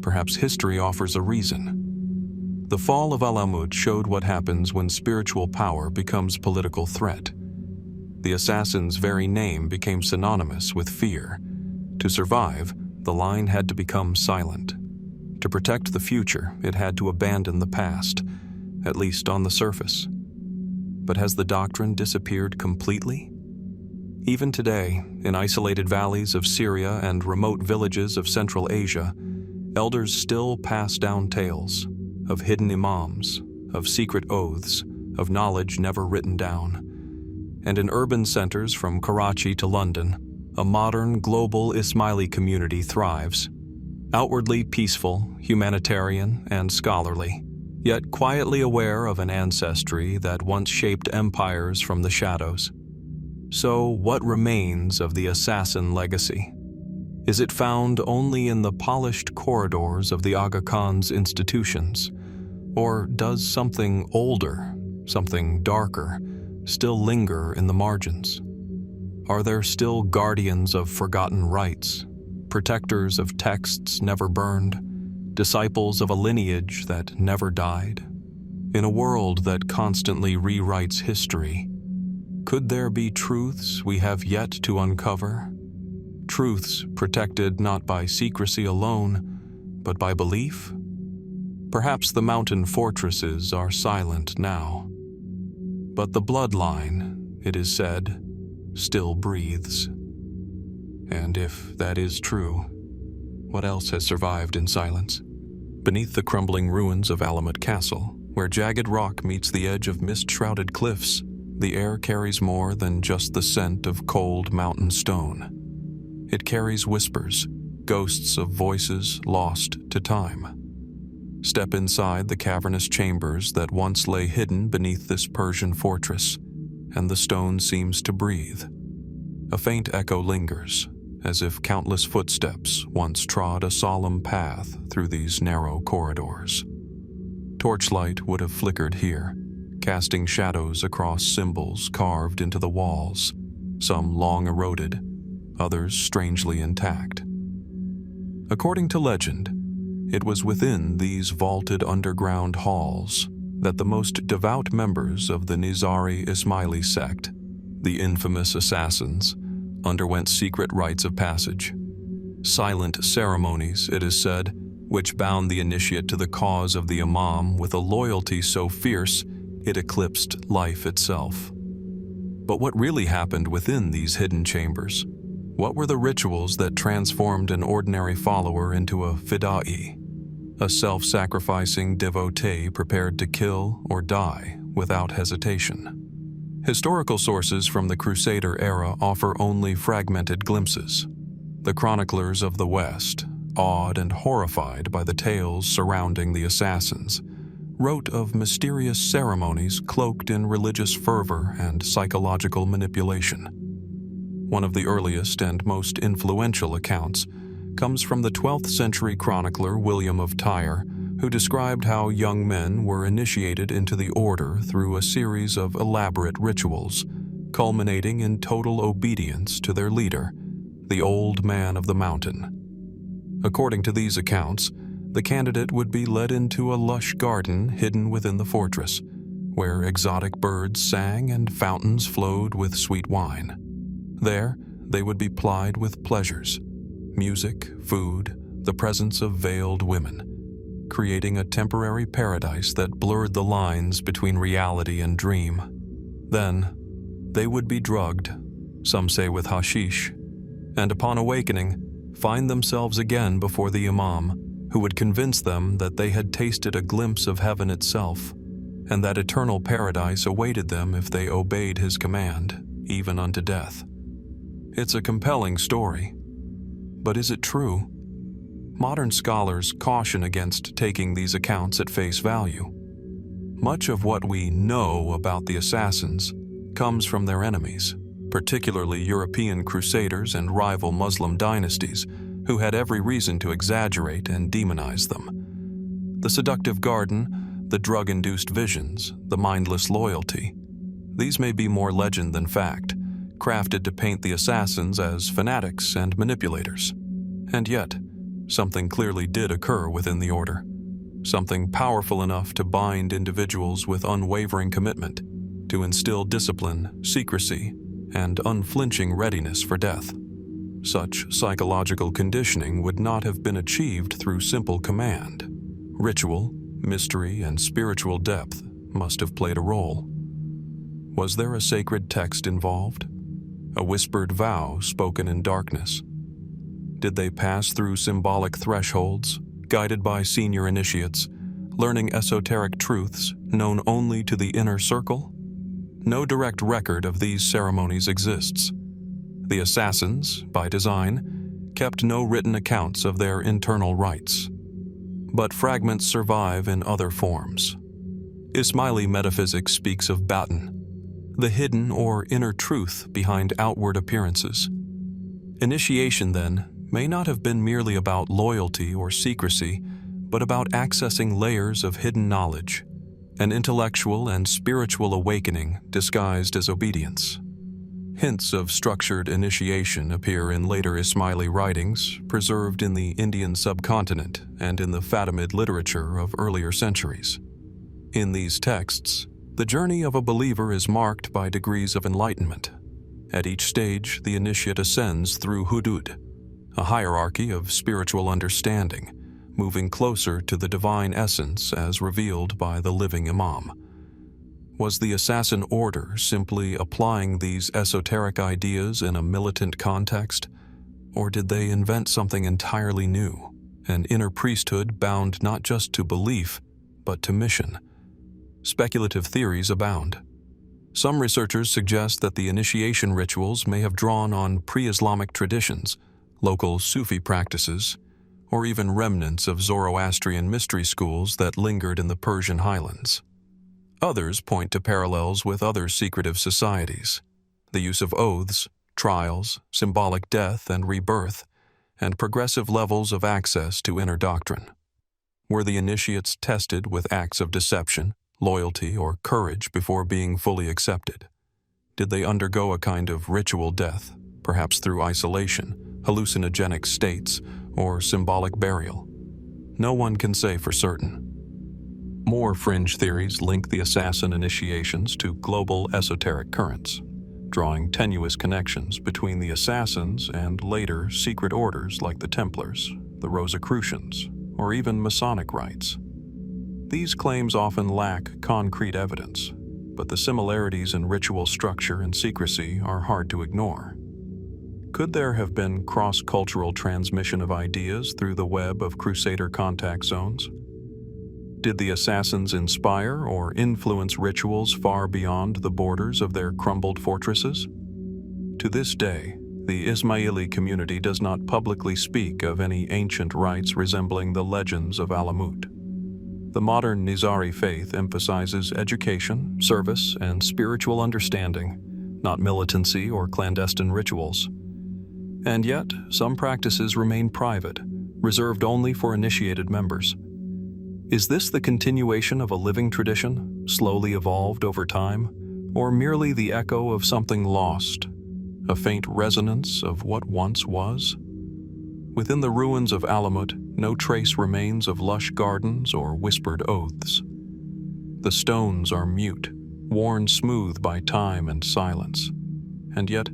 Perhaps history offers a reason. The fall of Alamut showed what happens when spiritual power becomes political threat. The assassin's very name became synonymous with fear. To survive, the line had to become silent. To protect the future, it had to abandon the past, at least on the surface. But has the doctrine disappeared completely? Even today, in isolated valleys of Syria and remote villages of Central Asia, elders still pass down tales of hidden imams, of secret oaths, of knowledge never written down. And in urban centers from Karachi to London, a modern global Ismaili community thrives, outwardly peaceful, humanitarian, and scholarly, yet quietly aware of an ancestry that once shaped empires from the shadows. So, what remains of the assassin legacy? Is it found only in the polished corridors of the Aga Khan's institutions? Or does something older, something darker, still linger in the margins? Are there still guardians of forgotten rites, protectors of texts never burned, disciples of a lineage that never died? In a world that constantly rewrites history, could there be truths we have yet to uncover? truths protected not by secrecy alone, but by belief? Perhaps the mountain fortresses are silent now, but the bloodline, it is said, still breathes. And if that is true, what else has survived in silence? Beneath the crumbling ruins of Alamut Castle, where jagged rock meets the edge of mist-shrouded cliffs, the air carries more than just the scent of cold mountain stone. It carries whispers, ghosts of voices lost to time. Step inside the cavernous chambers that once lay hidden beneath this Persian fortress, and the stone seems to breathe. A faint echo lingers, as if countless footsteps once trod a solemn path through these narrow corridors. Torchlight would have flickered here, casting shadows across symbols carved into the walls, some long eroded, others strangely intact. According to legend, it was within these vaulted underground halls that the most devout members of the Nizari Ismaili sect, the infamous Assassins, underwent secret rites of passage. Silent ceremonies, it is said, which bound the initiate to the cause of the Imam with a loyalty so fierce it eclipsed life itself. But what really happened within these hidden chambers? What were the rituals that transformed an ordinary follower into a Fida'i, a self-sacrificing devotee prepared to kill or die without hesitation? Historical sources from the Crusader era offer only fragmented glimpses. The chroniclers of the West, awed and horrified by the tales surrounding the assassins, wrote of mysterious ceremonies cloaked in religious fervor and psychological manipulation. One of the earliest and most influential accounts comes from the 12th century chronicler William of Tyre, who described how young men were initiated into the order through a series of elaborate rituals, culminating in total obedience to their leader, the Old Man of the Mountain. According to these accounts, the candidate would be led into a lush garden hidden within the fortress, where exotic birds sang and fountains flowed with sweet wine. There, they would be plied with pleasures, music, food, the presence of veiled women, creating a temporary paradise that blurred the lines between reality and dream. Then, they would be drugged, some say with hashish, and upon awakening, find themselves again before the Imam, who would convince them that they had tasted a glimpse of heaven itself, and that eternal paradise awaited them if they obeyed his command, even unto death. It's a compelling story. But is it true? Modern scholars caution against taking these accounts at face value. Much of what we know about the assassins comes from their enemies, particularly European crusaders and rival Muslim dynasties, who had every reason to exaggerate and demonize them. The seductive garden, the drug-induced visions, the mindless loyalty. These may be more legend than fact, crafted to paint the assassins as fanatics and manipulators. And yet, something clearly did occur within the order. Something powerful enough to bind individuals with unwavering commitment, to instill discipline, secrecy, and unflinching readiness for death. Such psychological conditioning would not have been achieved through simple command. Ritual, mystery, and spiritual depth must have played a role. Was there a sacred text involved? A whispered vow spoken in darkness? Did they pass through symbolic thresholds, guided by senior initiates, learning esoteric truths known only to the inner circle? No direct record of these ceremonies exists. The assassins, by design, kept no written accounts of their internal rites. But fragments survive in other forms. Ismaili metaphysics speaks of batin, the hidden or inner truth behind outward appearances. Initiation, then, may not have been merely about loyalty or secrecy, but about accessing layers of hidden knowledge, an intellectual and spiritual awakening disguised as obedience. Hints of structured initiation appear in later Ismaili writings, preserved in the Indian subcontinent and in the Fatimid literature of earlier centuries. In these texts, the journey of a believer is marked by degrees of enlightenment. At each stage, the initiate ascends through hudud, a hierarchy of spiritual understanding, moving closer to the divine essence as revealed by the living imam. Was the assassin order simply applying these esoteric ideas in a militant context, or did they invent something entirely new, an inner priesthood bound not just to belief, but to mission? Speculative theories abound. Some researchers suggest that the initiation rituals may have drawn on pre-Islamic traditions, local Sufi practices, or even remnants of Zoroastrian mystery schools that lingered in the Persian highlands. Others point to parallels with other secretive societies, the use of oaths, trials, symbolic death and rebirth, and progressive levels of access to inner doctrine. Were the initiates tested with acts of deception, loyalty, or courage before being fully accepted? Did they undergo a kind of ritual death, perhaps through isolation, hallucinogenic states, or symbolic burial? No one can say for certain. More fringe theories link the assassin initiations to global esoteric currents, drawing tenuous connections between the assassins and later secret orders like the Templars, the Rosicrucians, or even Masonic rites. These claims often lack concrete evidence, but the similarities in ritual structure and secrecy are hard to ignore. Could there have been cross-cultural transmission of ideas through the web of Crusader contact zones? Did the assassins inspire or influence rituals far beyond the borders of their crumbled fortresses? To this day, the Ismaili community does not publicly speak of any ancient rites resembling the legends of Alamut. The modern Nizari faith emphasizes education, service, and spiritual understanding, not militancy or clandestine rituals. And yet, some practices remain private, reserved only for initiated members. Is this the continuation of a living tradition, slowly evolved over time, or merely the echo of something lost, a faint resonance of what once was? Within the ruins of Alamut, no trace remains of lush gardens or whispered oaths. The stones are mute, worn smooth by time and silence. And yet,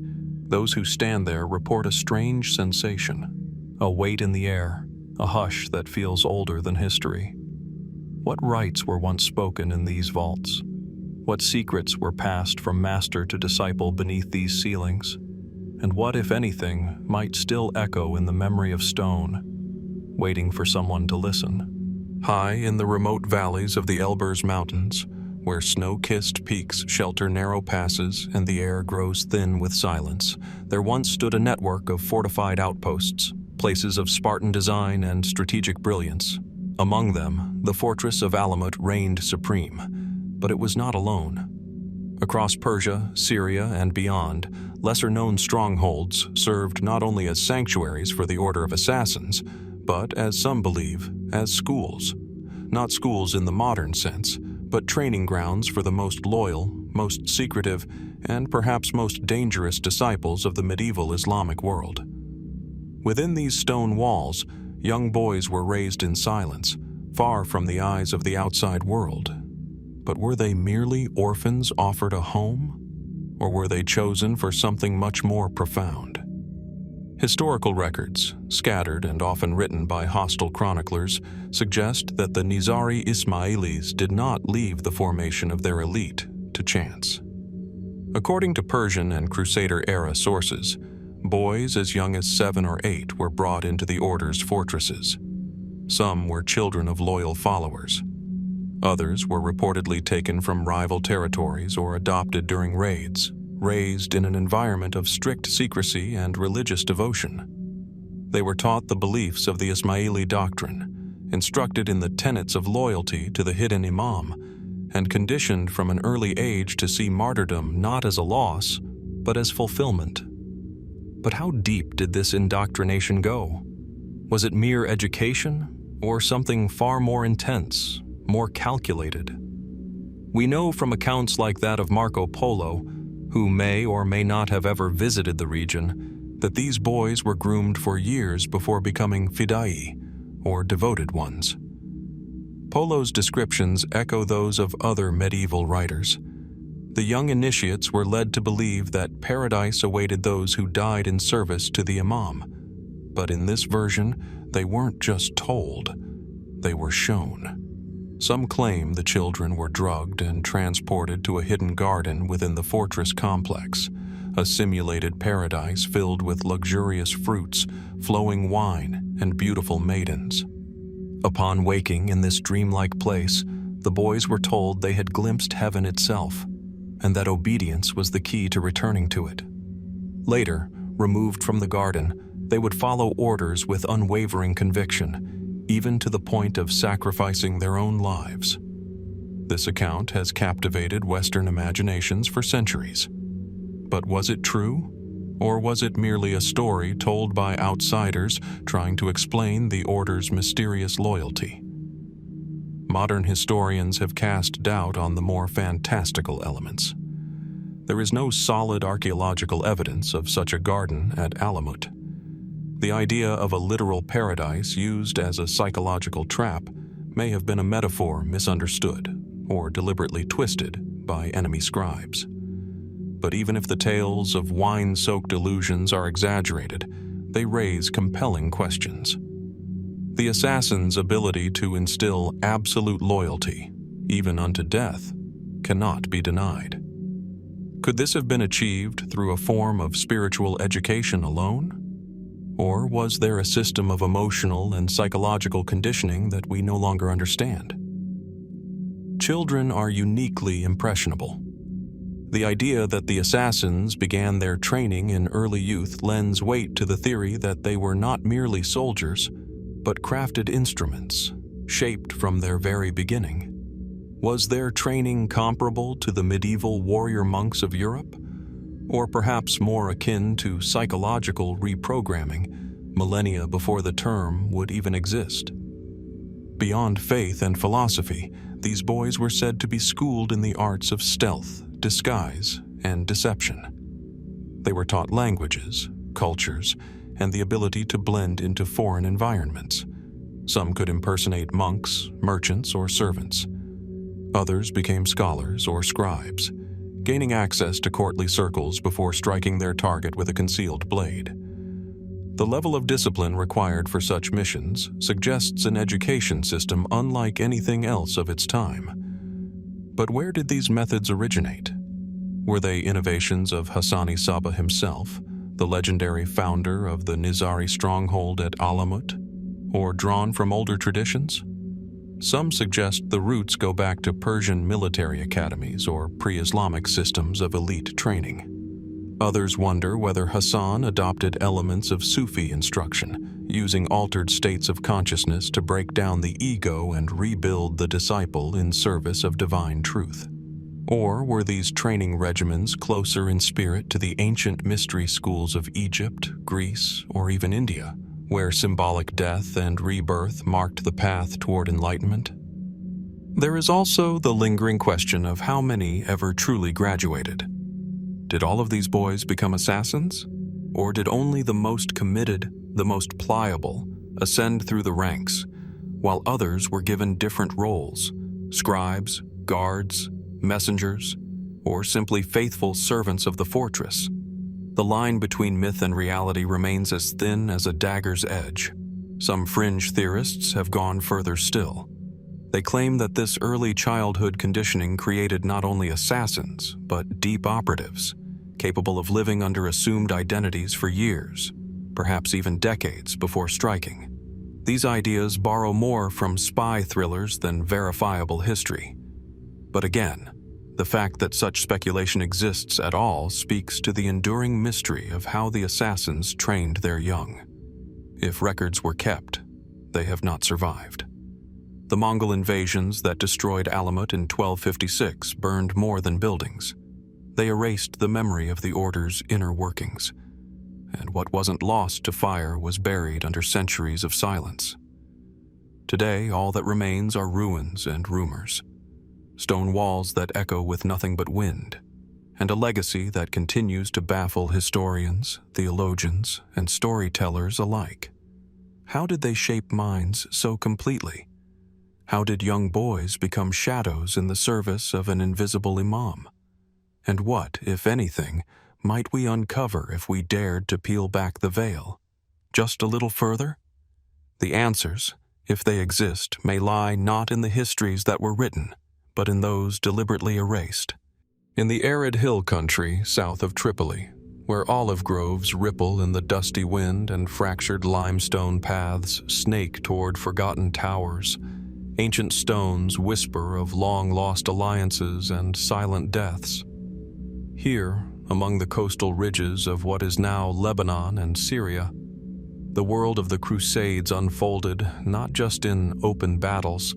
those who stand there report a strange sensation, a weight in the air, a hush that feels older than history. What rites were once spoken in these vaults? What secrets were passed from master to disciple beneath these ceilings? And what, if anything, might still echo in the memory of stone, waiting for someone to listen? High in the remote valleys of the Elburz Mountains, where snow-kissed peaks shelter narrow passes and the air grows thin with silence, there once stood a network of fortified outposts, places of Spartan design and strategic brilliance. Among them, the fortress of Alamut reigned supreme, but it was not alone. Across Persia, Syria, and beyond, lesser-known strongholds served not only as sanctuaries for the Order of Assassins, but, as some believe, as schools. Not schools in the modern sense, but training grounds for the most loyal, most secretive, and perhaps most dangerous disciples of the medieval Islamic world. Within these stone walls, young boys were raised in silence, far from the eyes of the outside world. But were they merely orphans offered a home? Or were they chosen for something much more profound? Historical records, scattered and often written by hostile chroniclers, suggest that the Nizari Ismailis did not leave the formation of their elite to chance. According to Persian and Crusader-era sources, boys as young as 7 or 8 were brought into the order's fortresses. Some were children of loyal followers. Others were reportedly taken from rival territories or adopted during raids, raised in an environment of strict secrecy and religious devotion. They were taught the beliefs of the Ismaili doctrine, instructed in the tenets of loyalty to the hidden imam, and conditioned from an early age to see martyrdom not as a loss, but as fulfillment. But how deep did this indoctrination go? Was it mere education, or something far more intense, more calculated? We know from accounts like that of Marco Polo, who may or may not have ever visited the region, that these boys were groomed for years before becoming Fida'i, or devoted ones. Polo's descriptions echo those of other medieval writers. The young initiates were led to believe that paradise awaited those who died in service to the imam. But in this version, they weren't just told, they were shown. Some claim the children were drugged and transported to a hidden garden within the fortress complex, a simulated paradise filled with luxurious fruits, flowing wine, and beautiful maidens. Upon waking in this dreamlike place, the boys were told they had glimpsed heaven itself, and that obedience was the key to returning to it. Later, removed from the garden, they would follow orders with unwavering conviction, even to the point of sacrificing their own lives. This account has captivated Western imaginations for centuries. But was it true? Or was it merely a story told by outsiders trying to explain the order's mysterious loyalty? Modern historians have cast doubt on the more fantastical elements. There is no solid archaeological evidence of such a garden at Alamut. The idea of a literal paradise used as a psychological trap may have been a metaphor misunderstood or deliberately twisted by enemy scribes. But even if the tales of wine-soaked illusions are exaggerated, they raise compelling questions. The assassin's ability to instill absolute loyalty, even unto death, cannot be denied. Could this have been achieved through a form of spiritual education alone? Or was there a system of emotional and psychological conditioning that we no longer understand? Children are uniquely impressionable. The idea that the assassins began their training in early youth lends weight to the theory that they were not merely soldiers, but crafted instruments, shaped from their very beginning. Was their training comparable to the medieval warrior monks of Europe? Or perhaps more akin to psychological reprogramming, millennia before the term would even exist? Beyond faith and philosophy, these boys were said to be schooled in the arts of stealth, disguise, and deception. They were taught languages, cultures, and the ability to blend into foreign environments. Some could impersonate monks, merchants, or servants. Others became scholars or scribes, gaining access to courtly circles before striking their target with a concealed blade. The level of discipline required for such missions suggests an education system unlike anything else of its time. But where did these methods originate? Were they innovations of Hassan-i Sabbah himself, the legendary founder of the Nizari stronghold at Alamut, or drawn from older traditions? Some suggest the roots go back to Persian military academies or pre-Islamic systems of elite training. Others wonder whether Hassan adopted elements of Sufi instruction, using altered states of consciousness to break down the ego and rebuild the disciple in service of divine truth. Or were these training regimens closer in spirit to the ancient mystery schools of Egypt, Greece, or even India, where symbolic death and rebirth marked the path toward enlightenment? There is also the lingering question of how many ever truly graduated. Did all of these boys become assassins? Or did only the most committed, the most pliable, ascend through the ranks, while others were given different roles: scribes, guards, messengers, or simply faithful servants of the fortress? The line between myth and reality remains as thin as a dagger's edge. Some fringe theorists have gone further still. They claim that this early childhood conditioning created not only assassins, but deep operatives, capable of living under assumed identities for years, perhaps even decades before striking. These ideas borrow more from spy thrillers than verifiable history. But again, the fact that such speculation exists at all speaks to the enduring mystery of how the assassins trained their young. If records were kept, they have not survived. The Mongol invasions that destroyed Alamut in 1256 burned more than buildings. They erased the memory of the order's inner workings, and what wasn't lost to fire was buried under centuries of silence. Today, all that remains are ruins and rumors. Stone walls that echo with nothing but wind, and a legacy that continues to baffle historians, theologians, and storytellers alike. How did they shape minds so completely? How did young boys become shadows in the service of an invisible imam? And what, if anything, might we uncover if we dared to peel back the veil? just a little further? The answers, if they exist, may lie not in the histories that were written, but in those deliberately erased. In the arid hill country south of Tripoli, where olive groves ripple in the dusty wind and fractured limestone paths snake toward forgotten towers, ancient stones whisper of long-lost alliances and silent deaths. Here, among the coastal ridges of what is now Lebanon and Syria, the world of the Crusades unfolded not just in open battles,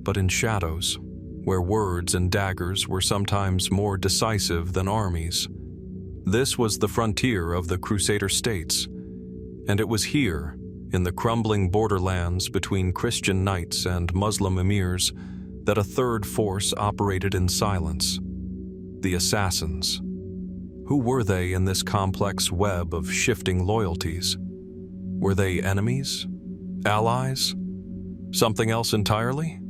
but in shadows, where words and daggers were sometimes more decisive than armies. This was the frontier of the Crusader states, and it was here, in the crumbling borderlands between Christian knights and Muslim emirs, that a third force operated in silence: the Assassins. Who were they in this complex web of shifting loyalties? Were they enemies? Allies? Something else entirely?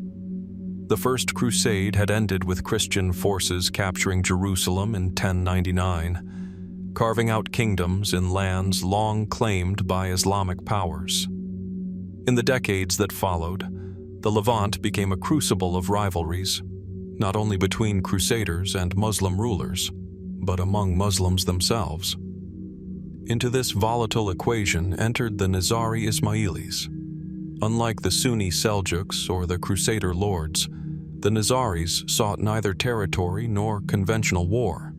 The First Crusade had ended with Christian forces capturing Jerusalem in 1099, carving out kingdoms in lands long claimed by Islamic powers. In the decades that followed, the Levant became a crucible of rivalries, not only between Crusaders and Muslim rulers, but among Muslims themselves. Into this volatile equation entered the Nizari Ismailis. Unlike the Sunni Seljuks or the Crusader lords, the Nizaris sought neither territory nor conventional war.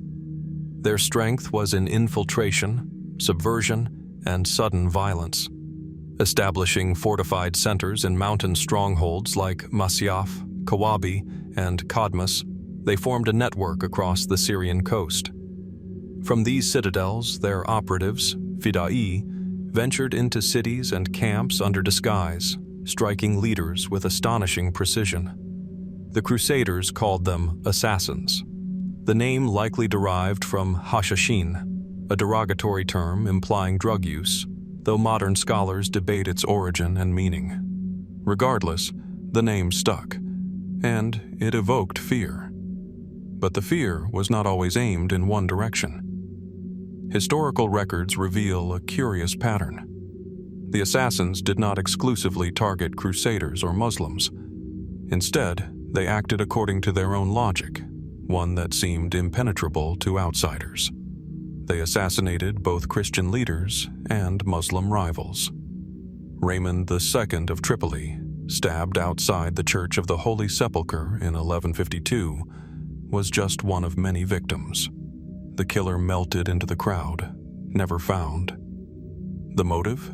Their strength was in infiltration, subversion, and sudden violence. Establishing fortified centers in mountain strongholds like Masyaf, Kawabi, and Kadmas, they formed a network across the Syrian coast. From these citadels, their operatives, Fida'i, ventured into cities and camps under disguise, striking leaders with astonishing precision. The Crusaders called them assassins. The name likely derived from Hashshashin, a derogatory term implying drug use, though modern scholars debate its origin and meaning. Regardless, the name stuck, and it evoked fear. But the fear was not always aimed in one direction. Historical records reveal a curious pattern. The assassins did not exclusively target Crusaders or Muslims. Instead, they acted according to their own logic, one that seemed impenetrable to outsiders. They assassinated both Christian leaders and Muslim rivals. Raymond II of Tripoli, stabbed outside the Church of the Holy Sepulchre in 1152, was just one of many victims. The killer melted into the crowd, never found. The motive?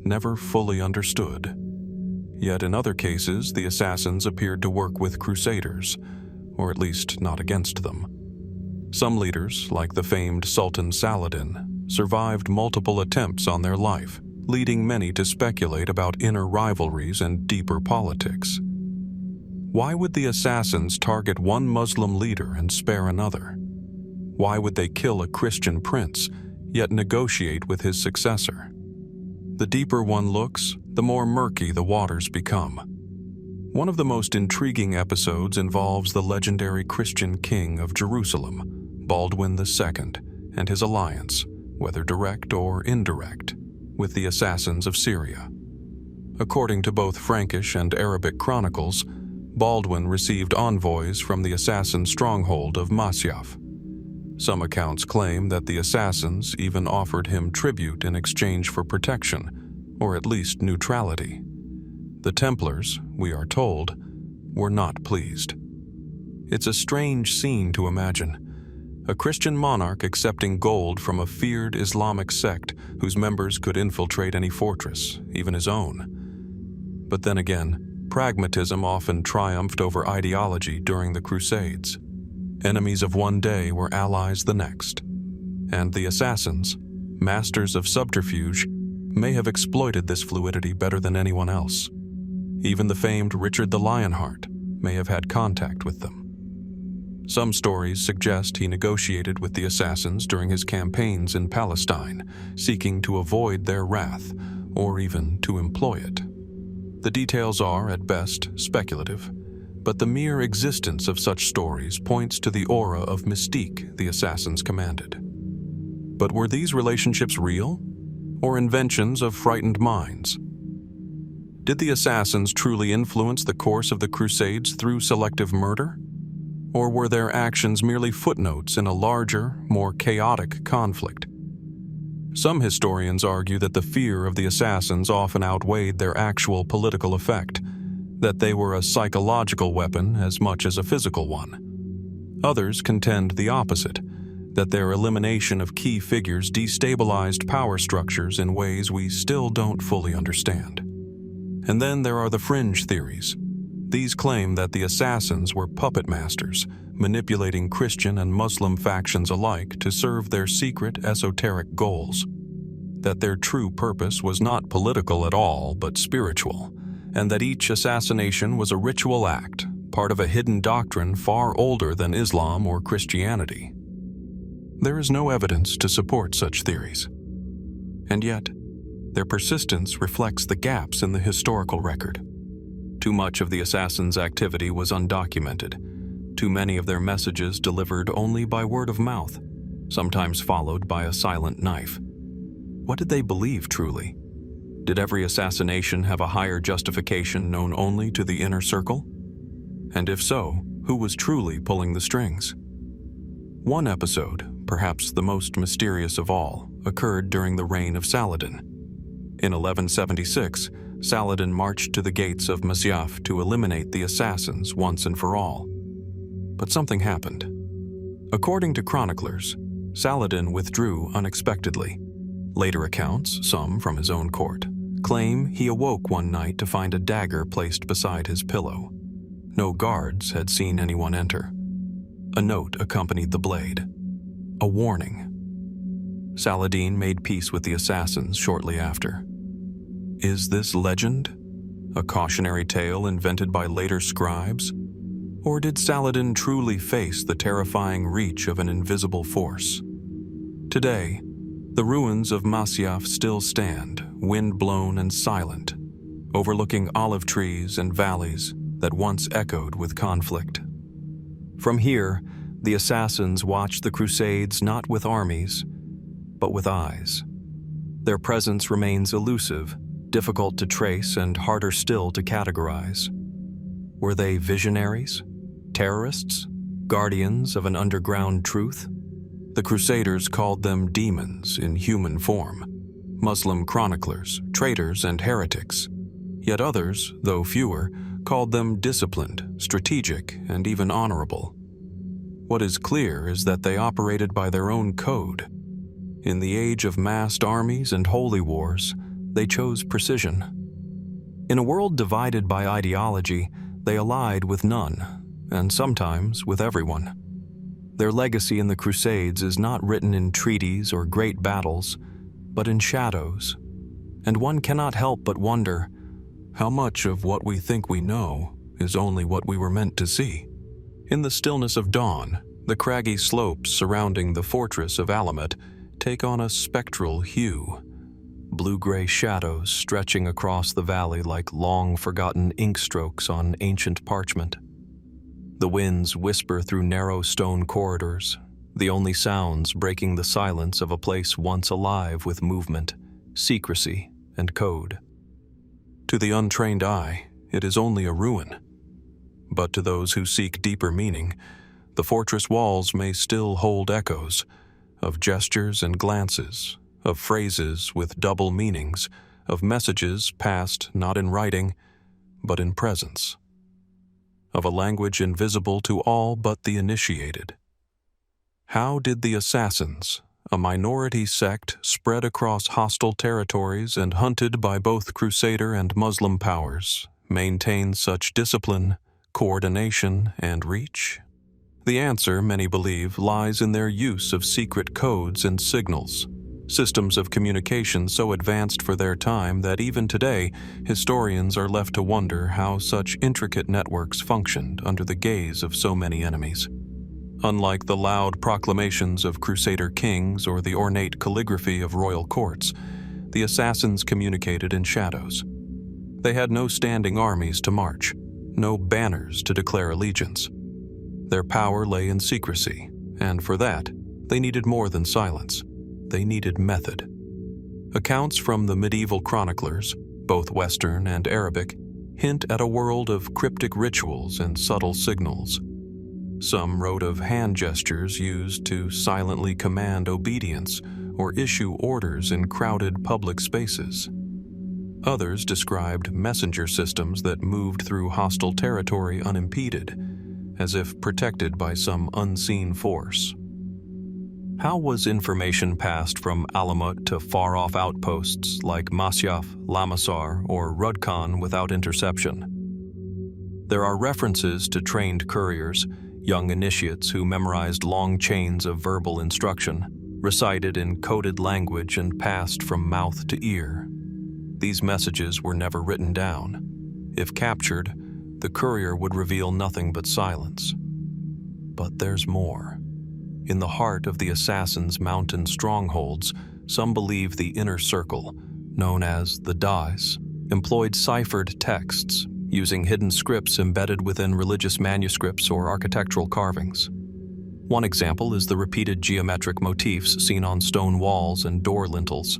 Never fully understood. Yet in other cases, the assassins appeared to work with Crusaders, or at least not against them. Some leaders, like the famed Sultan Saladin, survived multiple attempts on their life, leading many to speculate about inner rivalries and deeper politics. Why would the assassins target one Muslim leader and spare another? Why would they kill a Christian prince, yet negotiate with his successor? The deeper one looks, the more murky the waters become. One of the most intriguing episodes involves the legendary Christian king of Jerusalem, Baldwin II, and his alliance, whether direct or indirect, with the assassins of Syria. According to both Frankish and Arabic chronicles, Baldwin received envoys from the assassin stronghold of Masyaf. Some accounts claim that the assassins even offered him tribute in exchange for protection, or at least neutrality. The Templars, we are told, were not pleased. It's a strange scene to imagine. A Christian monarch accepting gold from a feared Islamic sect whose members could infiltrate any fortress, even his own. But then again, pragmatism often triumphed over ideology during the Crusades. Enemies of one day were allies the next. And the assassins, masters of subterfuge, may have exploited this fluidity better than anyone else. Even the famed Richard the Lionheart may have had contact with them. Some stories suggest he negotiated with the assassins during his campaigns in Palestine, seeking to avoid their wrath, or even to employ it. The details are, at best, speculative, but the mere existence of such stories points to the aura of mystique the assassins commanded. But were these relationships real? or inventions of frightened minds? Did the assassins truly influence the course of the Crusades through selective murder? Or were their actions merely footnotes in a larger, more chaotic conflict? Some historians argue that the fear of the assassins often outweighed their actual political effect, that they were a psychological weapon as much as a physical one. Others contend the opposite, that their elimination of key figures destabilized power structures in ways we still don't fully understand. And then there are the fringe theories. These claim that the assassins were puppet masters, manipulating Christian and Muslim factions alike to serve their secret esoteric goals. That their true purpose was not political at all, but spiritual, and that each assassination was a ritual act, part of a hidden doctrine far older than Islam or Christianity. There is no evidence to support such theories. And yet, their persistence reflects the gaps in the historical record. Too much of the assassins' activity was undocumented, too many of their messages delivered only by word of mouth, sometimes followed by a silent knife. What did they believe truly? Did every assassination have a higher justification known only to the inner circle? And if so, who was truly pulling the strings? One episode, perhaps the most mysterious of all, occurred during the reign of Saladin. In 1176, Saladin marched to the gates of Masyaf to eliminate the assassins once and for all. But something happened. According to chroniclers, Saladin withdrew unexpectedly. Later accounts, some from his own court, claim he awoke one night to find a dagger placed beside his pillow. No guards had seen anyone enter. A note accompanied the blade. A warning. Saladin made peace with the assassins shortly after. Is this legend? A cautionary tale invented by later scribes? Or did Saladin truly face the terrifying reach of an invisible force? Today, the ruins of Masyaf still stand, wind-blown and silent, overlooking olive trees and valleys that once echoed with conflict. From here, the assassins watched the Crusades not with armies, but with eyes. Their presence remains elusive, difficult to trace and harder still to categorize. Were they visionaries? Terrorists? Guardians of an underground truth? The Crusaders called them demons in human form, Muslim chroniclers, traitors, and heretics. Yet others, though fewer, called them disciplined, strategic, and even honorable. What is clear is that they operated by their own code. In the age of massed armies and holy wars, they chose precision. In a world divided by ideology, they allied with none, and sometimes with everyone. Their legacy in the Crusades is not written in treaties or great battles, but in shadows. And one cannot help but wonder, how much of what we think we know is only what we were meant to see? In the stillness of dawn, the craggy slopes surrounding the fortress of Alamut take on a spectral hue. Blue-gray shadows stretching across the valley like long-forgotten ink strokes on ancient parchment. The winds whisper through narrow stone corridors, the only sounds breaking the silence of a place once alive with movement, secrecy, and code. To the untrained eye, it is only a ruin. But to those who seek deeper meaning, the fortress walls may still hold echoes of gestures and glances, of phrases with double meanings, of messages passed not in writing, but in presence. Of a language invisible to all but the initiated. How did the assassins, a minority sect spread across hostile territories and hunted by both Crusader and Muslim powers, maintain such discipline, coordination, and reach? The answer, many believe, lies in their use of secret codes and signals, systems of communication so advanced for their time that even today, historians are left to wonder how such intricate networks functioned under the gaze of so many enemies. Unlike the loud proclamations of Crusader kings or the ornate calligraphy of royal courts, the assassins communicated in shadows. They had no standing armies to march, no banners to declare allegiance. Their power lay in secrecy, and for that, they needed more than silence. They needed method. Accounts from the medieval chroniclers, both Western and Arabic, hint at a world of cryptic rituals and subtle signals. Some wrote of hand gestures used to silently command obedience or issue orders in crowded public spaces. Others described messenger systems that moved through hostile territory unimpeded, as if protected by some unseen force. How was information passed from Alamut to far-off outposts like Masyaf, Lamassar, or Rudkhan without interception? There are references to trained couriers, young initiates who memorized long chains of verbal instruction, recited in coded language and passed from mouth to ear. These messages were never written down. If captured, the courier would reveal nothing but silence. But there's more. In the heart of the assassins' mountain strongholds, some believe the inner circle, known as the Dais, employed ciphered texts, using hidden scripts embedded within religious manuscripts or architectural carvings. One example is the repeated geometric motifs seen on stone walls and door lintels,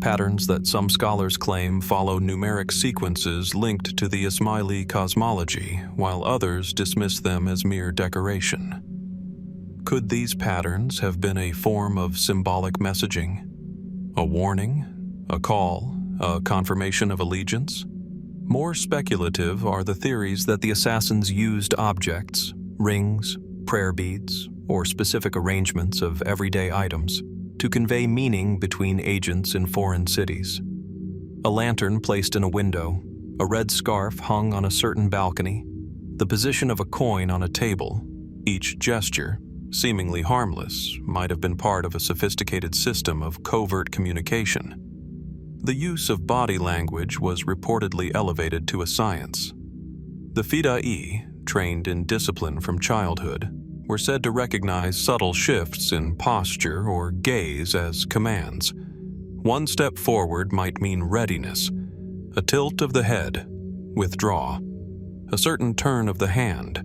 patterns that some scholars claim follow numeric sequences linked to the Ismaili cosmology, while others dismiss them as mere decoration. Could these patterns have been a form of symbolic messaging? A warning? A call? A confirmation of allegiance? More speculative are the theories that the assassins used objects, rings, prayer beads, or specific arrangements of everyday items to convey meaning between agents in foreign cities. A lantern placed in a window, a red scarf hung on a certain balcony, the position of a coin on a table, each gesture, seemingly harmless, might have been part of a sophisticated system of covert communication. The use of body language was reportedly elevated to a science. The Fida'i, trained in discipline from childhood, were said to recognize subtle shifts in posture or gaze as commands. One step forward might mean readiness, a tilt of the head, withdraw, a certain turn of the hand,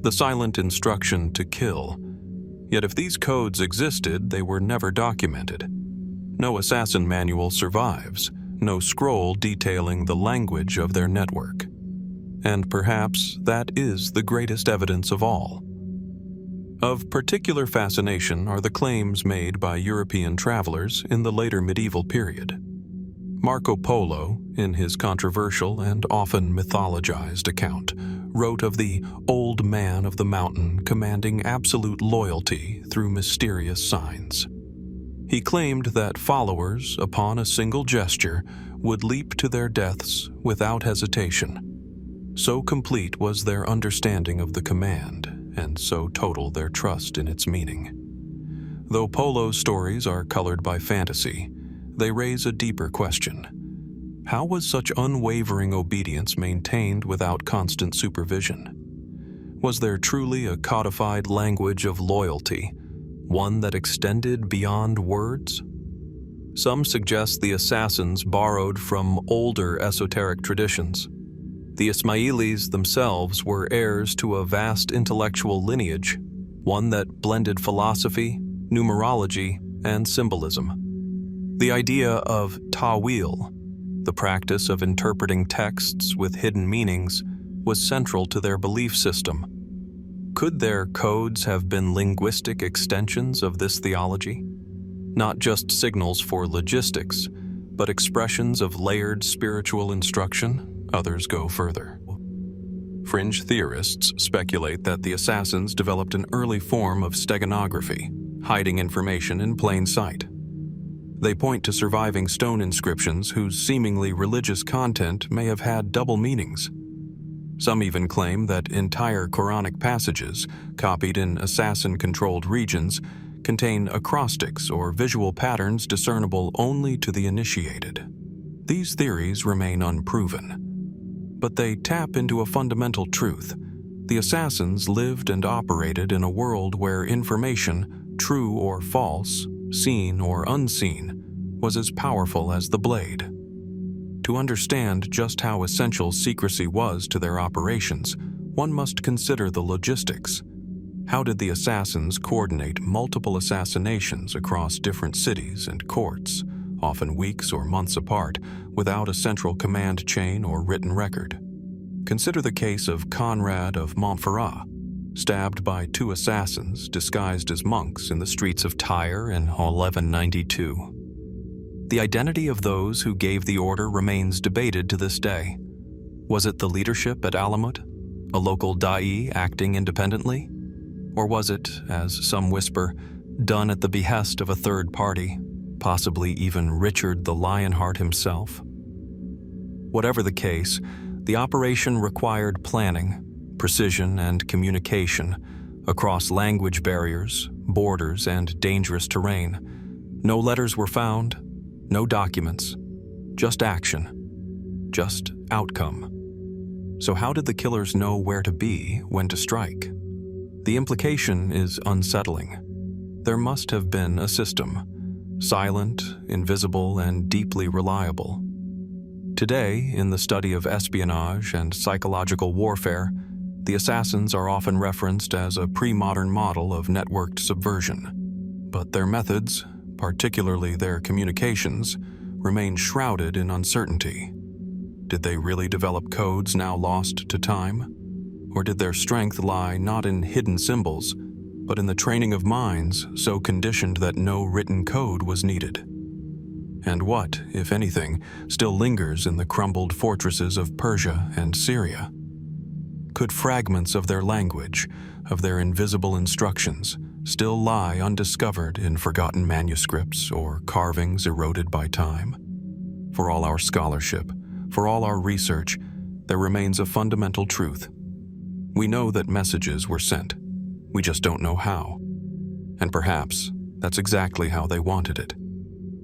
the silent instruction to kill. Yet if these codes existed, they were never documented. No assassin manual survives, no scroll detailing the language of their network. And perhaps that is the greatest evidence of all. Of particular fascination are the claims made by European travelers in the later medieval period. Marco Polo, in his controversial and often mythologized account, wrote of the old man of the mountain commanding absolute loyalty through mysterious signs. He claimed that followers, upon a single gesture, would leap to their deaths without hesitation. So complete was their understanding of the command, and so total their trust in its meaning. Though Polo's stories are colored by fantasy, they raise a deeper question. How was such unwavering obedience maintained without constant supervision? Was there truly a codified language of loyalty, one that extended beyond words? Some suggest the assassins borrowed from older esoteric traditions. The Ismailis themselves were heirs to a vast intellectual lineage, one that blended philosophy, numerology, and symbolism. The idea of ta'wil, the practice of interpreting texts with hidden meanings, was central to their belief system. Could their codes have been linguistic extensions of this theology? Not just signals for logistics, but expressions of layered spiritual instruction? Others go further. Fringe theorists speculate that the assassins developed an early form of steganography, hiding information in plain sight. They point to surviving stone inscriptions whose seemingly religious content may have had double meanings. Some even claim that entire Quranic passages, copied in assassin-controlled regions, contain acrostics or visual patterns discernible only to the initiated. These theories remain unproven, but they tap into a fundamental truth. The assassins lived and operated in a world where information, true or false, seen or unseen, was as powerful as the blade. To understand just how essential secrecy was to their operations, one must consider the logistics. How did the assassins coordinate multiple assassinations across different cities and courts, often weeks or months apart, without a central command chain or written record. Consider the case of Conrad of Montferrat, stabbed by 2 assassins disguised as monks in the streets of Tyre in 1192. The identity of those who gave the order remains debated to this day. Was it the leadership at Alamut, a local da'i acting independently? Or was it, as some whisper, done at the behest of a third party, possibly even Richard the Lionheart himself? Whatever the case, the operation required planning, precision, and communication across language barriers, borders, and dangerous terrain. No letters were found, no documents, just action, just outcome. So how did the killers know where to be, when to strike? The implication is unsettling. There must have been a system, silent, invisible, and deeply reliable. Today, in the study of espionage and psychological warfare, the assassins are often referenced as a pre-modern model of networked subversion. But their methods, particularly their communications, remain shrouded in uncertainty. Did they really develop codes now lost to time? Or did their strength lie not in hidden symbols, but in the training of minds so conditioned that no written code was needed? And what, if anything, still lingers in the crumbled fortresses of Persia and Syria? Could fragments of their language, of their invisible instructions, still lie undiscovered in forgotten manuscripts or carvings eroded by time? For all our scholarship, for all our research, there remains a fundamental truth. We know that messages were sent. We just don't know how. And perhaps that's exactly how they wanted it.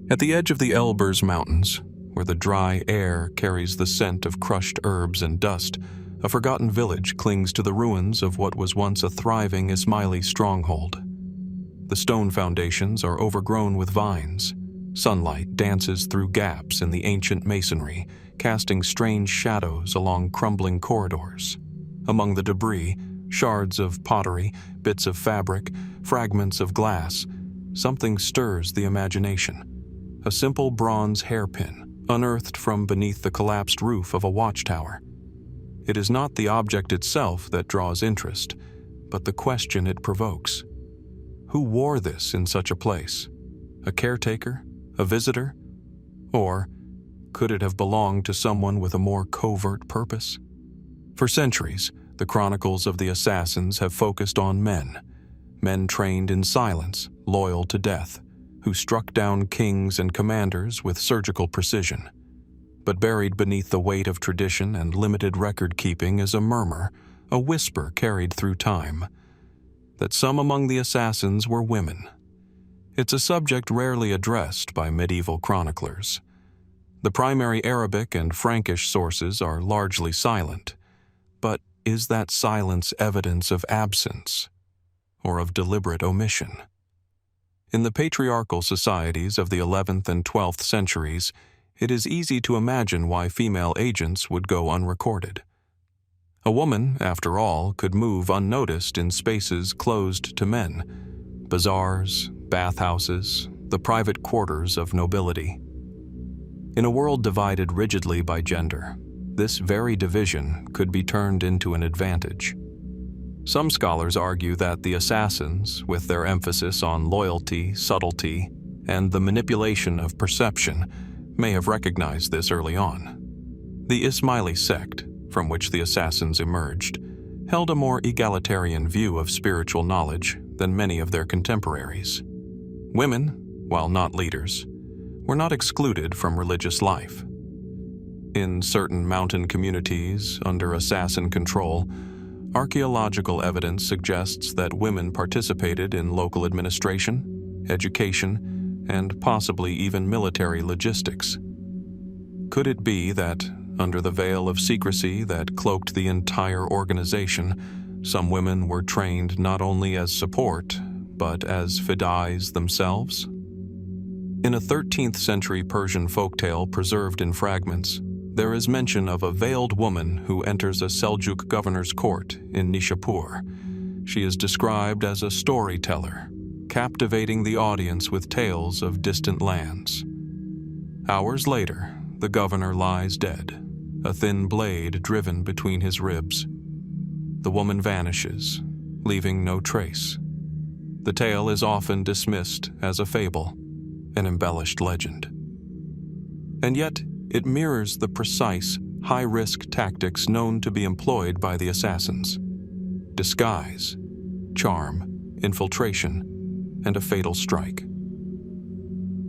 At the edge of the Elburz Mountains, where the dry air carries the scent of crushed herbs and dust, a forgotten village clings to the ruins of what was once a thriving Ismaili stronghold. The stone foundations are overgrown with vines. Sunlight dances through gaps in the ancient masonry, casting strange shadows along crumbling corridors. Among the debris, shards of pottery, bits of fabric, fragments of glass, something stirs the imagination. A simple bronze hairpin, unearthed from beneath the collapsed roof of a watchtower. It is not the object itself that draws interest, but the question it provokes. Who wore this in such a place? A caretaker? A visitor? Or could it have belonged to someone with a more covert purpose? For centuries, the chronicles of the assassins have focused on men trained in silence, loyal to death, who struck down kings and commanders with surgical precision. But buried beneath the weight of tradition and limited record-keeping is a murmur, a whisper carried through time, that some among the assassins were women. It's a subject rarely addressed by medieval chroniclers. The primary Arabic and Frankish sources are largely silent, but is that silence evidence of absence or of deliberate omission? In the patriarchal societies of the 11th and 12th centuries, it is easy to imagine why female agents would go unrecorded. A woman, after all, could move unnoticed in spaces closed to men, bazaars, bathhouses, the private quarters of nobility. In a world divided rigidly by gender, this very division could be turned into an advantage. Some scholars argue that the assassins, with their emphasis on loyalty, subtlety, and the manipulation of perception, may have recognized this early on. The Ismaili sect, from which the assassins emerged, held a more egalitarian view of spiritual knowledge than many of their contemporaries. Women, while not leaders, were not excluded from religious life. In certain mountain communities under assassin control, archaeological evidence suggests that women participated in local administration, education, and possibly even military logistics. Could it be that, under the veil of secrecy that cloaked the entire organization, some women were trained not only as support, but as Fida'is themselves? In a 13th century Persian folktale preserved in fragments, there is mention of a veiled woman who enters a Seljuk governor's court in Nishapur. She is described as a storyteller, captivating the audience with tales of distant lands. Hours later, the governor lies dead, a thin blade driven between his ribs. The woman vanishes, leaving no trace. The tale is often dismissed as a fable, an embellished legend. And yet, it mirrors the precise, high-risk tactics known to be employed by the assassins: disguise, charm, infiltration, and a fatal strike.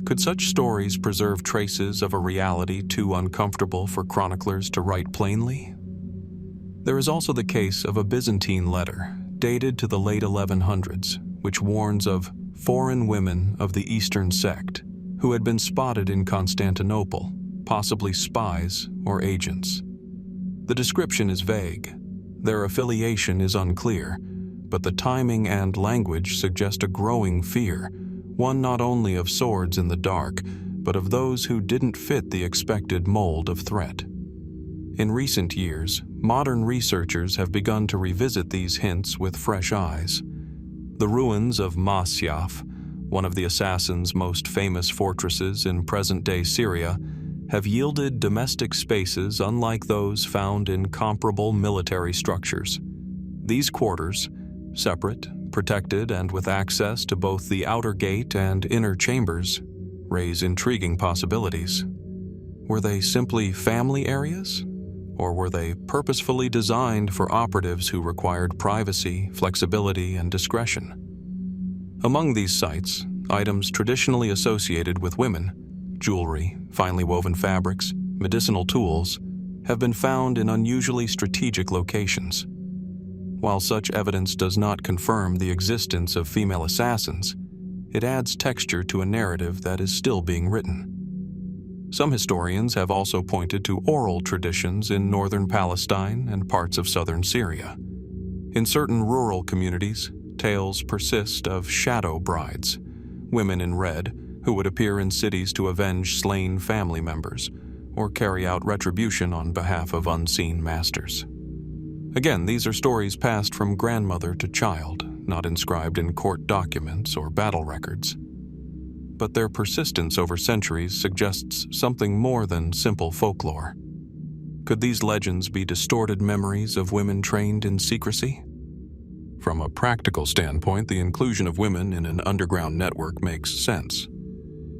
Could such stories preserve traces of a reality too uncomfortable for chroniclers to write plainly? There is also the case of a Byzantine letter, dated to the late 1100s, which warns of foreign women of the Eastern sect who had been spotted in Constantinople, possibly spies or agents. The description is vague. Their affiliation is unclear, but the timing and language suggest a growing fear, one not only of swords in the dark, but of those who didn't fit the expected mold of threat. In recent years, modern researchers have begun to revisit these hints with fresh eyes. The ruins of Masyaf, one of the assassins' most famous fortresses in present-day Syria, have yielded domestic spaces unlike those found in comparable military structures. These quarters, separate, protected, and with access to both the outer gate and inner chambers, raise intriguing possibilities. Were they simply family areas? Or were they purposefully designed for operatives who required privacy, flexibility, and discretion? Among these sites, items traditionally associated with women, jewelry, finely woven fabrics, medicinal tools, have been found in unusually strategic locations. While such evidence does not confirm the existence of female assassins, it adds texture to a narrative that is still being written. Some historians have also pointed to oral traditions in northern Palestine and parts of southern Syria. In certain rural communities, tales persist of shadow brides, women in red, who would appear in cities to avenge slain family members or carry out retribution on behalf of unseen masters. Again, these are stories passed from grandmother to child, not inscribed in court documents or battle records. But their persistence over centuries suggests something more than simple folklore. Could these legends be distorted memories of women trained in secrecy? From a practical standpoint, the inclusion of women in an underground network makes sense.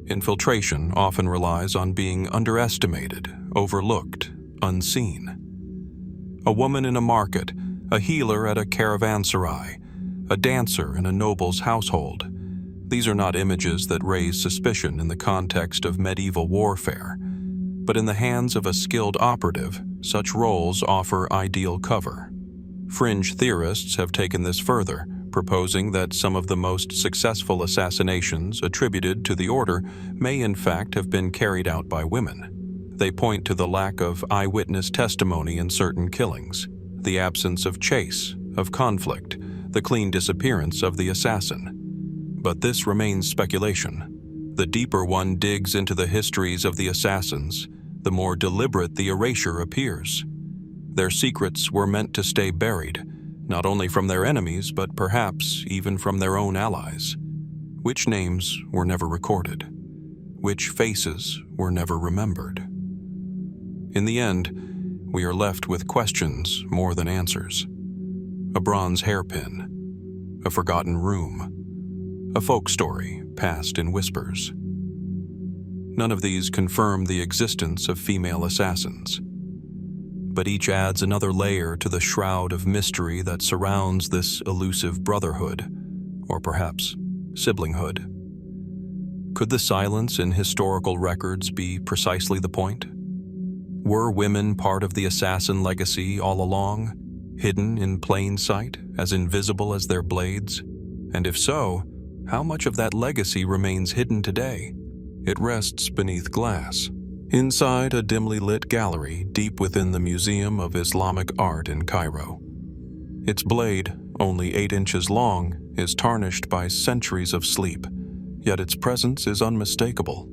Infiltration often relies on being underestimated, overlooked, unseen. A woman in a market, a healer at a caravanserai, a dancer in a noble's household. These are not images that raise suspicion in the context of medieval warfare, but in the hands of a skilled operative, such roles offer ideal cover. Fringe theorists have taken this further, proposing that some of the most successful assassinations attributed to the order may in fact have been carried out by women. They point to the lack of eyewitness testimony in certain killings, the absence of chase, of conflict, the clean disappearance of the assassin. But this remains speculation. The deeper one digs into the histories of the assassins, the more deliberate the erasure appears. Their secrets were meant to stay buried, not only from their enemies, but perhaps even from their own allies. Which names were never recorded? Which faces were never remembered? In the end, we are left with questions more than answers. A bronze hairpin, a forgotten room, a folk story passed in whispers. None of these confirm the existence of female assassins, but each adds another layer to the shroud of mystery that surrounds this elusive brotherhood, or perhaps siblinghood. Could the silence in historical records be precisely the point? Were women part of the assassin legacy all along, hidden in plain sight, as invisible as their blades? And if so, how much of that legacy remains hidden today? It rests beneath glass, inside a dimly lit gallery deep within the Museum of Islamic Art in Cairo. Its blade, only 8 inches long, is tarnished by centuries of sleep, yet its presence is unmistakable.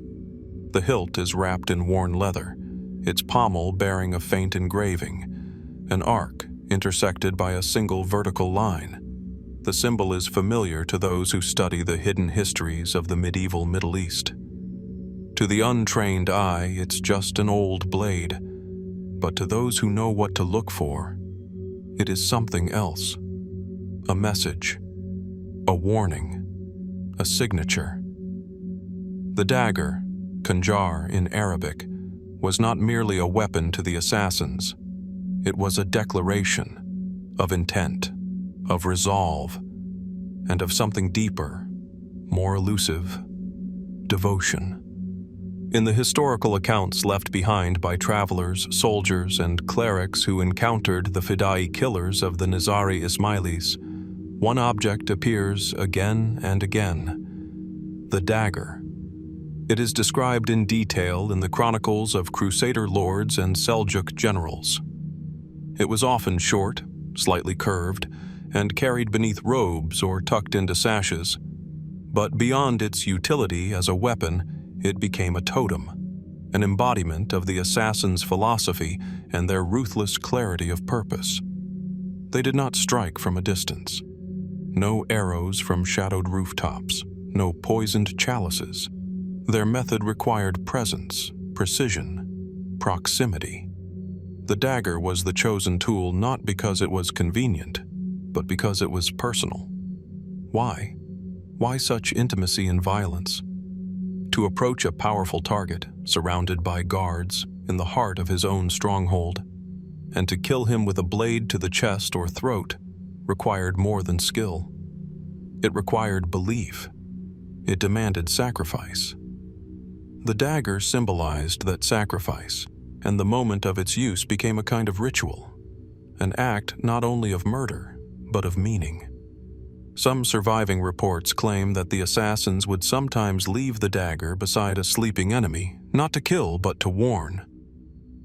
The hilt is wrapped in worn leather, its pommel bearing a faint engraving, an arc intersected by a single vertical line. The symbol is familiar to those who study the hidden histories of the medieval Middle East. To the untrained eye, it's just an old blade, but to those who know what to look for, it is something else. A message, a warning, a signature. The dagger, Khanjar in Arabic, was not merely a weapon to the assassins. It was a declaration of intent, of resolve, and of something deeper, more elusive: devotion. In the historical accounts left behind by travelers, soldiers, and clerics who encountered the Fida'i killers of the Nizari Ismailis, one object appears again and again: the dagger. It is described in detail in the chronicles of Crusader lords and Seljuk generals. It was often short, slightly curved, and carried beneath robes or tucked into sashes. But beyond its utility as a weapon, it became a totem, an embodiment of the assassins' philosophy and their ruthless clarity of purpose. They did not strike from a distance. No arrows from shadowed rooftops, no poisoned chalices. Their method required presence, precision, proximity. The dagger was the chosen tool not because it was convenient, but because it was personal. Why? Why such intimacy and violence? To approach a powerful target, surrounded by guards, in the heart of his own stronghold, and to kill him with a blade to the chest or throat, required more than skill. It required belief. It demanded sacrifice. The dagger symbolized that sacrifice, and the moment of its use became a kind of ritual, an act not only of murder, but of meaning. Some surviving reports claim that the assassins would sometimes leave the dagger beside a sleeping enemy, not to kill but to warn.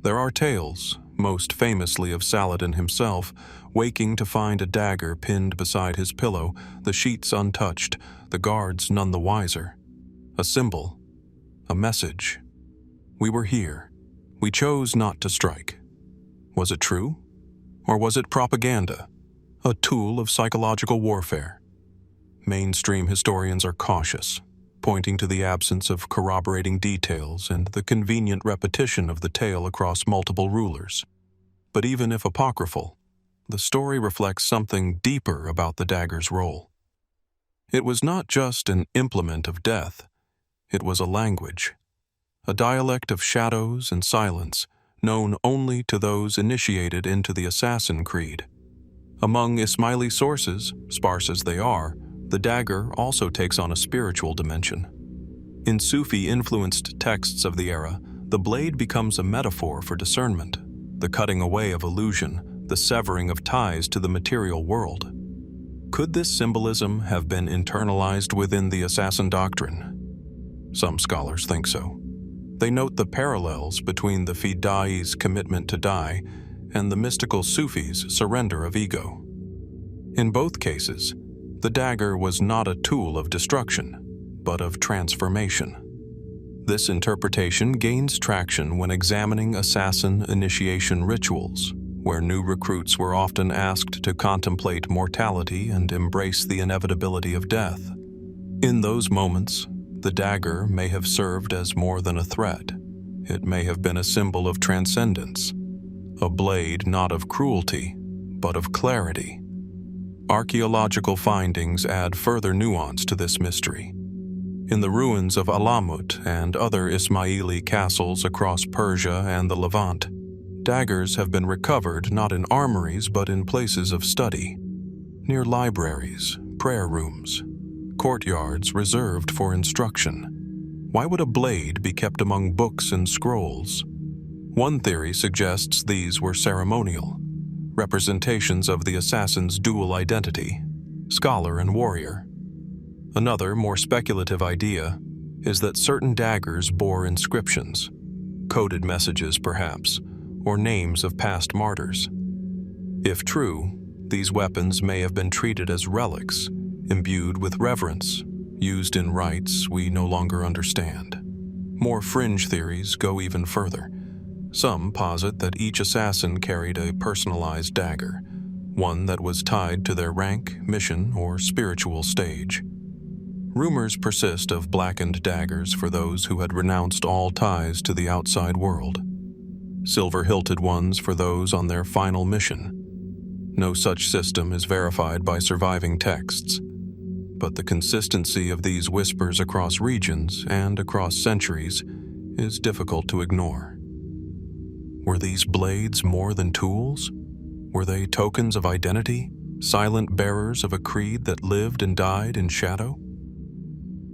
There are tales, most famously of Saladin himself, waking to find a dagger pinned beside his pillow, the sheets untouched, the guards none the wiser. A symbol, a message. We were here. We chose not to strike. Was it true? Or was it propaganda, a tool of psychological warfare? Mainstream historians are cautious, pointing to the absence of corroborating details and the convenient repetition of the tale across multiple rulers. But even if apocryphal, the story reflects something deeper about the dagger's role. It was not just an implement of death, it was a language, a dialect of shadows and silence, known only to those initiated into the assassin creed. Among Ismaili sources, sparse as they are, the dagger also takes on a spiritual dimension. In Sufi-influenced texts of the era, the blade becomes a metaphor for discernment, the cutting away of illusion, the severing of ties to the material world. Could this symbolism have been internalized within the assassin doctrine? Some scholars think so. They note the parallels between the Fida'i's commitment to die and the mystical Sufis' surrender of ego. In both cases, the dagger was not a tool of destruction, but of transformation. This interpretation gains traction when examining assassin initiation rituals, where new recruits were often asked to contemplate mortality and embrace the inevitability of death. In those moments, the dagger may have served as more than a threat. It may have been a symbol of transcendence, a blade not of cruelty, but of clarity. Archaeological findings add further nuance to this mystery. In the ruins of Alamut and other Ismaili castles across Persia and the Levant, daggers have been recovered not in armories but in places of study, near libraries, prayer rooms, courtyards reserved for instruction. Why would a blade be kept among books and scrolls? One theory suggests these were ceremonial, representations of the assassin's dual identity, scholar and warrior. Another, more speculative idea is that certain daggers bore inscriptions, coded messages perhaps, or names of past martyrs. If true, these weapons may have been treated as relics, imbued with reverence, used in rites we no longer understand. More fringe theories go even further. Some posit that each assassin carried a personalized dagger, one that was tied to their rank, mission, or spiritual stage. Rumors persist of blackened daggers for those who had renounced all ties to the outside world. Silver-hilted ones for those on their final mission. No such system is verified by surviving texts, but the consistency of these whispers across regions and across centuries is difficult to ignore. Were these blades more than tools? Were they tokens of identity, silent bearers of a creed that lived and died in shadow?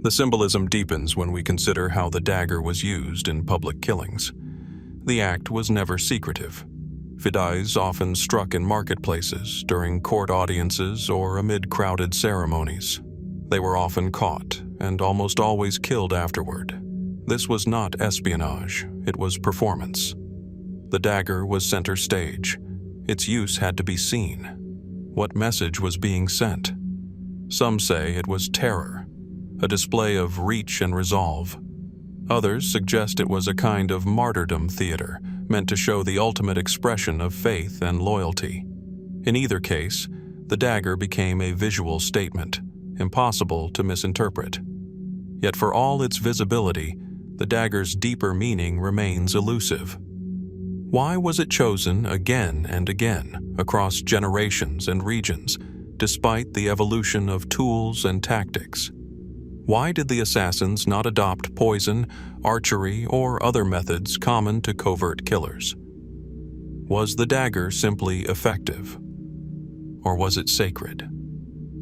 The symbolism deepens when we consider how the dagger was used in public killings. The act was never secretive. Fida'is often struck in marketplaces, during court audiences, or amid crowded ceremonies. They were often caught, and almost always killed afterward. This was not espionage, it was performance. The dagger was center stage. Its use had to be seen. What message was being sent? Some say it was terror, a display of reach and resolve. Others suggest it was a kind of martyrdom theater, meant to show the ultimate expression of faith and loyalty. In either case, the dagger became a visual statement, impossible to misinterpret. Yet for all its visibility, the dagger's deeper meaning remains elusive. Why was it chosen again and again, across generations and regions, despite the evolution of tools and tactics? Why did the assassins not adopt poison, archery, or other methods common to covert killers? Was the dagger simply effective? Or was it sacred?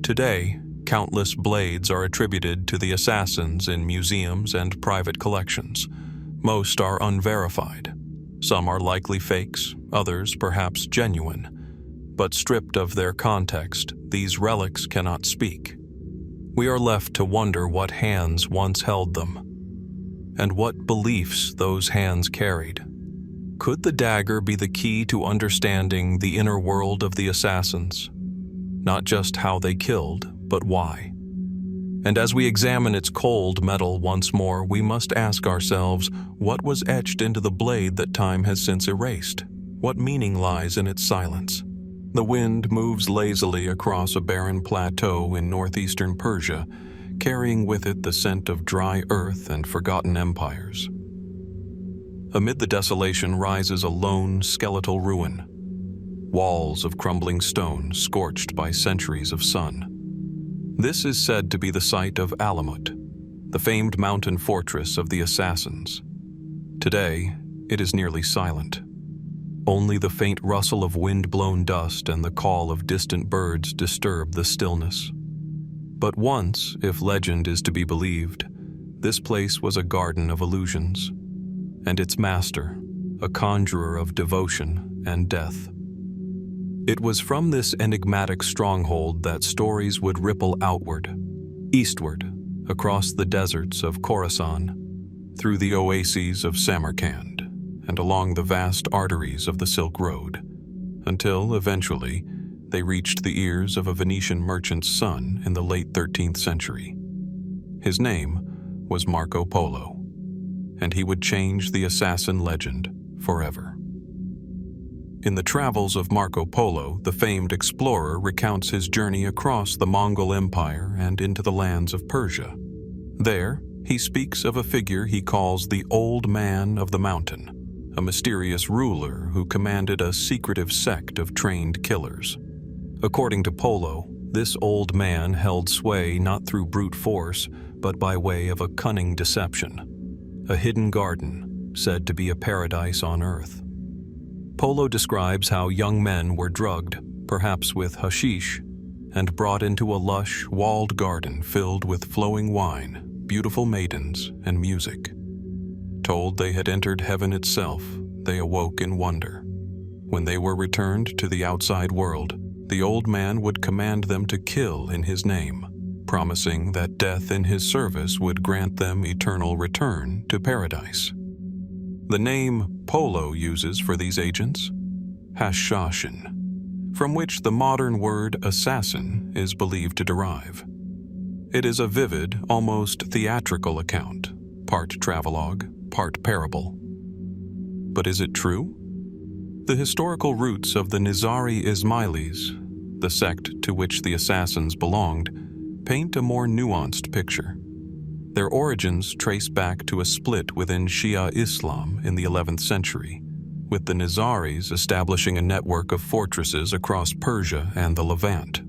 Today, countless blades are attributed to the assassins in museums and private collections. Most are unverified. Some are likely fakes, others perhaps genuine. But stripped of their context, these relics cannot speak. We are left to wonder what hands once held them, and what beliefs those hands carried. Could the dagger be the key to understanding the inner world of the assassins? Not just how they killed, but why. And as we examine its cold metal once more, we must ask ourselves, what was etched into the blade that time has since erased? What meaning lies in its silence? The wind moves lazily across a barren plateau in northeastern Persia, carrying with it the scent of dry earth and forgotten empires. Amid the desolation rises a lone, skeletal ruin. Walls of crumbling stone scorched by centuries of sun. This is said to be the site of Alamut, the famed mountain fortress of the assassins. Today, it is nearly silent. Only the faint rustle of wind-blown dust and the call of distant birds disturb the stillness. But once, if legend is to be believed, this place was a garden of illusions, and its master, a conjurer of devotion and death. It was from this enigmatic stronghold that stories would ripple outward, eastward, across the deserts of Khorasan, through the oases of Samarkand, and along the vast arteries of the Silk Road, until, eventually, they reached the ears of a Venetian merchant's son in the late 13th century. His name was Marco Polo, and he would change the assassin legend forever. In the Travels of Marco Polo, the famed explorer recounts his journey across the Mongol Empire and into the lands of Persia. There, he speaks of a figure he calls the Old Man of the Mountain, a mysterious ruler who commanded a secretive sect of trained killers. According to Polo, this old man held sway not through brute force, but by way of a cunning deception, a hidden garden said to be a paradise on earth. Polo describes how young men were drugged, perhaps with hashish, and brought into a lush, walled garden filled with flowing wine, beautiful maidens, and music. Told they had entered heaven itself, they awoke in wonder. When they were returned to the outside world, the old man would command them to kill in his name, promising that death in his service would grant them eternal return to paradise. The name Polo uses for these agents? Hashshashin, from which the modern word assassin is believed to derive. It is a vivid, almost theatrical account, part travelogue, part parable. But is it true? The historical roots of the Nizari Ismailis, the sect to which the assassins belonged, paint a more nuanced picture. Their origins trace back to a split within Shia Islam in the 11th century, with the Nizaris establishing a network of fortresses across Persia and the Levant.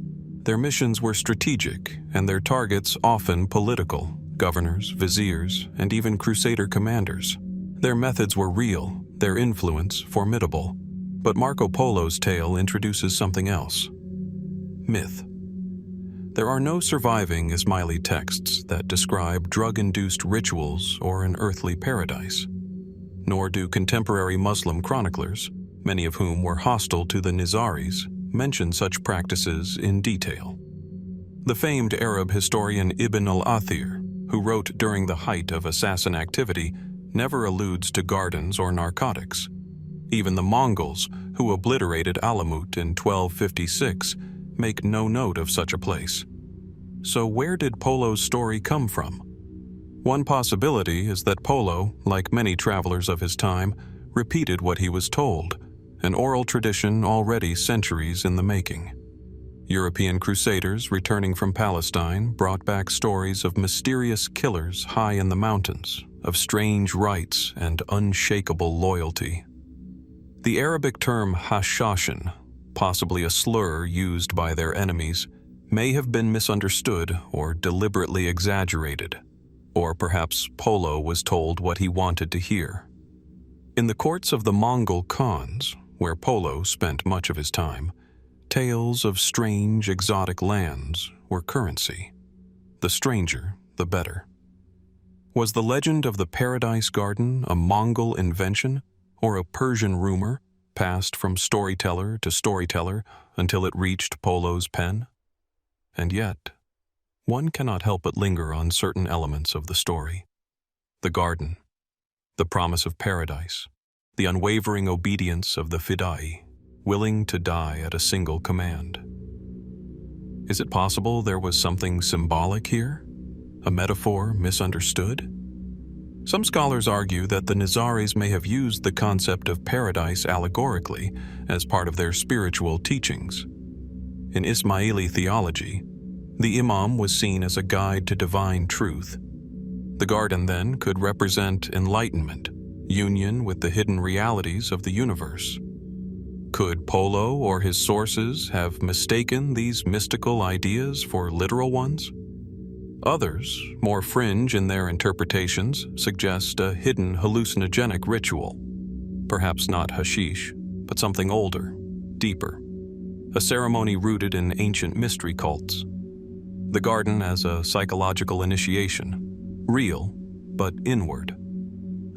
Their missions were strategic, and their targets often political: governors, viziers, and even crusader commanders. Their methods were real, their influence formidable. But Marco Polo's tale introduces something else: myth. There are no surviving Ismaili texts that describe drug-induced rituals or an earthly paradise. Nor do contemporary Muslim chroniclers, many of whom were hostile to the Nizaris, mention such practices in detail. The famed Arab historian Ibn al-Athir, who wrote during the height of assassin activity, never alludes to gardens or narcotics. Even the Mongols, who obliterated Alamut in 1256, make no note of such a place. So where did Polo's story come from? One possibility is that Polo, like many travelers of his time, repeated what he was told, an oral tradition already centuries in the making. European crusaders returning from Palestine brought back stories of mysterious killers high in the mountains, of strange rites and unshakable loyalty. The Arabic term Hashshashin, possibly a slur used by their enemies, may have been misunderstood or deliberately exaggerated, or perhaps Polo was told what he wanted to hear. In the courts of the Mongol Khans, where Polo spent much of his time, tales of strange, exotic lands were currency. The stranger, the better. Was the legend of the Paradise Garden a Mongol invention or a Persian rumor, passed from storyteller to storyteller until it reached Polo's pen? And yet, one cannot help but linger on certain elements of the story. The garden, the promise of paradise, the unwavering obedience of the Fida'i, willing to die at a single command. Is it possible there was something symbolic here? A metaphor misunderstood? Some scholars argue that the Nizaris may have used the concept of paradise allegorically as part of their spiritual teachings. In Ismaili theology, the imam was seen as a guide to divine truth. The garden, then, could represent enlightenment, union with the hidden realities of the universe. Could Polo or his sources have mistaken these mystical ideas for literal ones? Others, more fringe in their interpretations, suggest a hidden hallucinogenic ritual. Perhaps not hashish, but something older, deeper. A ceremony rooted in ancient mystery cults. The garden as a psychological initiation, real, but inward.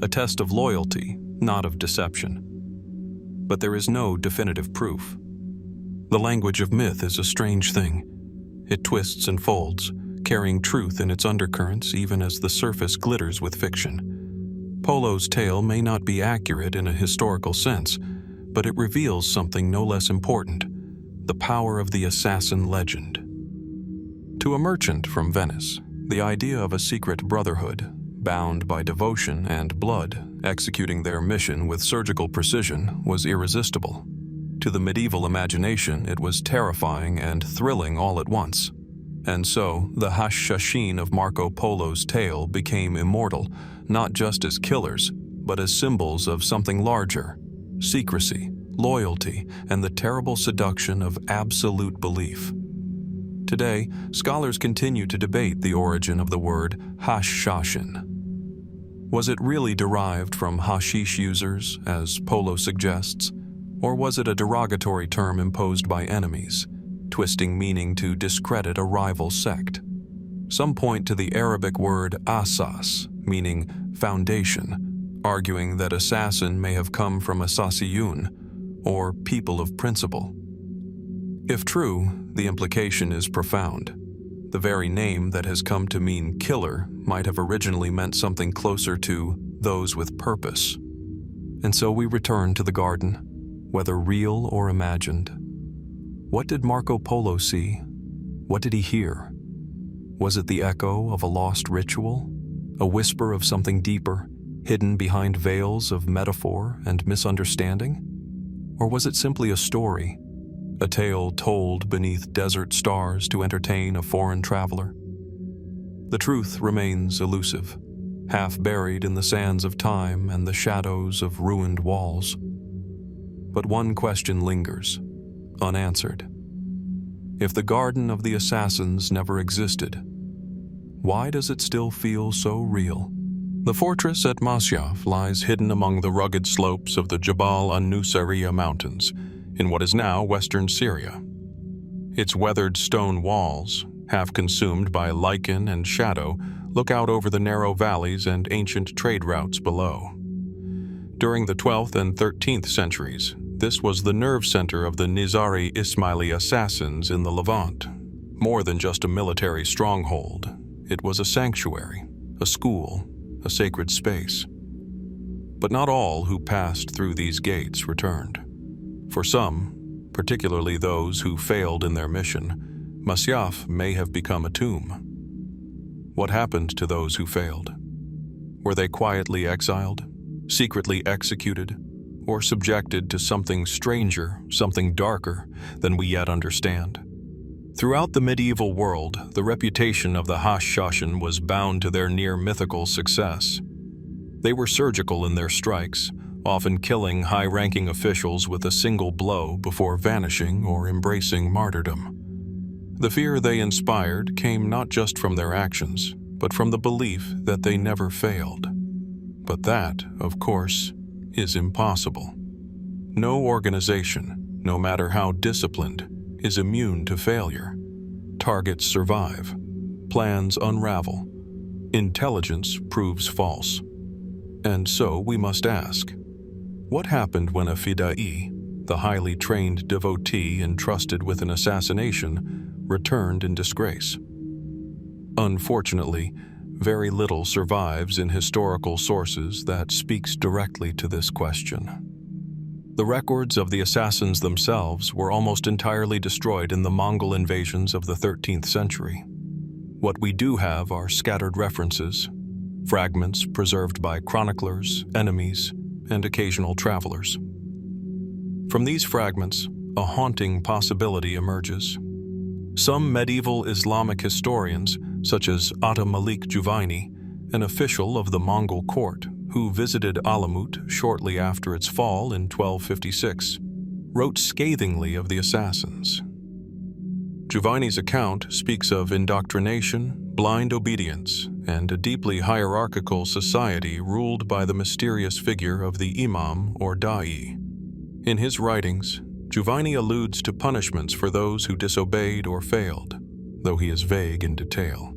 A test of loyalty, not of deception. But there is no definitive proof. The language of myth is a strange thing. It twists and folds, carrying truth in its undercurrents even as the surface glitters with fiction. Polo's tale may not be accurate in a historical sense, but it reveals something no less important: the power of the assassin legend. To a merchant from Venice, the idea of a secret brotherhood, bound by devotion and blood, executing their mission with surgical precision, was irresistible. To the medieval imagination, it was terrifying and thrilling all at once. And so, the Hashshashin of Marco Polo's tale became immortal, not just as killers, but as symbols of something larger: secrecy, loyalty, and the terrible seduction of absolute belief. Today, scholars continue to debate the origin of the word Hashshashin. Was it really derived from hashish users, as Polo suggests, or was it a derogatory term imposed by enemies, twisting meaning to discredit a rival sect? Some point to the Arabic word asas, meaning foundation, arguing that assassin may have come from Assassiyun, or people of principle. If true, the implication is profound. The very name that has come to mean killer might have originally meant something closer to those with purpose. And so we return to the garden, whether real or imagined. What did Marco Polo see? What did he hear? Was it the echo of a lost ritual? A whisper of something deeper, hidden behind veils of metaphor and misunderstanding? Or was it simply a story a tale told beneath desert stars to entertain a foreign traveler? The truth remains elusive, half buried in the sands of time and the shadows of ruined walls. But one question lingers, unanswered. If the Garden of the Assassins never existed, why does it still feel so real? The fortress at Masyaf lies hidden among the rugged slopes of the Jabal an-Nusayriya mountains, in what is now western Syria. Its weathered stone walls, half consumed by lichen and shadow, look out over the narrow valleys and ancient trade routes below. During the 12th and 13th centuries, this was the nerve center of the Nizari Ismaili assassins in the Levant. More than just a military stronghold, it was a sanctuary, a school, a sacred space. But not all who passed through these gates returned. For some, particularly those who failed in their mission, Masyaf may have become a tomb. What happened to those who failed? Were they quietly exiled, secretly executed, or subjected to something stranger, something darker than we yet understand? Throughout the medieval world, the reputation of the Hashshashin was bound to their near-mythical success. They were surgical in their strikes, often killing high-ranking officials with a single blow before vanishing or embracing martyrdom. The fear they inspired came not just from their actions, but from the belief that they never failed. But that, of course, is impossible. No organization, no matter how disciplined, is immune to failure. Targets survive, plans unravel, intelligence proves false. And so we must ask, what happened when a Fida'i, the highly trained devotee entrusted with an assassination, returned in disgrace? Unfortunately, very little survives in historical sources that speaks directly to this question. The records of the assassins themselves were almost entirely destroyed in the Mongol invasions of the 13th century. What we do have are scattered references, fragments preserved by chroniclers, enemies, and occasional travelers. From these fragments, a haunting possibility emerges. Some medieval Islamic historians, such as Atta Malik Juvaini, an official of the Mongol court who visited Alamut shortly after its fall in 1256, wrote scathingly of the assassins. Juvaini's account speaks of indoctrination, blind obedience, and a deeply hierarchical society ruled by the mysterious figure of the imam or da'i. In his writings, Juvaini alludes to punishments for those who disobeyed or failed, though he is vague in detail.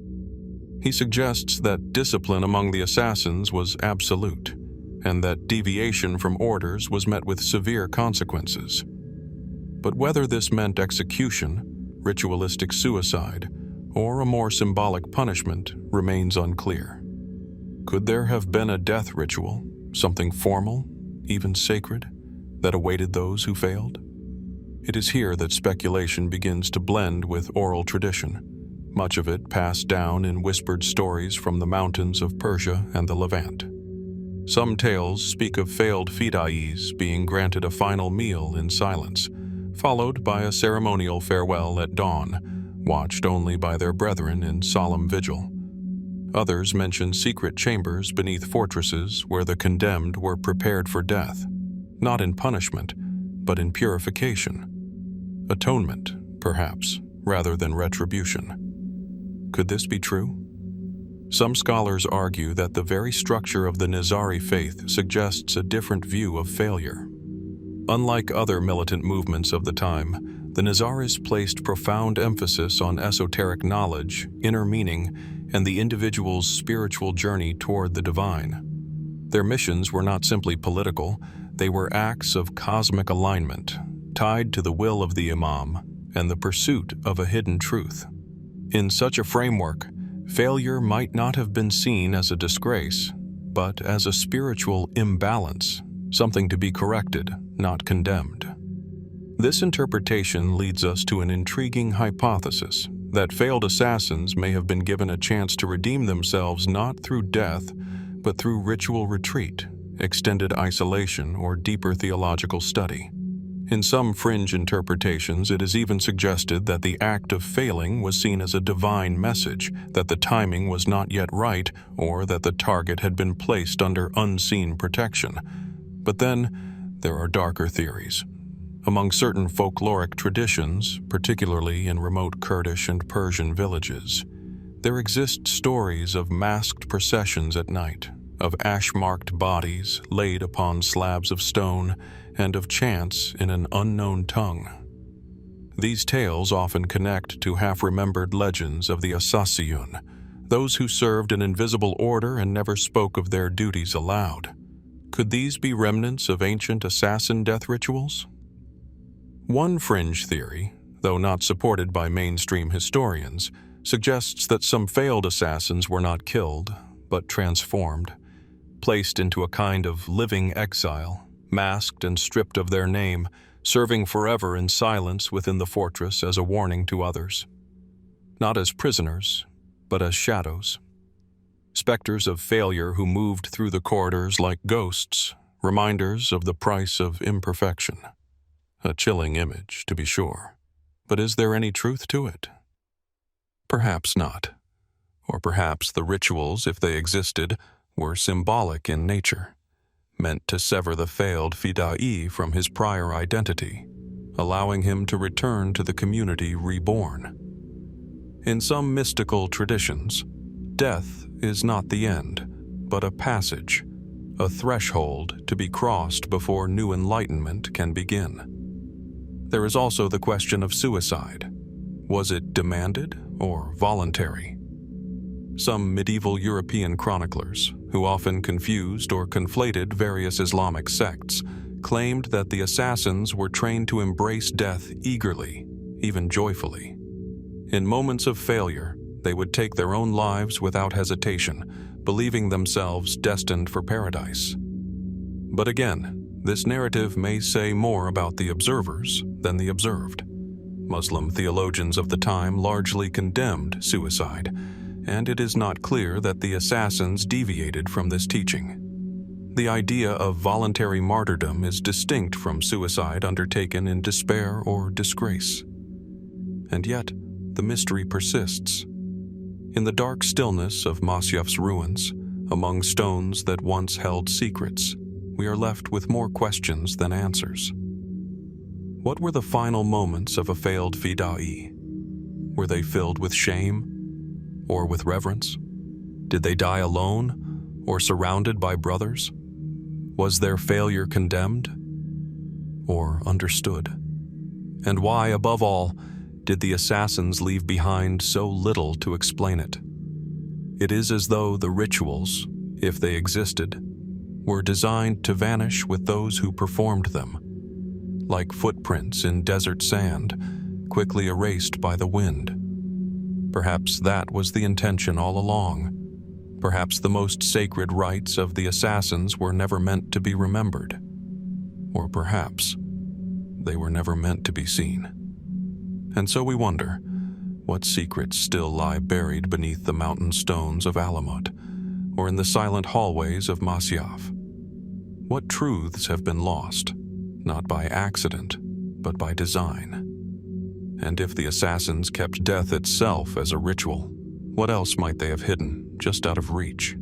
He suggests that discipline among the assassins was absolute, and that deviation from orders was met with severe consequences. But whether this meant execution, ritualistic suicide, or a more symbolic punishment remains unclear. Could there have been a death ritual, something formal, even sacred, that awaited those who failed? It is here that speculation begins to blend with oral tradition, much of it passed down in whispered stories from the mountains of Persia and the Levant. Some tales speak of failed Fida'is being granted a final meal in silence, followed by a ceremonial farewell at dawn, watched only by their brethren in solemn vigil. Others mention secret chambers beneath fortresses where the condemned were prepared for death, not in punishment, but in purification. Atonement, perhaps, rather than retribution. Could this be true? Some scholars argue that the very structure of the Nizari faith suggests a different view of failure. Unlike other militant movements of the time, the Nizaris placed profound emphasis on esoteric knowledge, inner meaning, and the individual's spiritual journey toward the divine. Their missions were not simply political, they were acts of cosmic alignment, tied to the will of the Imam and the pursuit of a hidden truth. In such a framework, failure might not have been seen as a disgrace, but as a spiritual imbalance, something to be corrected, not condemned. This interpretation leads us to an intriguing hypothesis that failed assassins may have been given a chance to redeem themselves not through death, but through ritual retreat, extended isolation, or deeper theological study. In some fringe interpretations, it is even suggested that the act of failing was seen as a divine message, that the timing was not yet right, or that the target had been placed under unseen protection. But then, there are darker theories. Among certain folkloric traditions, particularly in remote Kurdish and Persian villages, there exist stories of masked processions at night, of ash-marked bodies laid upon slabs of stone, and of chants in an unknown tongue. These tales often connect to half-remembered legends of the Assassinations, those who served an invisible order and never spoke of their duties aloud. Could these be remnants of ancient assassin death rituals? One fringe theory, though not supported by mainstream historians, suggests that some failed assassins were not killed, but transformed, placed into a kind of living exile, masked and stripped of their name, serving forever in silence within the fortress as a warning to others. Not as prisoners, but as shadows. Specters of failure who moved through the corridors like ghosts, reminders of the price of imperfection. A chilling image, to be sure. But is there any truth to it? Perhaps not. Or perhaps the rituals, if they existed, were symbolic in nature, meant to sever the failed Fida'i from his prior identity, allowing him to return to the community reborn. In some mystical traditions, death is not the end, but a passage, a threshold to be crossed before new enlightenment can begin. There is also the question of suicide. Was it demanded or voluntary? Some medieval European chroniclers, who often confused or conflated various Islamic sects, claimed that the assassins were trained to embrace death eagerly, even joyfully. In moments of failure, they would take their own lives without hesitation, believing themselves destined for paradise. But again, this narrative may say more about the observers than the observed. Muslim theologians of the time largely condemned suicide, and it is not clear that the assassins deviated from this teaching. The idea of voluntary martyrdom is distinct from suicide undertaken in despair or disgrace. And yet, the mystery persists. In the dark stillness of Masyaf's ruins, among stones that once held secrets, we are left with more questions than answers. What were the final moments of a failed Fida'i? Were they filled with shame or with reverence? Did they die alone or surrounded by brothers? Was their failure condemned or understood? And why, above all, did the assassins leave behind so little to explain it? It is as though the rituals, if they existed, were designed to vanish with those who performed them, like footprints in desert sand, quickly erased by the wind. Perhaps that was the intention all along. Perhaps the most sacred rites of the assassins were never meant to be remembered. Or perhaps they were never meant to be seen. And so we wonder, what secrets still lie buried beneath the mountain stones of Alamut, or in the silent hallways of Masyaf? What truths have been lost, not by accident, but by design? And if the assassins kept death itself as a ritual, what else might they have hidden, just out of reach?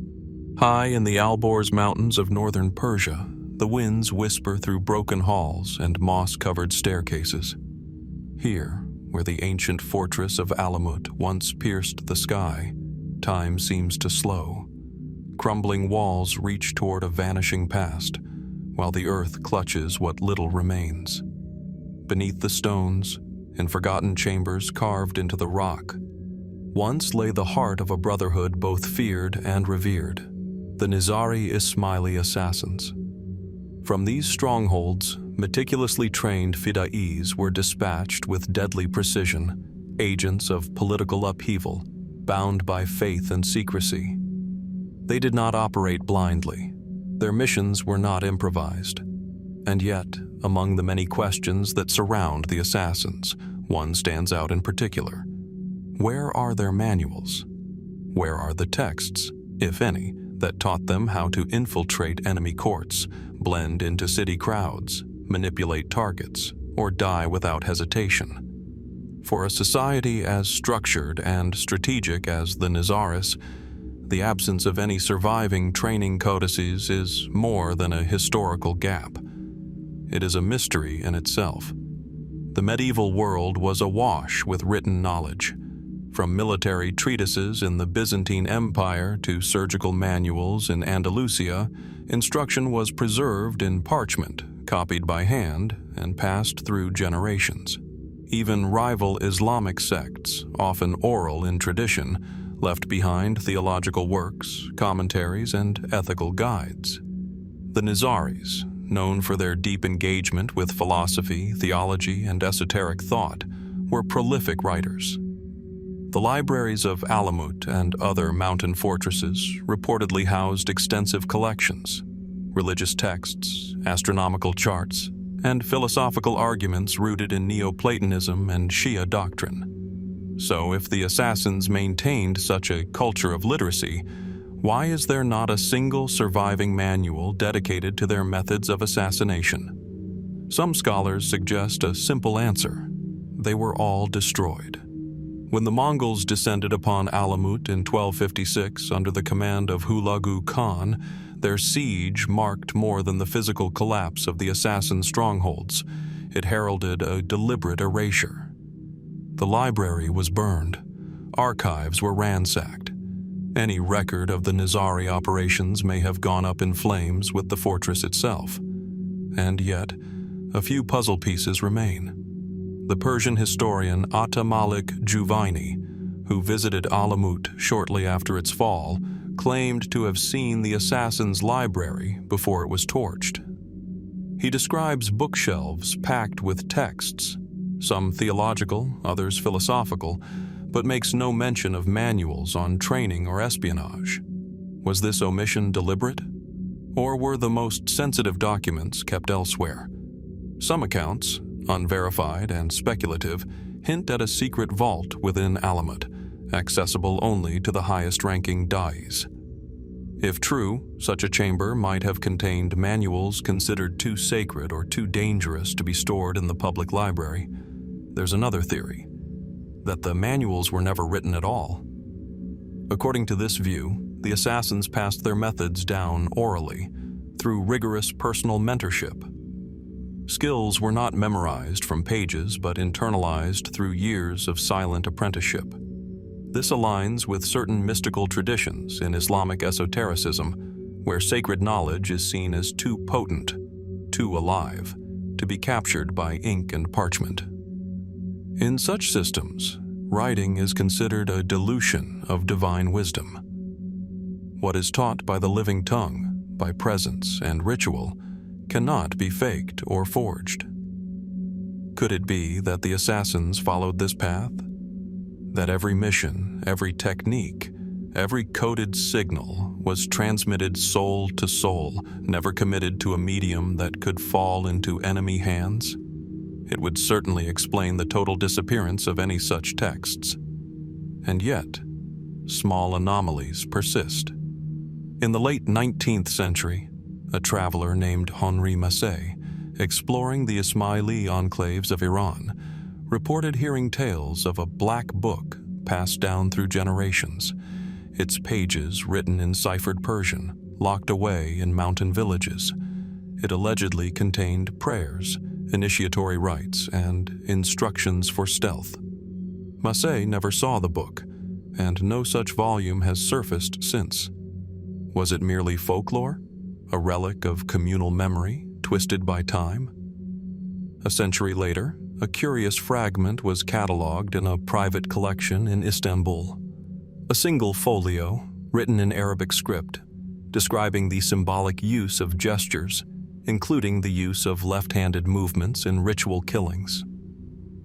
High in the Alborz mountains of northern Persia, the winds whisper through broken halls and moss-covered staircases. Here, where the ancient fortress of Alamut once pierced the sky, time seems to slow. Crumbling walls reach toward a vanishing past, while the earth clutches what little remains. Beneath the stones, in forgotten chambers carved into the rock, once lay the heart of a brotherhood both feared and revered, the Nizari Ismaili assassins. From these strongholds, meticulously trained Fida'is were dispatched with deadly precision, agents of political upheaval, bound by faith and secrecy. They did not operate blindly. Their missions were not improvised. And yet, among the many questions that surround the assassins, one stands out in particular. Where are their manuals? Where are the texts, if any, that taught them how to infiltrate enemy courts, blend into city crowds, manipulate targets, or die without hesitation. For a society as structured and strategic as the Nizaris, the absence of any surviving training codices is more than a historical gap. It is a mystery in itself. The medieval world was awash with written knowledge. From military treatises in the Byzantine Empire to surgical manuals in Andalusia, instruction was preserved in parchment, copied by hand, and passed through generations. Even rival Islamic sects, often oral in tradition, left behind theological works, commentaries, and ethical guides. The Nizaris, known for their deep engagement with philosophy, theology, and esoteric thought, were prolific writers. The libraries of Alamut and other mountain fortresses reportedly housed extensive collections, religious texts, astronomical charts, and philosophical arguments rooted in Neoplatonism and Shia doctrine. So if the assassins maintained such a culture of literacy, why is there not a single surviving manual dedicated to their methods of assassination? Some scholars suggest a simple answer: they were all destroyed. When the Mongols descended upon Alamut in 1256 under the command of Hulagu Khan, their siege marked more than the physical collapse of the assassin strongholds. It heralded a deliberate erasure. The library was burned. Archives were ransacked. Any record of the Nizari operations may have gone up in flames with the fortress itself. And yet, a few puzzle pieces remain. The Persian historian Malik Juvaini, who visited Alamut shortly after its fall, claimed to have seen the assassin's library before it was torched. He describes bookshelves packed with texts, some theological, others philosophical, but makes no mention of manuals on training or espionage. Was this omission deliberate? Or were the most sensitive documents kept elsewhere? Some accounts, unverified and speculative, hint at a secret vault within Alamut, accessible only to the highest-ranking dais. If true, such a chamber might have contained manuals considered too sacred or too dangerous to be stored in the public library. There's another theory, that the manuals were never written at all. According to this view, the assassins passed their methods down orally, through rigorous personal mentorship. Skills were not memorized from pages but internalized through years of silent apprenticeship. This aligns with certain mystical traditions in Islamic esotericism, where sacred knowledge is seen as too potent, too alive, to be captured by ink and parchment. In such systems, writing is considered a dilution of divine wisdom. What is taught by the living tongue, by presence and ritual, cannot be faked or forged. Could it be that the assassins followed this path? That every mission, every technique, every coded signal was transmitted soul to soul, never committed to a medium that could fall into enemy hands? It would certainly explain the total disappearance of any such texts. And yet, small anomalies persist. In the late 19th century, a traveler named Henri Massé, exploring the Ismaili enclaves of Iran, reported hearing tales of a black book passed down through generations, its pages written in ciphered Persian, locked away in mountain villages. It allegedly contained prayers, initiatory rites, and instructions for stealth. Massé never saw the book, and no such volume has surfaced since. Was it merely folklore? A relic of communal memory, twisted by time? A century later, a curious fragment was catalogued in a private collection in Istanbul. A single folio, written in Arabic script, describing the symbolic use of gestures, including the use of left-handed movements in ritual killings.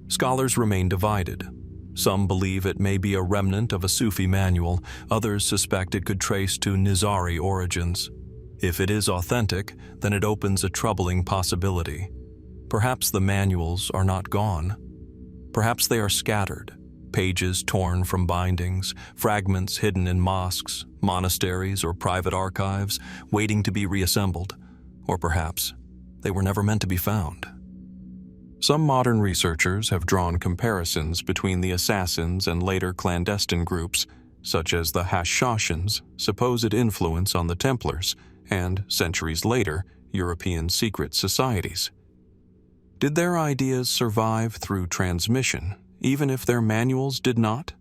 Scholars remain divided. Some believe it may be a remnant of a Sufi manual, others suspect it could trace to Nizari origins. If it is authentic, then it opens a troubling possibility. Perhaps the manuals are not gone. Perhaps they are scattered, pages torn from bindings, fragments hidden in mosques, monasteries, or private archives, waiting to be reassembled. Or perhaps they were never meant to be found. Some modern researchers have drawn comparisons between the assassins and later clandestine groups, such as the Hashshashin's supposed influence on the Templars and, centuries later, European secret societies. Did their ideas survive through transmission, even if their manuals did not?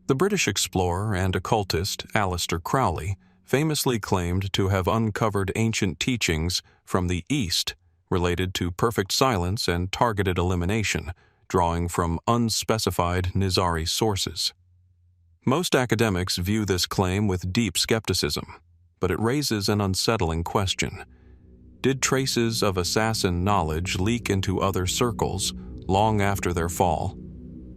The British explorer and occultist Aleister Crowley famously claimed to have uncovered ancient teachings from the East related to perfect silence and targeted elimination, drawing from unspecified Nizari sources. Most academics view this claim with deep skepticism, but it raises an unsettling question. Did traces of assassin knowledge leak into other circles long after their fall?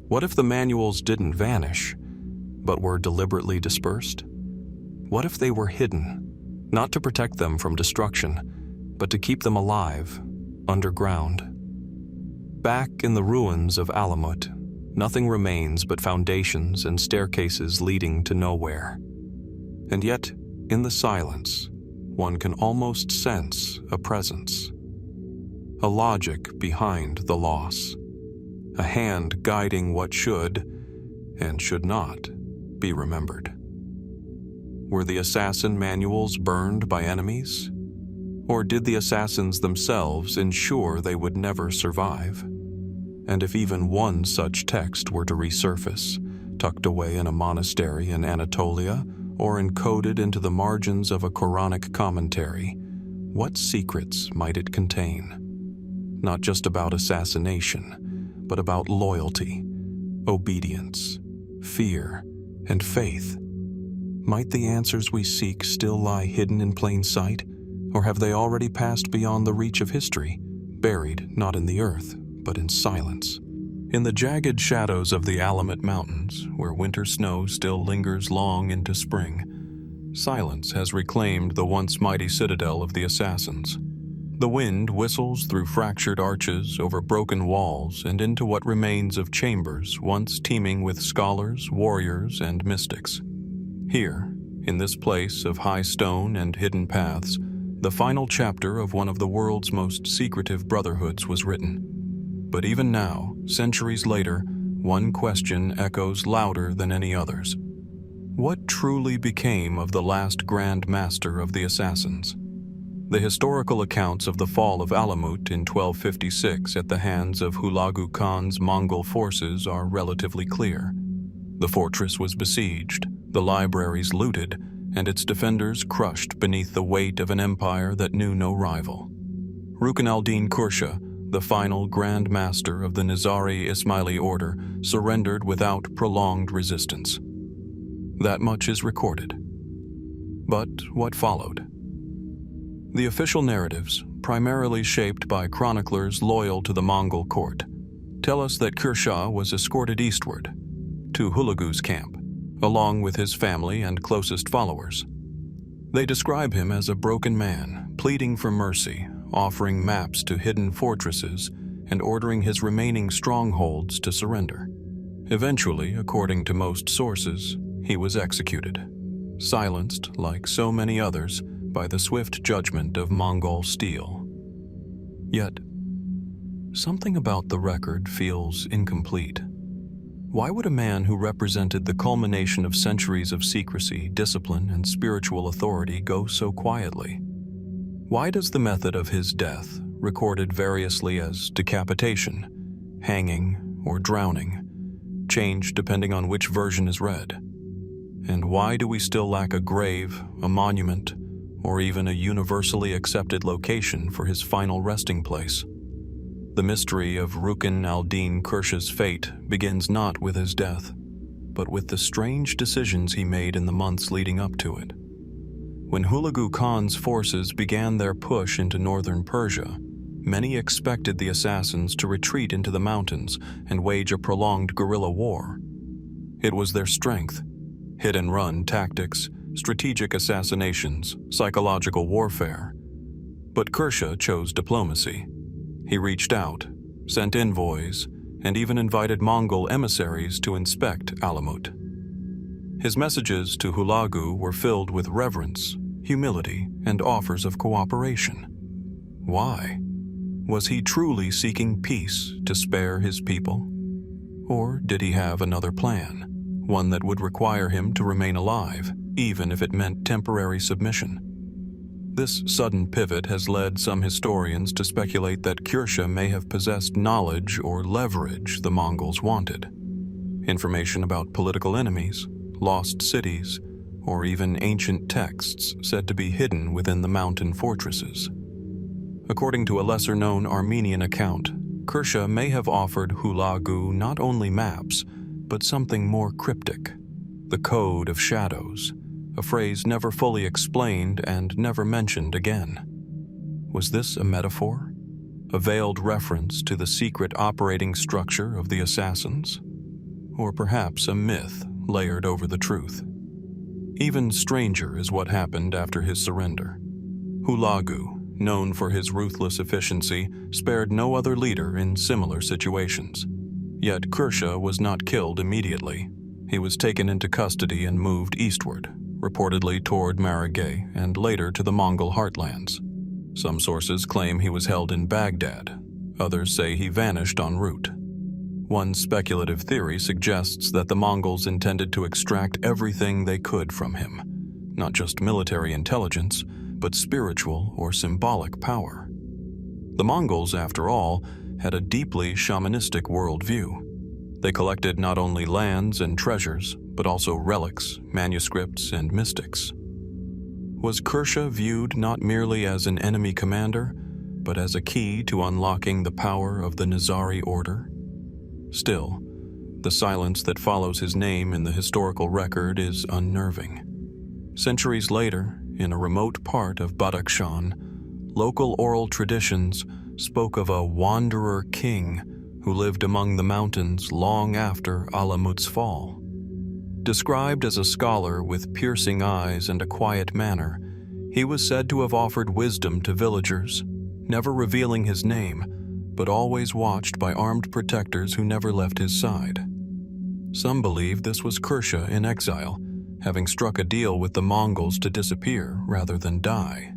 What if the manuals didn't vanish, but were deliberately dispersed? What if they were hidden, not to protect them from destruction, but to keep them alive, underground? Back in the ruins of Alamut, nothing remains but foundations and staircases leading to nowhere. And yet, in the silence, one can almost sense a presence. A logic behind the loss. A hand guiding what should, and should not, be remembered. Were the assassin manuals burned by enemies? Or did the assassins themselves ensure they would never survive? And if even one such text were to resurface, tucked away in a monastery in Anatolia, or encoded into the margins of a Quranic commentary, what secrets might it contain? Not just about assassination, but about loyalty, obedience, fear, and faith. Might the answers we seek still lie hidden in plain sight, or have they already passed beyond the reach of history, buried not in the earth, but in silence? In the jagged shadows of the Alamut Mountains, where winter snow still lingers long into spring, silence has reclaimed the once mighty citadel of the assassins. The wind whistles through fractured arches, over broken walls, and into what remains of chambers once teeming with scholars, warriors, and mystics. Here, in this place of high stone and hidden paths, the final chapter of one of the world's most secretive brotherhoods was written. But even now, centuries later, one question echoes louder than any others. What truly became of the last Grand Master of the Assassins? The historical accounts of the fall of Alamut in 1256 at the hands of Hulagu Khan's Mongol forces are relatively clear. The fortress was besieged, the libraries looted, and its defenders crushed beneath the weight of an empire that knew no rival. Rukn al-Din Kursha, the final Grand Master of the Nizari Ismaili order, surrendered without prolonged resistance. That much is recorded. But what followed? The official narratives, primarily shaped by chroniclers loyal to the Mongol court, tell us that Kursha was escorted eastward, to Hulagu's camp, along with his family and closest followers. They describe him as a broken man, pleading for mercy, offering maps to hidden fortresses, and ordering his remaining strongholds to surrender. Eventually, according to most sources, he was executed, silenced, like so many others, by the swift judgment of Mongol steel. Yet, something about the record feels incomplete. Why would a man who represented the culmination of centuries of secrecy, discipline, and spiritual authority go so quietly? Why does the method of his death, recorded variously as decapitation, hanging, or drowning, change depending on which version is read? And why do we still lack a grave, a monument, or even a universally accepted location for his final resting place? The mystery of Rukn al-Din Kursha's fate begins not with his death, but with the strange decisions he made in the months leading up to it. When Hulagu Khan's forces began their push into northern Persia, many expected the assassins to retreat into the mountains and wage a prolonged guerrilla war. It was their strength, hit-and-run tactics, strategic assassinations, psychological warfare. But Kursha chose diplomacy. He reached out, sent envoys, and even invited Mongol emissaries to inspect Alamut. His messages to Hulagu were filled with reverence, humility, and offers of cooperation. Why? Was he truly seeking peace to spare his people? Or did he have another plan, one that would require him to remain alive, even if it meant temporary submission? This sudden pivot has led some historians to speculate that Kürşa may have possessed knowledge or leverage the Mongols wanted. Information about political enemies, lost cities, or even ancient texts said to be hidden within the mountain fortresses. According to a lesser-known Armenian account, Kürşa may have offered Hulagu not only maps, but something more cryptic: the Code of Shadows, a phrase never fully explained and never mentioned again. Was this a metaphor? A veiled reference to the secret operating structure of the assassins? Or perhaps a myth layered over the truth? Even stranger is what happened after his surrender. Hulagu, known for his ruthless efficiency, spared no other leader in similar situations. Yet Kürşa was not killed immediately. He was taken into custody and moved eastward, reportedly toward Maragay and later to the Mongol heartlands. Some sources claim he was held in Baghdad. Others say he vanished en route. One speculative theory suggests that the Mongols intended to extract everything they could from him, not just military intelligence, but spiritual or symbolic power. The Mongols, after all, had a deeply shamanistic worldview. They collected not only lands and treasures, but also relics, manuscripts, and mystics. Was Kürşa viewed not merely as an enemy commander, but as a key to unlocking the power of the Nizari order? Still, the silence that follows his name in the historical record is unnerving. Centuries later, in a remote part of Badakhshan, local oral traditions spoke of a wanderer king who lived among the mountains long after Alamut's fall. Described as a scholar with piercing eyes and a quiet manner, he was said to have offered wisdom to villagers, never revealing his name, but always watched by armed protectors who never left his side. Some believe this was Kürşa in exile, having struck a deal with the Mongols to disappear rather than die.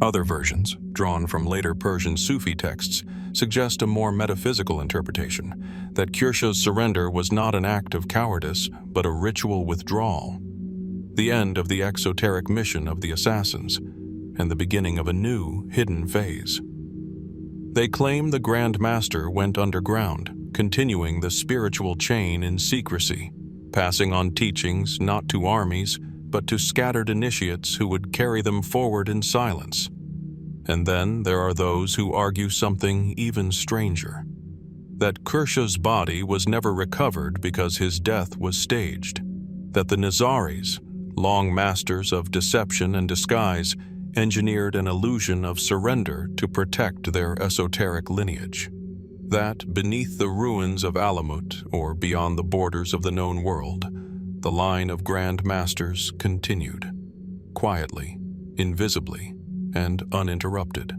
Other versions, drawn from later Persian Sufi texts, suggest a more metaphysical interpretation, that Kürşa's surrender was not an act of cowardice, but a ritual withdrawal, the end of the exoteric mission of the assassins, and the beginning of a new, hidden phase. They claim the Grand Master went underground, continuing the spiritual chain in secrecy, passing on teachings not to armies, but to scattered initiates who would carry them forward in silence. And then there are those who argue something even stranger, that Kürşa's body was never recovered because his death was staged, that the Nizaris, long masters of deception and disguise, engineered an illusion of surrender to protect their esoteric lineage. That beneath the ruins of Alamut, or beyond the borders of the known world, the line of Grand Masters continued, quietly, invisibly, and uninterrupted.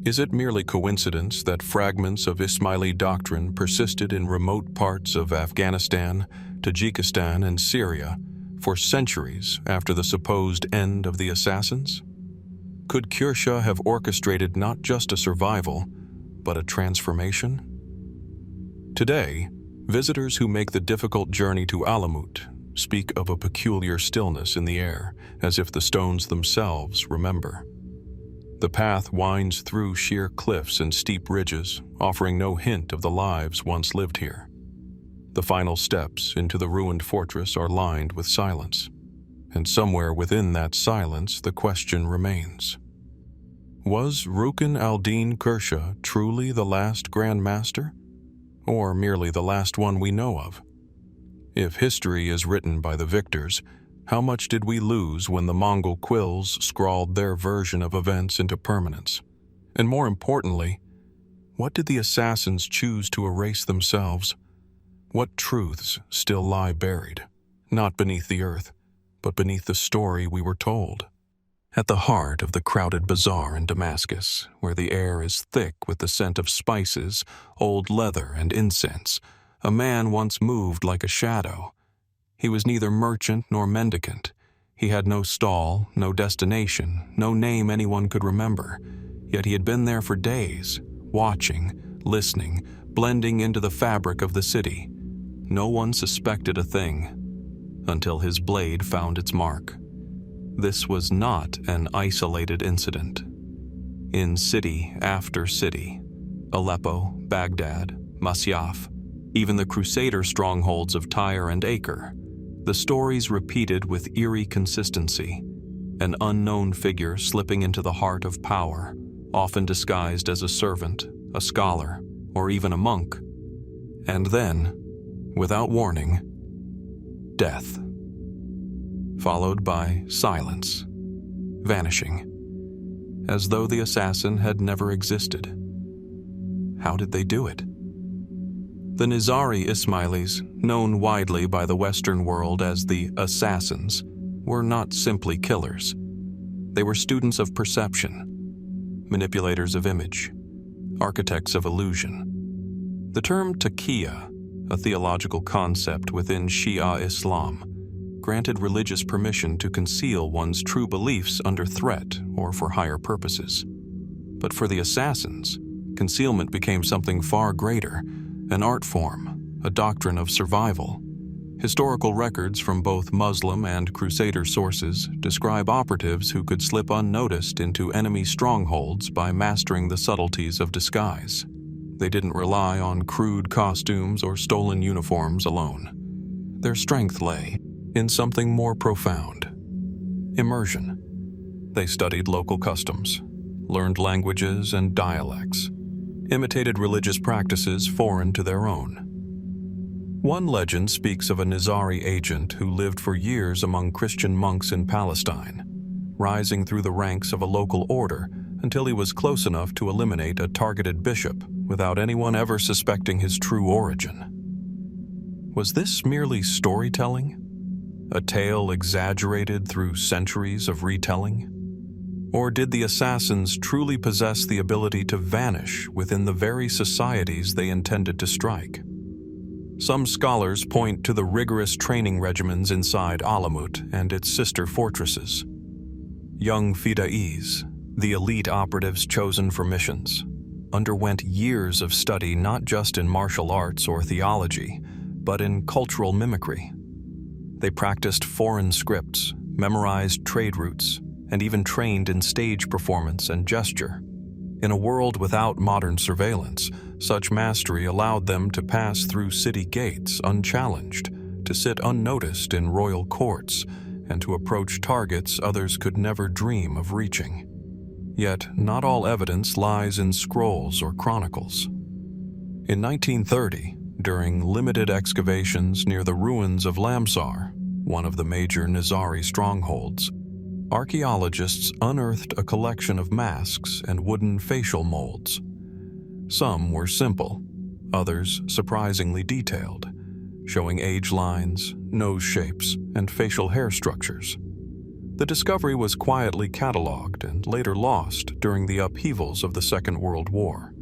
Is it merely coincidence that fragments of Ismaili doctrine persisted in remote parts of Afghanistan, Tajikistan, and Syria for centuries after the supposed end of the assassins? Could Kürşa have orchestrated not just a survival, but a transformation? Today, visitors who make the difficult journey to Alamut speak of a peculiar stillness in the air, as if the stones themselves remember. The path winds through sheer cliffs and steep ridges, offering no hint of the lives once lived here. The final steps into the ruined fortress are lined with silence, and somewhere within that silence the question remains: was Rukn al-Din Kürşa truly the last Grand Master, or merely the last one we know of? If history is written by the victors, how much did we lose when the Mongol quills scrawled their version of events into permanence? And more importantly, what did the assassins choose to erase themselves? What truths still lie buried, not beneath the earth, but beneath the story we were told? At the heart of the crowded bazaar in Damascus, where the air is thick with the scent of spices, old leather, and incense, a man once moved like a shadow. He was neither merchant nor mendicant. He had no stall, no destination, no name anyone could remember. Yet he had been there for days, watching, listening, blending into the fabric of the city. No one suspected a thing, until his blade found its mark. This was not an isolated incident. In city after city, Aleppo, Baghdad, Masyaf, even the Crusader strongholds of Tyre and Acre, the stories repeated with eerie consistency, an unknown figure slipping into the heart of power, often disguised as a servant, a scholar, or even a monk. And then, without warning, death. Followed by silence, vanishing, as though the assassin had never existed. How did they do it? The Nizari Ismailis, known widely by the Western world as the Assassins, were not simply killers. They were students of perception, manipulators of image, architects of illusion. The term taqiyya, a theological concept within Shia Islam, granted religious permission to conceal one's true beliefs under threat or for higher purposes. But for the assassins, concealment became something far greater, an art form, a doctrine of survival. Historical records from both Muslim and Crusader sources describe operatives who could slip unnoticed into enemy strongholds by mastering the subtleties of disguise. They didn't rely on crude costumes or stolen uniforms alone. Their strength lay in something more profound: immersion. They studied local customs, learned languages and dialects, imitated religious practices foreign to their own. One legend speaks of a Nizari agent who lived for years among Christian monks in Palestine, rising through the ranks of a local order until he was close enough to eliminate a targeted bishop without anyone ever suspecting his true origin. Was this merely storytelling? A tale exaggerated through centuries of retelling? Or did the assassins truly possess the ability to vanish within the very societies they intended to strike? Some scholars point to the rigorous training regimens inside Alamut and its sister fortresses. Young Fida'is, the elite operatives chosen for missions, underwent years of study not just in martial arts or theology, but in cultural mimicry. They practiced foreign scripts, memorized trade routes, and even trained in stage performance and gesture. In a world without modern surveillance, such mastery allowed them to pass through city gates unchallenged, to sit unnoticed in royal courts, and to approach targets others could never dream of reaching. Yet, not all evidence lies in scrolls or chronicles. In 1930, during limited excavations near the ruins of Lamsar, one of the major Nizari strongholds, archaeologists unearthed a collection of masks and wooden facial molds. Some were simple, others surprisingly detailed, showing age lines, nose shapes, and facial hair structures. The discovery was quietly catalogued and later lost during the upheavals of the Second World War.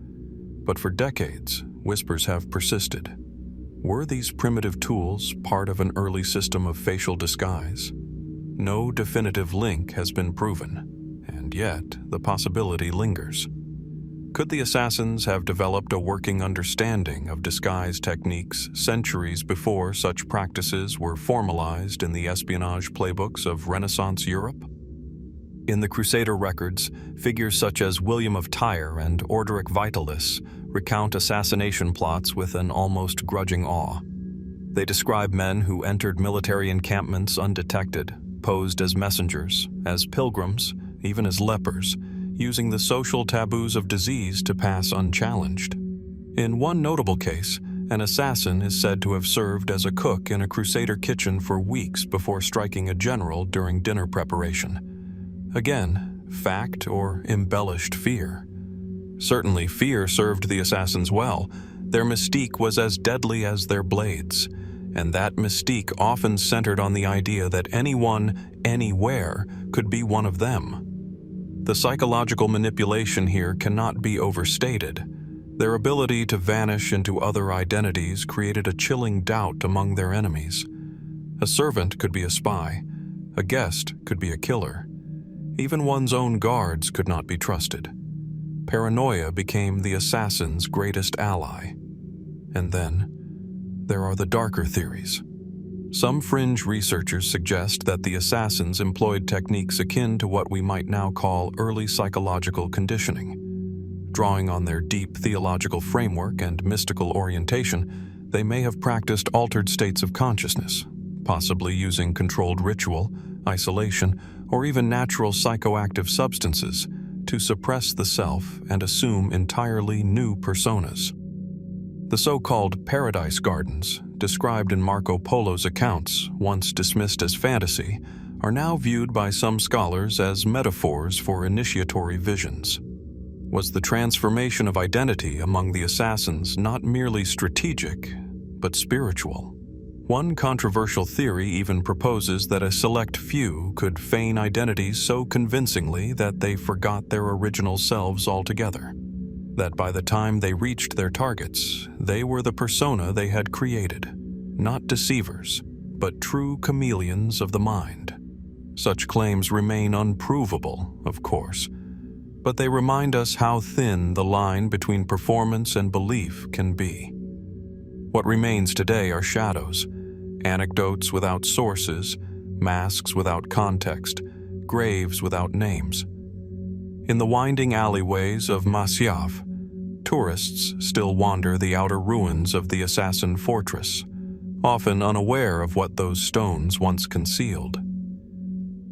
But for decades, whispers have persisted. Were these primitive tools part of an early system of facial disguise? No definitive link has been proven, and yet the possibility lingers. Could the assassins have developed a working understanding of disguise techniques centuries before such practices were formalized in the espionage playbooks of Renaissance Europe? In the Crusader records, figures such as William of Tyre and Orderic Vitalis recount assassination plots with an almost grudging awe. They describe men who entered military encampments undetected, posed as messengers, as pilgrims, even as lepers, using the social taboos of disease to pass unchallenged. In one notable case, an assassin is said to have served as a cook in a Crusader kitchen for weeks before striking a general during dinner preparation. Again, fact or embellished fear? Certainly fear served the assassins well. Their mystique was as deadly as their blades, and that mystique often centered on the idea that anyone, anywhere, could be one of them. The psychological manipulation here cannot be overstated. Their ability to vanish into other identities created a chilling doubt among their enemies. A servant could be a spy. A guest could be a killer. Even one's own guards could not be trusted. paranoia became the assassin's greatest ally. And then, there are the darker theories. Some fringe researchers suggest that the assassins employed techniques akin to what we might now call early psychological conditioning. Drawing on their deep theological framework and mystical orientation, they may have practiced altered states of consciousness, possibly using controlled ritual, isolation, or even natural psychoactive substances to suppress the self and assume entirely new personas. The so-called Paradise Gardens, described in Marco Polo's accounts, once dismissed as fantasy, are now viewed by some scholars as metaphors for initiatory visions. Was the transformation of identity among the assassins not merely strategic, but spiritual? One controversial theory even proposes that a select few could feign identities so convincingly that they forgot their original selves altogether. That by the time they reached their targets, they were the persona they had created, not deceivers, but true chameleons of the mind. Such claims remain unprovable, of course, but they remind us how thin the line between performance and belief can be. What remains today are shadows, anecdotes without sources, masks without context, graves without names. In the winding alleyways of Masyaf, tourists still wander the outer ruins of the assassin fortress, often unaware of what those stones once concealed.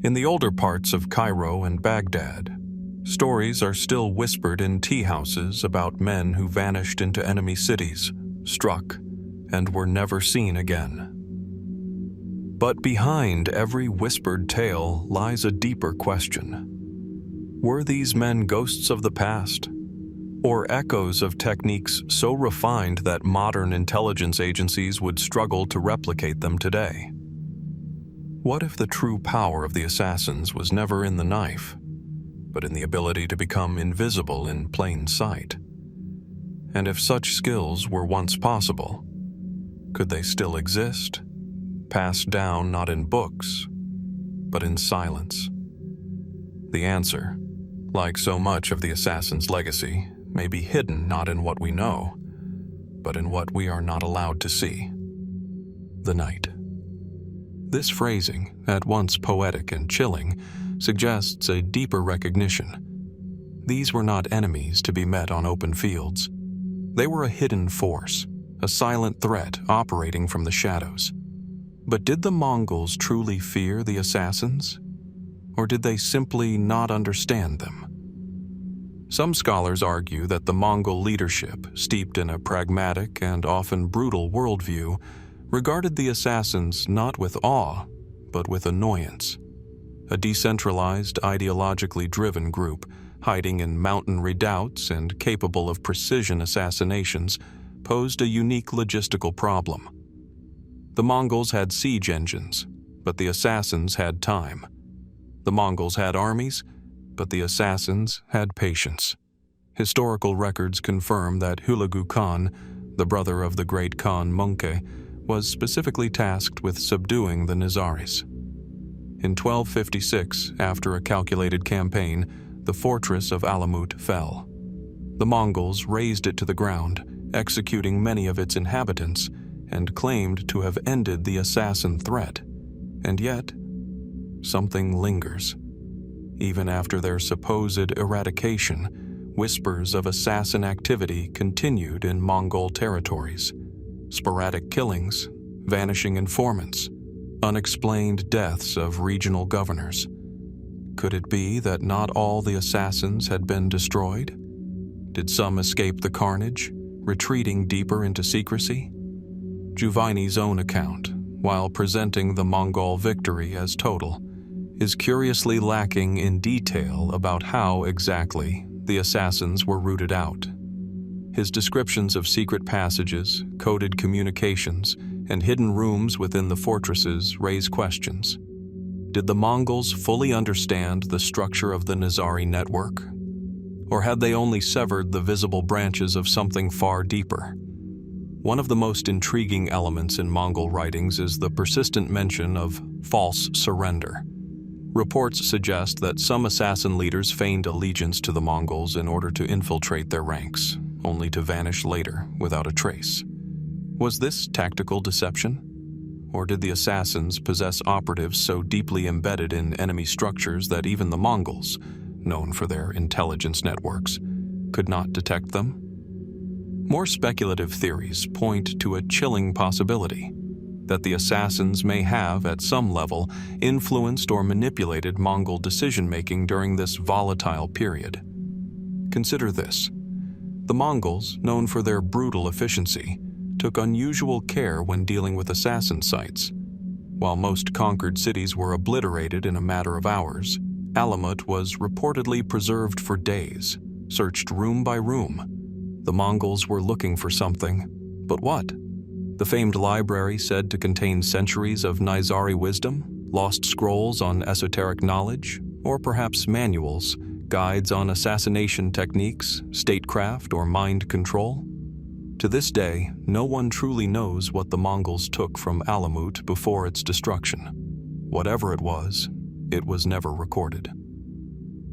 In the older parts of Cairo and Baghdad, stories are still whispered in tea houses about men who vanished into enemy cities, struck, and were never seen again. But behind every whispered tale lies a deeper question. Were these men ghosts of the past, or echoes of techniques so refined that modern intelligence agencies would struggle to replicate them today? What if the true power of the assassins was never in the knife, but in the ability to become invisible in plain sight? And if such skills were once possible, could they still exist, passed down not in books, but in silence? The answer, like so much of the assassin's legacy, may be hidden not in what we know, but in what we are not allowed to see. The night. This phrasing, at once poetic and chilling, suggests a deeper recognition. These were not enemies to be met on open fields. They were a hidden force, a silent threat operating from the shadows. But did the Mongols truly fear the assassins? Or did they simply not understand them? Some scholars argue that the Mongol leadership, steeped in a pragmatic and often brutal worldview, regarded the assassins not with awe, but with annoyance. A decentralized, ideologically driven group, hiding in mountain redoubts and capable of precision assassinations, posed a unique logistical problem. The Mongols had siege engines, but the assassins had time. The Mongols had armies, but the assassins had patience. Historical records confirm that Hulagu Khan, the brother of the great Khan Möngke, was specifically tasked with subduing the Nizaris. In 1256, after a calculated campaign, the fortress of Alamut fell. The Mongols razed it to the ground, executing many of its inhabitants, and claimed to have ended the assassin threat. And yet, something lingers. Even after their supposed eradication, whispers of assassin activity continued in Mongol territories. Sporadic killings, vanishing informants, unexplained deaths of regional governors. Could it be that not all the assassins had been destroyed? Did some escape the carnage, retreating deeper into secrecy? Giovanni's own account, while presenting the Mongol victory as total, is curiously lacking in detail about how exactly the assassins were rooted out. His descriptions of secret passages, coded communications, and hidden rooms within the fortresses raise questions. Did the Mongols fully understand the structure of the Nizari network? Or had they only severed the visible branches of something far deeper? One of the most intriguing elements in Mongol writings is the persistent mention of false surrender. Reports suggest that some assassin leaders feigned allegiance to the Mongols in order to infiltrate their ranks, only to vanish later without a trace. Was this tactical deception? Or did the assassins possess operatives so deeply embedded in enemy structures that even the Mongols, known for their intelligence networks, could not detect them? More speculative theories point to a chilling possibility that the assassins may have, at some level, influenced or manipulated Mongol decision-making during this volatile period. Consider this. The Mongols, known for their brutal efficiency, took unusual care when dealing with assassin sites. While most conquered cities were obliterated in a matter of hours, Alamut was reportedly preserved for days, searched room by room. The Mongols were looking for something, but what? The famed library said to contain centuries of Nizari wisdom, lost scrolls on esoteric knowledge, or perhaps manuals, guides on assassination techniques, statecraft, or mind control? To this day, no one truly knows what the Mongols took from Alamut before its destruction. Whatever it was never recorded.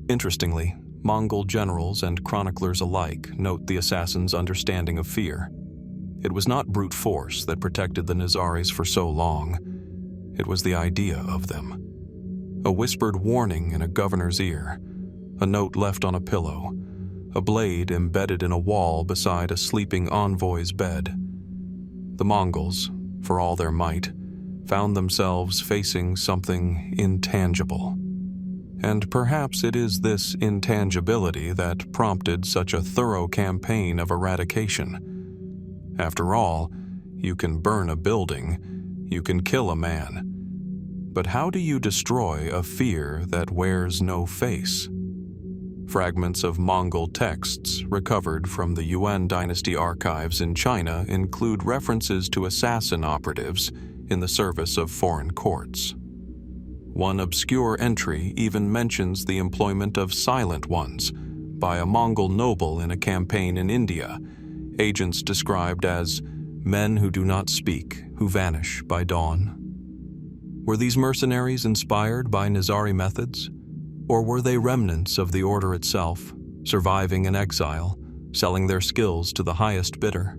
Interestingly, Mongol generals and chroniclers alike note the assassins' understanding of fear. It was not brute force that protected the Nizaris for so long. It was the idea of them. A whispered warning in a governor's ear, a note left on a pillow, a blade embedded in a wall beside a sleeping envoy's bed. The Mongols, for all their might, found themselves facing something intangible. And perhaps it is this intangibility that prompted such a thorough campaign of eradication. After all, you can burn a building, you can kill a man. But how do you destroy a fear that wears no face? Fragments of Mongol texts recovered from the Yuan dynasty archives in China include references to assassin operatives in the service of foreign courts. One obscure entry even mentions the employment of silent ones by a Mongol noble in a campaign in India, agents described as men who do not speak, who vanish by dawn. Were these mercenaries inspired by Nizari methods? Or were they remnants of the order itself, surviving in exile, selling their skills to the highest bidder?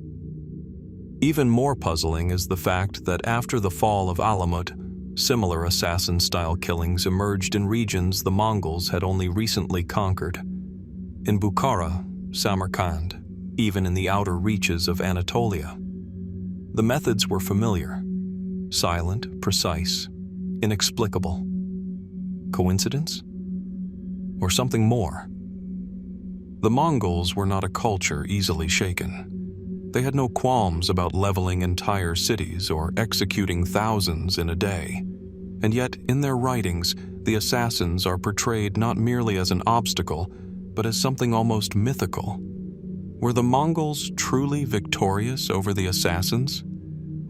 Even more puzzling is the fact that after the fall of Alamut, similar assassin-style killings emerged in regions the Mongols had only recently conquered. In Bukhara, Samarkand, even in the outer reaches of Anatolia. The methods were familiar, silent, precise, inexplicable. Coincidence? Or something more? The Mongols were not a culture easily shaken. They had no qualms about leveling entire cities or executing thousands in a day. And yet, in their writings, the assassins are portrayed not merely as an obstacle, but as something almost mythical. Were the Mongols truly victorious over the assassins?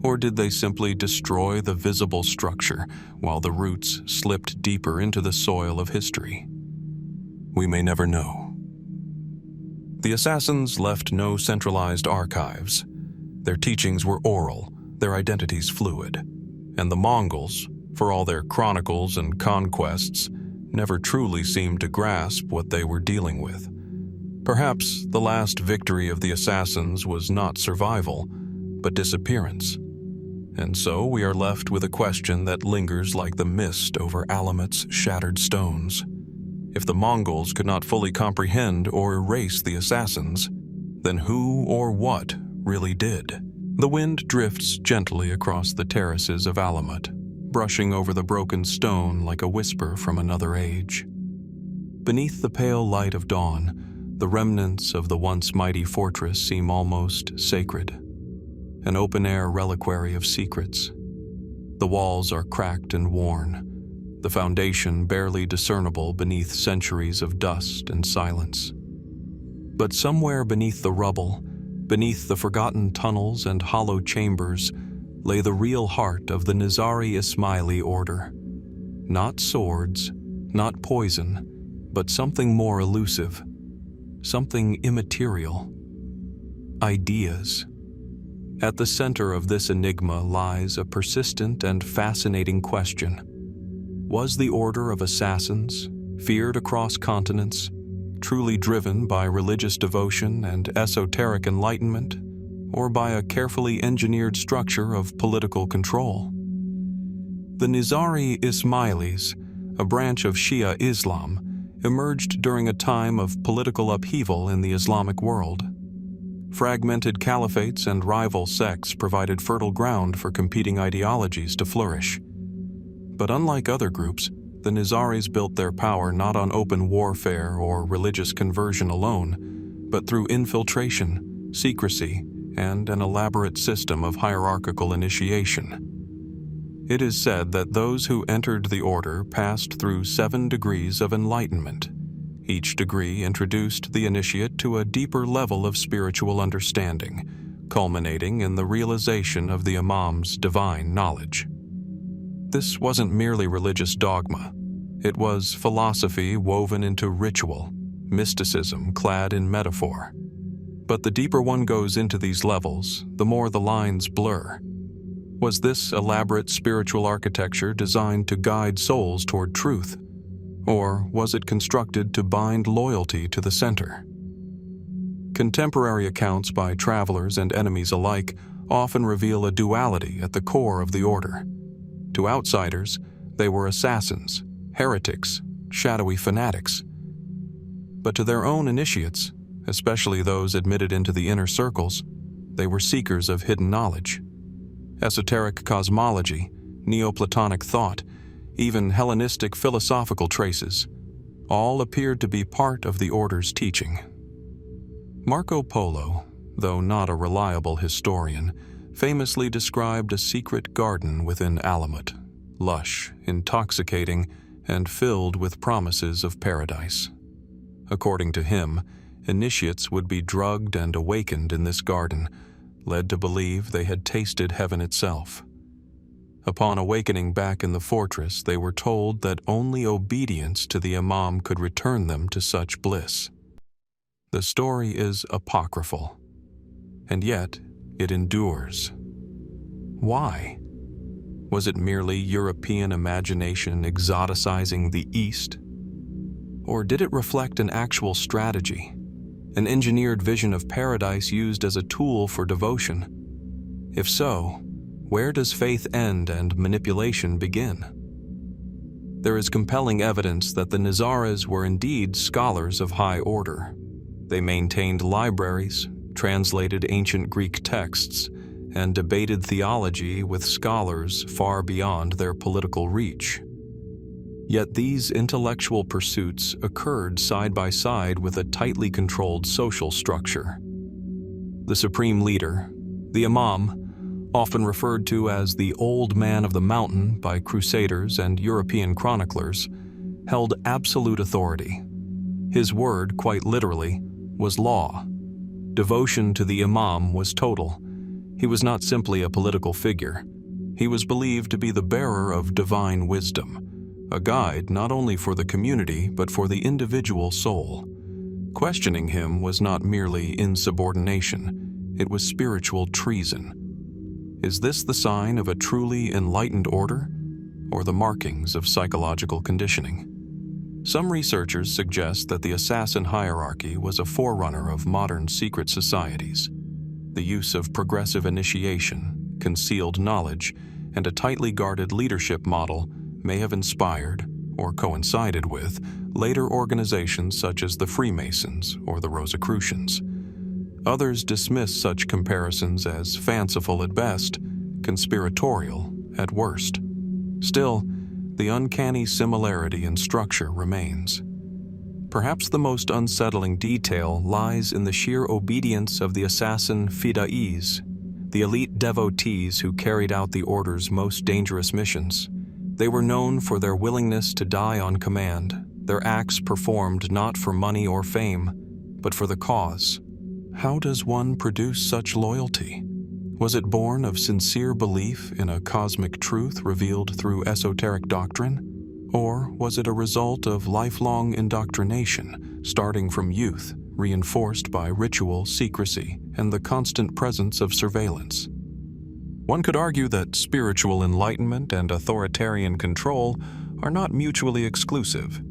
Or did they simply destroy the visible structure while the roots slipped deeper into the soil of history? We may never know. The assassins left no centralized archives. Their teachings were oral, their identities fluid, and the Mongols, for all their chronicles and conquests, never truly seemed to grasp what they were dealing with. Perhaps the last victory of the assassins was not survival, but disappearance. And so we are left with a question that lingers like the mist over Alamut's shattered stones. If the Mongols could not fully comprehend or erase the assassins, then who or what really did? The wind drifts gently across the terraces of Alamut, brushing over the broken stone like a whisper from another age. Beneath the pale light of dawn, the remnants of the once mighty fortress seem almost sacred, an open-air reliquary of secrets. The walls are cracked and worn, the foundation barely discernible beneath centuries of dust and silence. But somewhere beneath the rubble, beneath the forgotten tunnels and hollow chambers, lay the real heart of the Nizari Ismaili order. Not swords, not poison, but something more elusive, something immaterial. Ideas. At the center of this enigma lies a persistent and fascinating question. Was the order of assassins, feared across continents, truly driven by religious devotion and esoteric enlightenment, or by a carefully engineered structure of political control? The Nizari Ismailis, a branch of Shia Islam, emerged during a time of political upheaval in the Islamic world. Fragmented caliphates and rival sects provided fertile ground for competing ideologies to flourish. But unlike other groups, the Nizaris built their power not on open warfare or religious conversion alone, but through infiltration, secrecy, and an elaborate system of hierarchical initiation. It is said that those who entered the order passed through 7 degrees of enlightenment. Each degree introduced the initiate to a deeper level of spiritual understanding, culminating in the realization of the Imam's divine knowledge. This wasn't merely religious dogma. It was philosophy woven into ritual, mysticism clad in metaphor. But the deeper one goes into these levels, the more the lines blur. Was this elaborate spiritual architecture designed to guide souls toward truth? Or was it constructed to bind loyalty to the center? Contemporary accounts by travelers and enemies alike often reveal a duality at the core of the order. To outsiders, they were assassins, heretics, shadowy fanatics. But to their own initiates, especially those admitted into the inner circles, they were seekers of hidden knowledge. Esoteric cosmology, Neoplatonic thought, even Hellenistic philosophical traces, all appeared to be part of the order's teaching. Marco Polo, though not a reliable historian, famously described a secret garden within Alamut, lush, intoxicating, and filled with promises of paradise. According to him, initiates would be drugged and awakened in this garden, led to believe they had tasted heaven itself. Upon awakening back in the fortress, they were told that only obedience to the Imam could return them to such bliss. The story is apocryphal, and yet it endures. Why? Was it merely European imagination exoticizing the East? Or did it reflect an actual strategy, an engineered vision of paradise used as a tool for devotion? If so, where does faith end and manipulation begin? There is compelling evidence that the Nizaris were indeed scholars of high order. They maintained libraries, translated ancient Greek texts, and debated theology with scholars far beyond their political reach. Yet these intellectual pursuits occurred side by side with a tightly controlled social structure. The supreme leader, the Imam, often referred to as the Old Man of the Mountain by Crusaders and European chroniclers, held absolute authority. His word, quite literally, was law. Devotion to the Imam was total. He was not simply a political figure. He was believed to be the bearer of divine wisdom, a guide not only for the community but for the individual soul. Questioning him was not merely insubordination, it was spiritual treason. Is this the sign of a truly enlightened order, or the markings of psychological conditioning? Some researchers suggest that the assassin hierarchy was a forerunner of modern secret societies. The use of progressive initiation, concealed knowledge, and a tightly guarded leadership model may have inspired, or coincided with, later organizations such as the Freemasons or the Rosicrucians. Others dismiss such comparisons as fanciful at best, conspiratorial at worst. Still, the uncanny similarity in structure remains. Perhaps the most unsettling detail lies in the sheer obedience of the assassin Fida'is, the elite devotees who carried out the order's most dangerous missions. They were known for their willingness to die on command, their acts performed not for money or fame, but for the cause. How does one produce such loyalty? Was it born of sincere belief in a cosmic truth revealed through esoteric doctrine? Or was it a result of lifelong indoctrination, starting from youth, reinforced by ritual, secrecy, and the constant presence of surveillance? One could argue that spiritual enlightenment and authoritarian control are not mutually exclusive.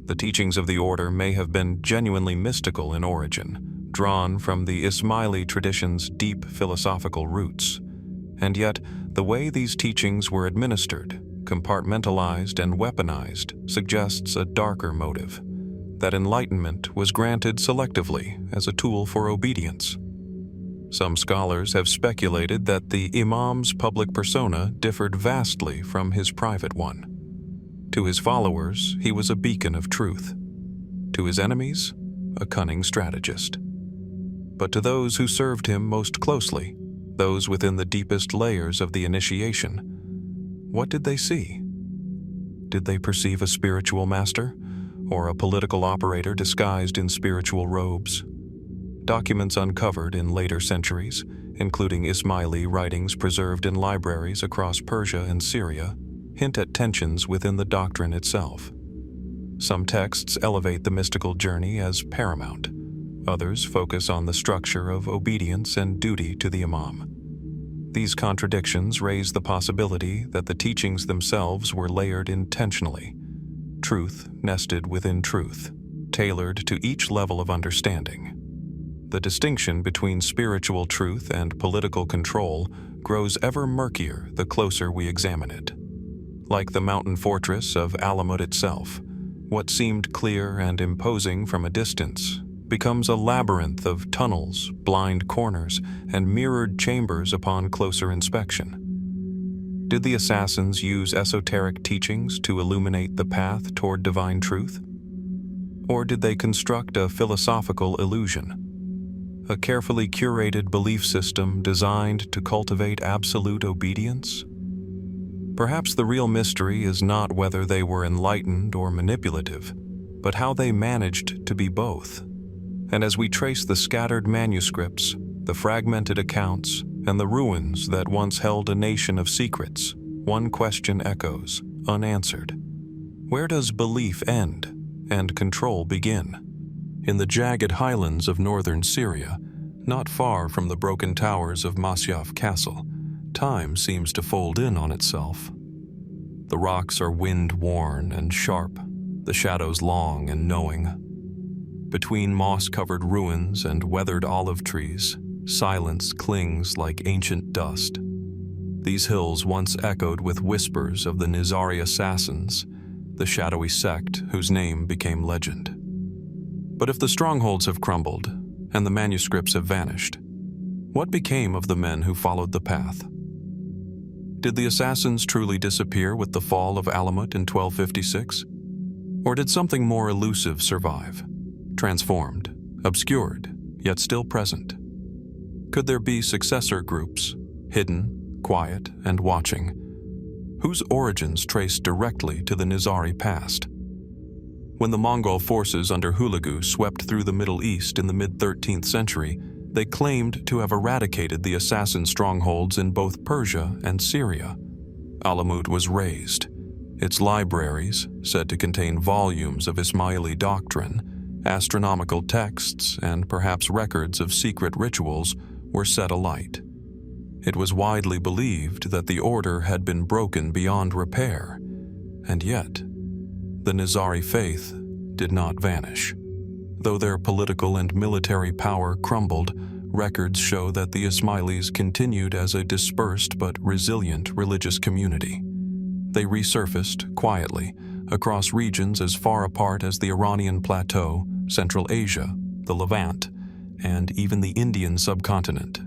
The teachings of the order may have been genuinely mystical in origin, drawn from the Ismaili tradition's deep philosophical roots. And yet, the way these teachings were administered, compartmentalized and weaponized, suggests a darker motive, that enlightenment was granted selectively as a tool for obedience. Some scholars have speculated that the Imam's public persona differed vastly from his private one. To his followers, he was a beacon of truth. To his enemies, a cunning strategist. But to those who served him most closely, those within the deepest layers of the initiation, what did they see? Did they perceive a spiritual master, or a political operator disguised in spiritual robes? Documents uncovered in later centuries, including Ismaili writings preserved in libraries across Persia and Syria, hint at tensions within the doctrine itself. Some texts elevate the mystical journey as paramount. Others focus on the structure of obedience and duty to the Imam. These contradictions raise the possibility that the teachings themselves were layered intentionally, truth nested within truth, tailored to each level of understanding. The distinction between spiritual truth and political control grows ever murkier the closer we examine it. Like the mountain fortress of Alamut itself, what seemed clear and imposing from a distance becomes a labyrinth of tunnels, blind corners, and mirrored chambers upon closer inspection. Did the assassins use esoteric teachings to illuminate the path toward divine truth? Or did they construct a philosophical illusion? A carefully curated belief system designed to cultivate absolute obedience? Perhaps the real mystery is not whether they were enlightened or manipulative, but how they managed to be both. And as we trace the scattered manuscripts, the fragmented accounts, and the ruins that once held a nation of secrets, one question echoes, unanswered. Where does belief end and control begin? In the jagged highlands of northern Syria, not far from the broken towers of Masyaf Castle, time seems to fold in on itself. The rocks are wind-worn and sharp, the shadows long and knowing. Between moss-covered ruins and weathered olive trees, silence clings like ancient dust. These hills once echoed with whispers of the Nizari assassins, the shadowy sect whose name became legend. But if the strongholds have crumbled and the manuscripts have vanished, what became of the men who followed the path? Did the assassins truly disappear with the fall of Alamut in 1256? Or did something more elusive survive, transformed, obscured, yet still present? Could there be successor groups, hidden, quiet, and watching, whose origins trace directly to the Nizari past? When the Mongol forces under Hulagu swept through the Middle East in the mid-13th century, they claimed to have eradicated the assassin strongholds in both Persia and Syria. Alamut was razed. Its libraries, said to contain volumes of Ismaili doctrine, astronomical texts, and perhaps records of secret rituals, were set alight. It was widely believed that the order had been broken beyond repair, and yet the Nizari faith did not vanish. Though their political and military power crumbled, records show that the Ismailis continued as a dispersed but resilient religious community. They resurfaced quietly across regions as far apart as the Iranian Plateau, Central Asia, the Levant, and even the Indian subcontinent.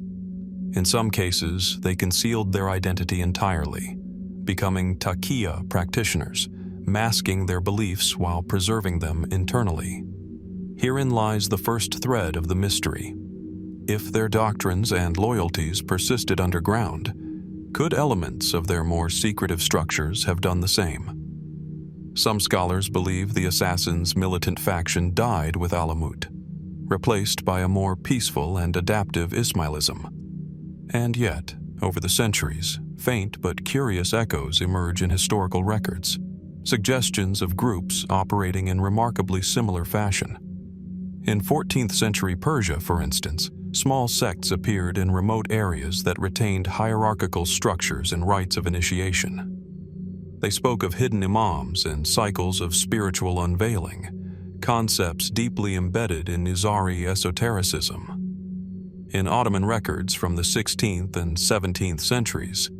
In some cases, they concealed their identity entirely, becoming taqiyya practitioners, masking their beliefs while preserving them internally. Herein lies the first thread of the mystery. If their doctrines and loyalties persisted underground, could elements of their more secretive structures have done the same? Some scholars believe the assassins' militant faction died with Alamut, replaced by a more peaceful and adaptive Ismailism. And yet, over the centuries, faint but curious echoes emerge in historical records, suggestions of groups operating in remarkably similar fashion. In 14th century Persia, for instance, small sects appeared in remote areas that retained hierarchical structures and rites of initiation. They spoke of hidden imams and cycles of spiritual unveiling, concepts deeply embedded in Nizari esotericism. In Ottoman records from the 16th and 17th centuries,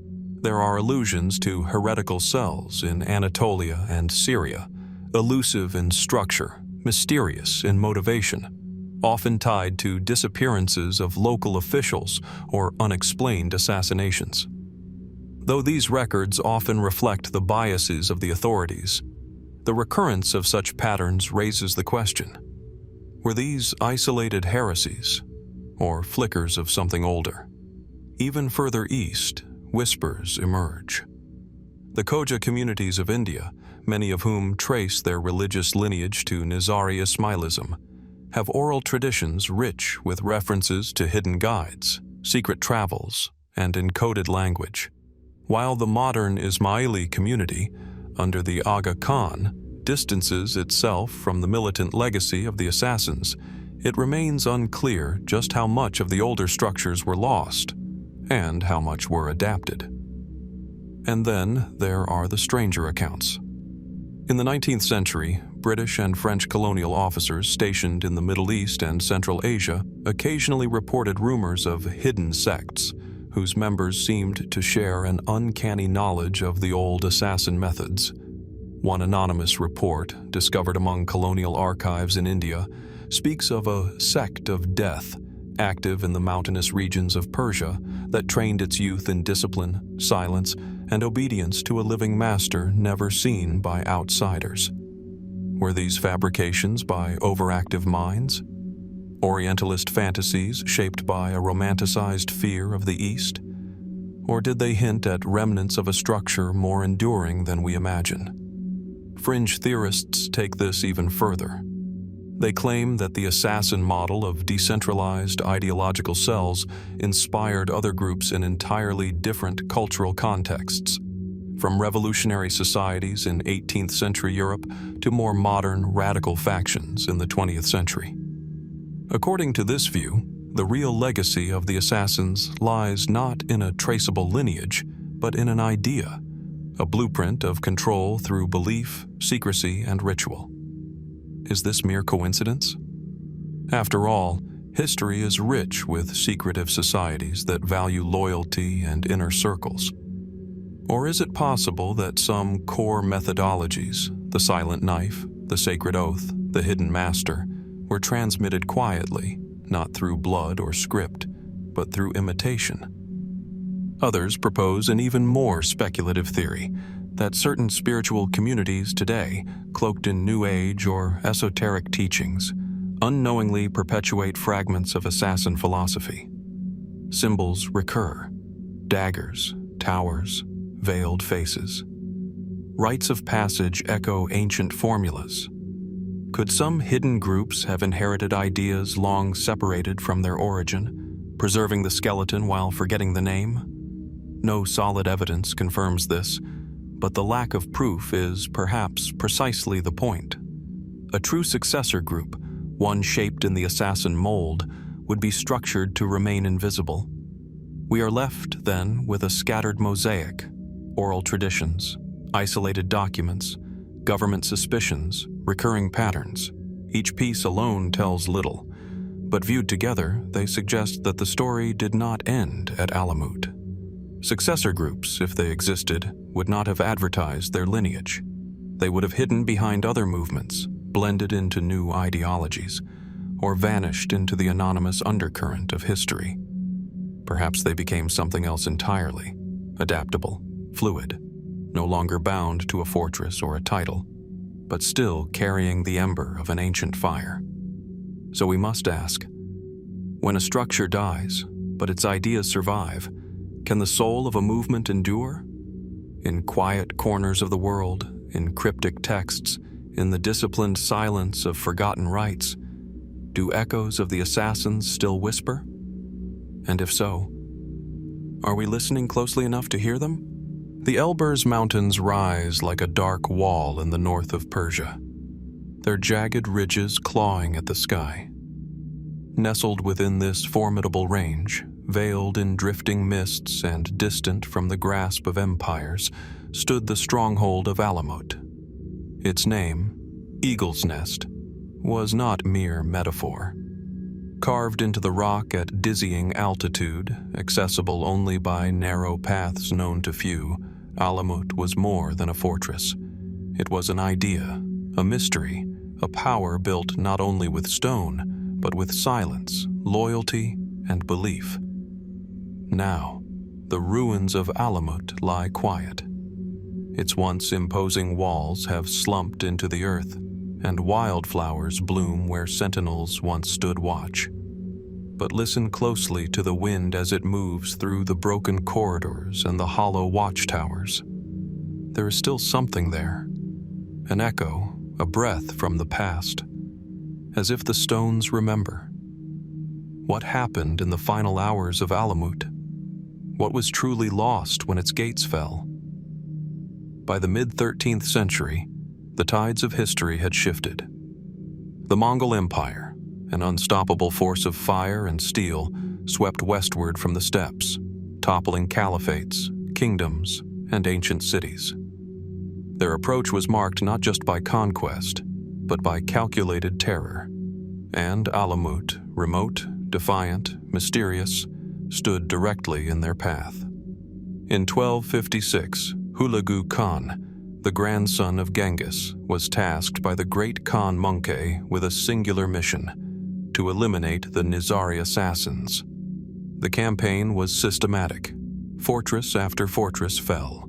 there are allusions to heretical cells in Anatolia and Syria, elusive in structure, mysterious in motivation, often tied to disappearances of local officials or unexplained assassinations. Though these records often reflect the biases of the authorities, the recurrence of such patterns raises the question: were these isolated heresies, or flickers of something older? Even further east, whispers emerge. The Khoja communities of India, many of whom trace their religious lineage to Nizari Ismailism, have oral traditions rich with references to hidden guides, secret travels, and encoded language. While the modern Ismaili community, under the Aga Khan, distances itself from the militant legacy of the assassins, it remains unclear just how much of the older structures were lost and how much were adapted. And then there are the stranger accounts. In the 19th century, British and French colonial officers stationed in the Middle East and Central Asia occasionally reported rumors of hidden sects, whose members seemed to share an uncanny knowledge of the old assassin methods. One anonymous report, discovered among colonial archives in India, speaks of a sect of death active in the mountainous regions of Persia that trained its youth in discipline, silence, and obedience to a living master never seen by outsiders. Were these fabrications by overactive minds? Orientalist fantasies shaped by a romanticized fear of the East? Or did they hint at remnants of a structure more enduring than we imagine? Fringe theorists take this even further. They claim that the assassin model of decentralized ideological cells inspired other groups in entirely different cultural contexts, from revolutionary societies in 18th century Europe to more modern radical factions in the 20th century. According to this view, the real legacy of the assassins lies not in a traceable lineage, but in an idea, a blueprint of control through belief, secrecy, and ritual. Is this mere coincidence? After all, history is rich with secretive societies that value loyalty and inner circles. Or is it possible that some core methodologies, the silent knife, the sacred oath, the hidden master, were transmitted quietly, not through blood or script, but through imitation? Others propose an even more speculative theory, that certain spiritual communities today, cloaked in New Age or esoteric teachings, unknowingly perpetuate fragments of assassin philosophy. Symbols recur: daggers, towers, veiled faces. Rites of passage echo ancient formulas. Could some hidden groups have inherited ideas long separated from their origin, preserving the skeleton while forgetting the name? No solid evidence confirms this, but the lack of proof is perhaps precisely the point. A true successor group, one shaped in the assassin mold, would be structured to remain invisible. We are left, then, with a scattered mosaic: oral traditions, isolated documents, government suspicions, recurring patterns. Each piece alone tells little, but viewed together, they suggest that the story did not end at Alamut. Successor groups, if they existed, would not have advertised their lineage. They would have hidden behind other movements, blended into new ideologies, or vanished into the anonymous undercurrent of history. Perhaps they became something else entirely, adaptable, fluid, no longer bound to a fortress or a title, but still carrying the ember of an ancient fire. So we must ask, when a structure dies, but its ideas survive, can the soul of a movement endure? In quiet corners of the world, in cryptic texts, in the disciplined silence of forgotten rites, do echoes of the assassins still whisper? And if so, are we listening closely enough to hear them? The Elburz Mountains rise like a dark wall in the north of Persia, their jagged ridges clawing at the sky. Nestled within this formidable range, veiled in drifting mists and distant from the grasp of empires, stood the stronghold of Alamut. Its name, Eagle's Nest, was not mere metaphor. Carved into the rock at dizzying altitude, accessible only by narrow paths known to few, Alamut was more than a fortress. It was an idea, a mystery, a power built not only with stone, but with silence, loyalty, and belief. Now, the ruins of Alamut lie quiet. Its once imposing walls have slumped into the earth, and wildflowers bloom where sentinels once stood watch. But listen closely to the wind as it moves through the broken corridors and the hollow watchtowers. There is still something there, an echo, a breath from the past, as if the stones remember. What happened in the final hours of Alamut? What was truly lost when its gates fell? By the mid-13th century, the tides of history had shifted. The Mongol Empire, an unstoppable force of fire and steel, swept westward from the steppes, toppling caliphates, kingdoms, and ancient cities. Their approach was marked not just by conquest, but by calculated terror. And Alamut, remote, defiant, mysterious, stood directly in their path. In 1256, Hulagu Khan, the grandson of Genghis, was tasked by the great Khan Möngke with a singular mission: to eliminate the Nizari assassins. The campaign was systematic. Fortress after fortress fell.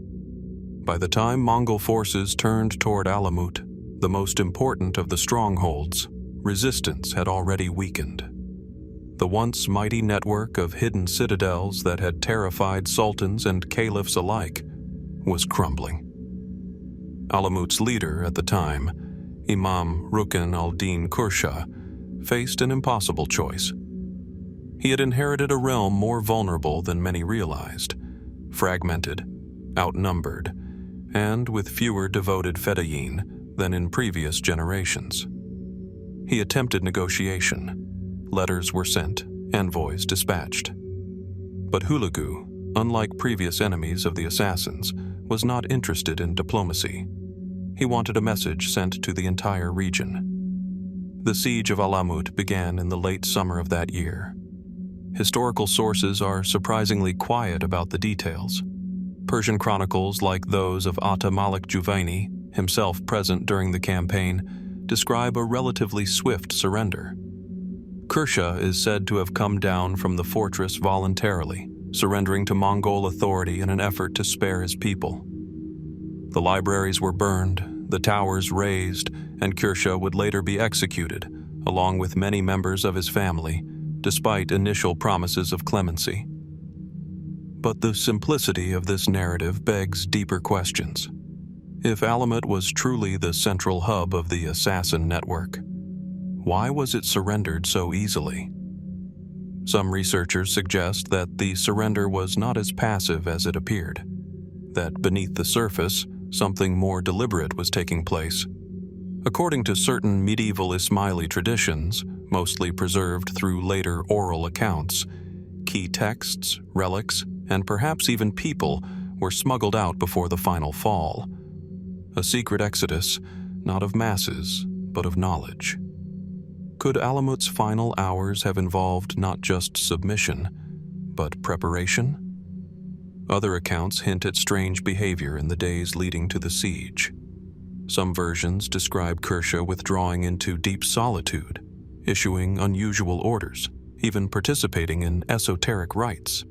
By the time Mongol forces turned toward Alamut, the most important of the strongholds, resistance had already weakened. The once mighty network of hidden citadels that had terrified sultans and caliphs alike was crumbling. Alamut's leader at the time, Imam Rukn al-Din Kursha, faced an impossible choice. He had inherited a realm more vulnerable than many realized, fragmented, outnumbered, and with fewer devoted Fida'i than in previous generations. He attempted negotiation. Letters were sent, envoys dispatched. But Hulagu, unlike previous enemies of the assassins, was not interested in diplomacy. He wanted a message sent to the entire region. The siege of Alamut began in the late summer of that year. Historical sources are surprisingly quiet about the details. Persian chronicles like those of Atta Malik Juvaini, himself present during the campaign, describe a relatively swift surrender. Kursha is said to have come down from the fortress voluntarily, surrendering to Mongol authority in an effort to spare his people. The libraries were burned, the towers razed, and Kursha would later be executed, along with many members of his family, despite initial promises of clemency. But the simplicity of this narrative begs deeper questions. If Alamut was truly the central hub of the assassin network, why was it surrendered so easily? Some researchers suggest that the surrender was not as passive as it appeared, that beneath the surface, something more deliberate was taking place. According to certain medieval Ismaili traditions, mostly preserved through later oral accounts, key texts, relics, and perhaps even people were smuggled out before the final fall. A secret exodus, not of masses, but of knowledge. Could Alamut's final hours have involved not just submission, but preparation? Other accounts hint at strange behavior in the days leading to the siege. Some versions describe Kursha withdrawing into deep solitude, issuing unusual orders, even participating in esoteric rites,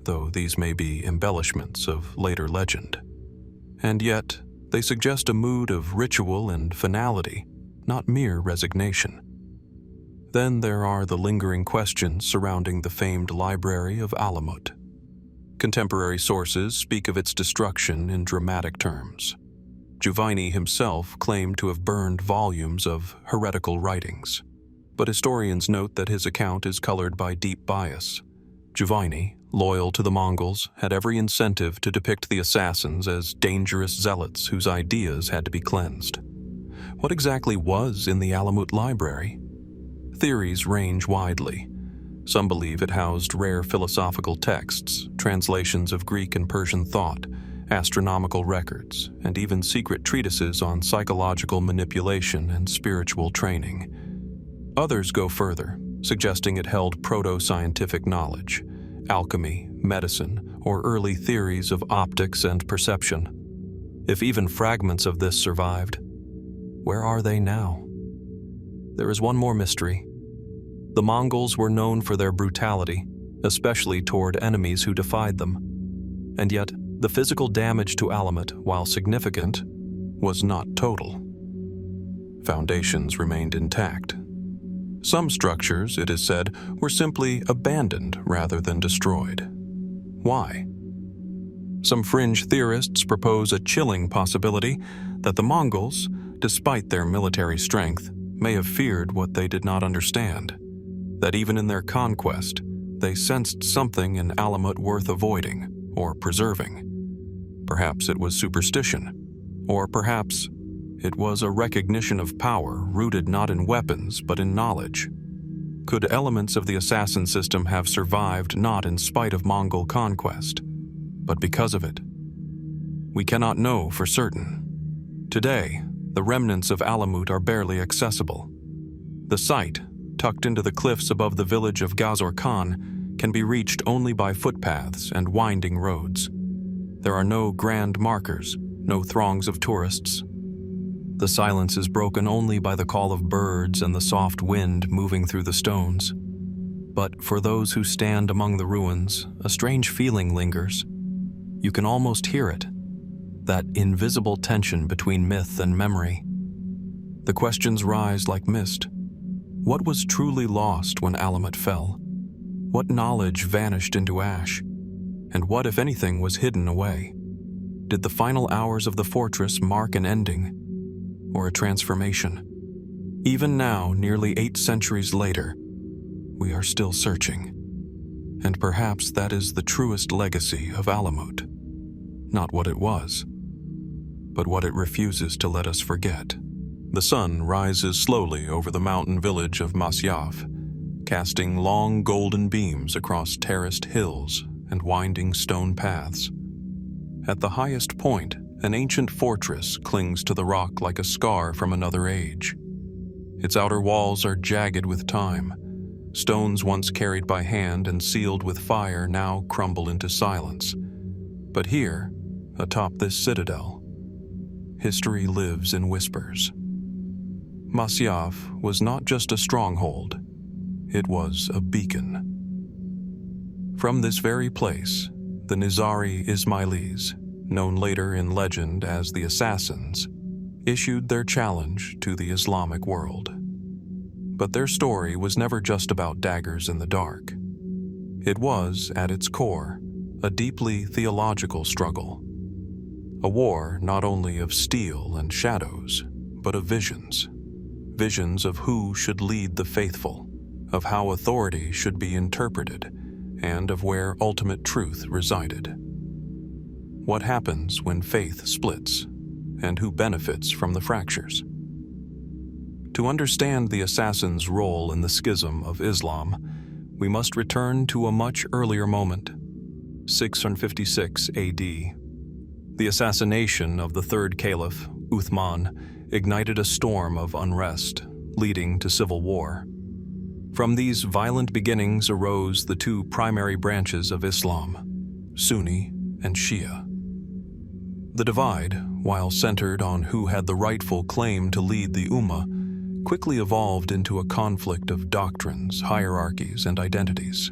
though these may be embellishments of later legend. And yet, they suggest a mood of ritual and finality, not mere resignation. Then there are the lingering questions surrounding the famed library of Alamut. Contemporary sources speak of its destruction in dramatic terms. Juvaini himself claimed to have burned volumes of heretical writings, but historians note that his account is colored by deep bias. Juvaini, loyal to the Mongols, had every incentive to depict the assassins as dangerous zealots whose ideas had to be cleansed. What exactly was in the Alamut library? Theories range widely. Some believe it housed rare philosophical texts, translations of Greek and Persian thought, astronomical records, and even secret treatises on psychological manipulation and spiritual training. Others go further, suggesting it held proto-scientific knowledge, alchemy, medicine, or early theories of optics and perception. If even fragments of this survived, where are they now? There is one more mystery. The Mongols were known for their brutality, especially toward enemies who defied them. And yet, the physical damage to Alamut, while significant, was not total. Foundations remained intact. Some structures, it is said, were simply abandoned rather than destroyed. Why? Some fringe theorists propose a chilling possibility that the Mongols, despite their military strength, may have feared what they did not understand, that even in their conquest, they sensed something in Alamut worth avoiding or preserving. Perhaps it was superstition, or perhaps it was a recognition of power rooted not in weapons but in knowledge. Could elements of the assassin system have survived not in spite of Mongol conquest, but because of it? We cannot know for certain. Today, the remnants of Alamut are barely accessible. The site, tucked into the cliffs above the village of Gazor Khan, can be reached only by footpaths and winding roads. There are no grand markers, no throngs of tourists. The silence is broken only by the call of birds and the soft wind moving through the stones. But for those who stand among the ruins, a strange feeling lingers. You can almost hear it, that invisible tension between myth and memory. The questions rise like mist. What was truly lost when Alamut fell? What knowledge vanished into ash? And what, if anything, was hidden away? Did the final hours of the fortress mark an ending, or a transformation? Even now, nearly 8 centuries later, we are still searching. And perhaps that is the truest legacy of Alamut. Not what it was, but what it refuses to let us forget. The sun rises slowly over the mountain village of Masyaf, casting long golden beams across terraced hills and winding stone paths. At the highest point, an ancient fortress clings to the rock like a scar from another age. Its outer walls are jagged with time. Stones once carried by hand and sealed with fire now crumble into silence. But here, atop this citadel, history lives in whispers. Masyaf was not just a stronghold, it was a beacon. From this very place, the Nizari Ismailis, known later in legend as the Assassins, issued their challenge to the Islamic world. But their story was never just about daggers in the dark. It was, at its core, a deeply theological struggle. A war not only of steel and shadows, but of visions. Visions of who should lead the faithful, of how authority should be interpreted, and of where ultimate truth resided. What happens when faith splits, and who benefits from the fractures? To understand the Assassins' role in the Schism of Islam, we must return to a much earlier moment, 656 AD. The assassination of the third caliph, Uthman, ignited a storm of unrest, leading to civil war. From these violent beginnings arose the two primary branches of Islam, Sunni and Shia. The divide, while centered on who had the rightful claim to lead the Ummah, quickly evolved into a conflict of doctrines, hierarchies, and identities.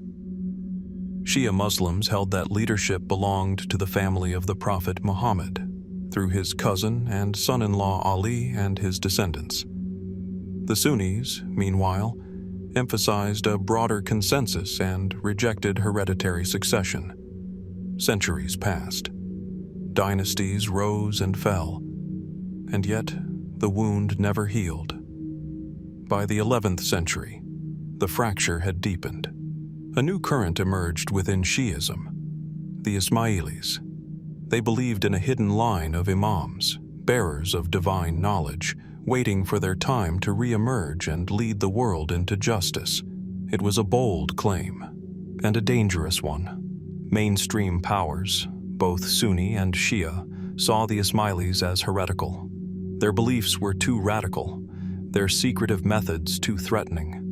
Shia Muslims held that leadership belonged to the family of the Prophet Muhammad, through his cousin and son-in-law Ali and his descendants. The Sunnis, meanwhile, emphasized a broader consensus and rejected hereditary succession. Centuries passed. Dynasties rose and fell, and yet the wound never healed. By the 11th century, the fracture had deepened. A new current emerged within Shi'ism, the Ismailis. They believed in a hidden line of imams, bearers of divine knowledge, waiting for their time to re-emerge and lead the world into justice. It was a bold claim, and a dangerous one. Mainstream powers, both Sunni and Shia, saw the Ismailis as heretical. Their beliefs were too radical, their secretive methods too threatening.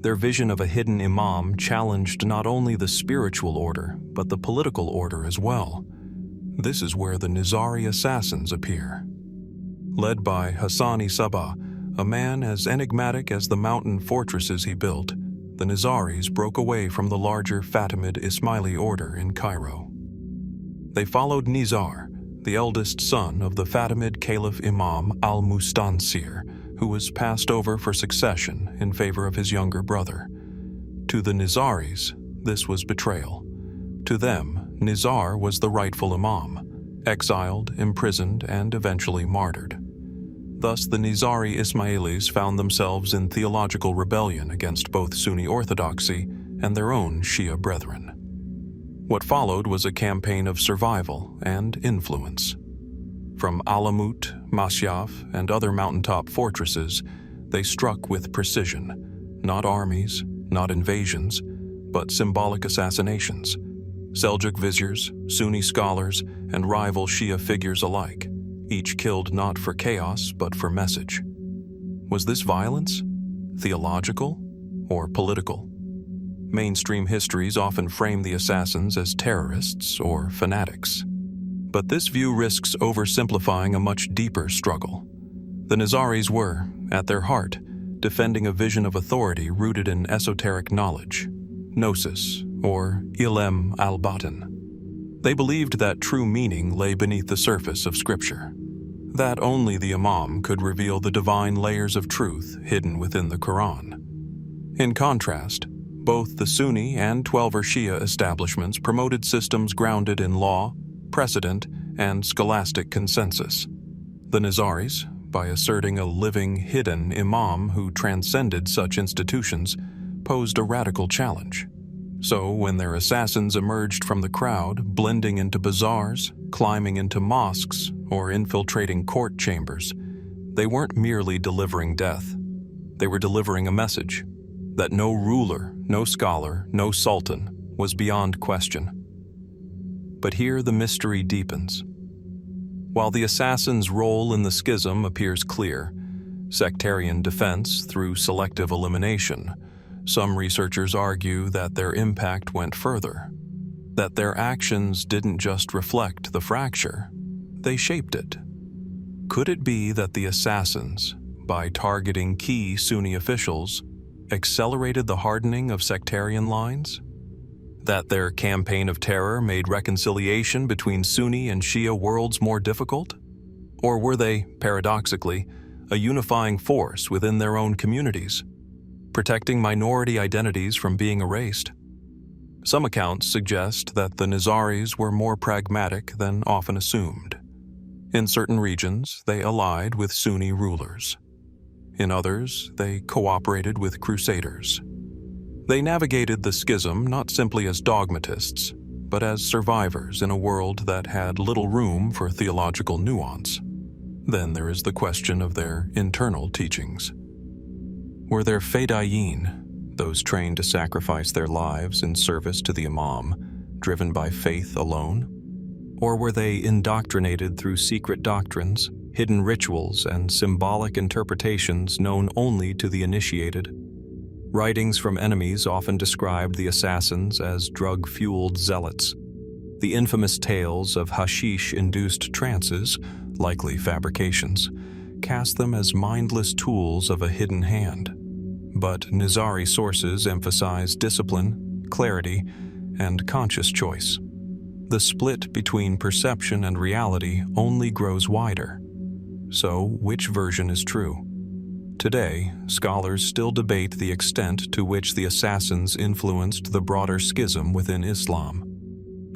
Their vision of a hidden imam challenged not only the spiritual order, but the political order as well. This is where the Nizari assassins appear. Led by Hassan-i Sabbah, a man as enigmatic as the mountain fortresses he built, the Nizaris broke away from the larger Fatimid Ismaili order in Cairo. They followed Nizar, the eldest son of the Fatimid Caliph Imam al-Mustansir, who was passed over for succession in favor of his younger brother. To the Nizaris, this was betrayal. To them, Nizar was the rightful imam, exiled, imprisoned, and eventually martyred. Thus, the Nizari Ismailis found themselves in theological rebellion against both Sunni orthodoxy and their own Shia brethren. What followed was a campaign of survival and influence. From Alamut, Masyaf, and other mountaintop fortresses, they struck with precision. Not armies, not invasions, but symbolic assassinations. Seljuk viziers, Sunni scholars, and rival Shia figures alike, each killed not for chaos but for message. Was this violence? Theological? Or political? Mainstream histories often frame the assassins as terrorists or fanatics. But this view risks oversimplifying a much deeper struggle. The Nizaris were, at their heart, defending a vision of authority rooted in esoteric knowledge, gnosis, or ilm al-batin. They believed that true meaning lay beneath the surface of Scripture, that only the Imam could reveal the divine layers of truth hidden within the Quran. In contrast, both the Sunni and Twelver Shia establishments promoted systems grounded in law, precedent, and scholastic consensus. The Nizaris, by asserting a living, hidden imam who transcended such institutions, posed a radical challenge. So when their assassins emerged from the crowd, blending into bazaars, climbing into mosques, or infiltrating court chambers, they weren't merely delivering death. They were delivering a message that no ruler, no scholar, no sultan was beyond question. But here the mystery deepens. While the assassins' role in the schism appears clear, sectarian defense through selective elimination, some researchers argue that their impact went further, that their actions didn't just reflect the fracture, they shaped it. Could it be that the assassins, by targeting key Sunni officials, accelerated the hardening of sectarian lines? That their campaign of terror made reconciliation between Sunni and Shia worlds more difficult? Or were they, paradoxically, a unifying force within their own communities, protecting minority identities from being erased? Some accounts suggest that the Nizaris were more pragmatic than often assumed. In certain regions, they allied with Sunni rulers. In others, they cooperated with crusaders. They navigated the schism not simply as dogmatists, but as survivors in a world that had little room for theological nuance. Then there is the question of their internal teachings. Were there Fida'iyin, those trained to sacrifice their lives in service to the Imam, driven by faith alone? Or were they indoctrinated through secret doctrines, hidden rituals, and symbolic interpretations known only to the initiated? Writings from enemies often described the assassins as drug-fueled zealots. The infamous tales of hashish-induced trances, likely fabrications, cast them as mindless tools of a hidden hand. But Nizari sources emphasize discipline, clarity, and conscious choice. The split between perception and reality only grows wider. So, which version is true? Today, scholars still debate the extent to which the assassins influenced the broader schism within Islam.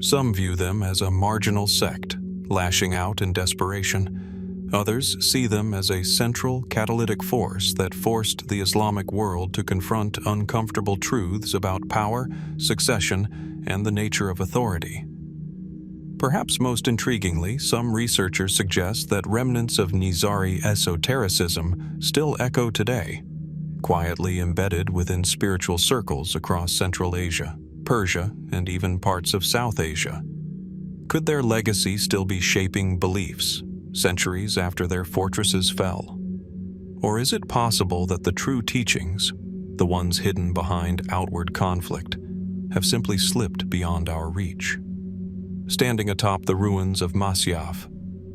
Some view them as a marginal sect, lashing out in desperation. Others see them as a central catalytic force that forced the Islamic world to confront uncomfortable truths about power, succession, and the nature of authority. Perhaps most intriguingly, some researchers suggest that remnants of Nizari esotericism still echo today. quietly embedded within spiritual circles across Central Asia, Persia, and even parts of South Asia. Could their legacy still be shaping beliefs, centuries after their fortresses fell? Or is it possible that the true teachings, the ones hidden behind outward conflict, have simply slipped beyond our reach? Standing atop the ruins of Masyaf,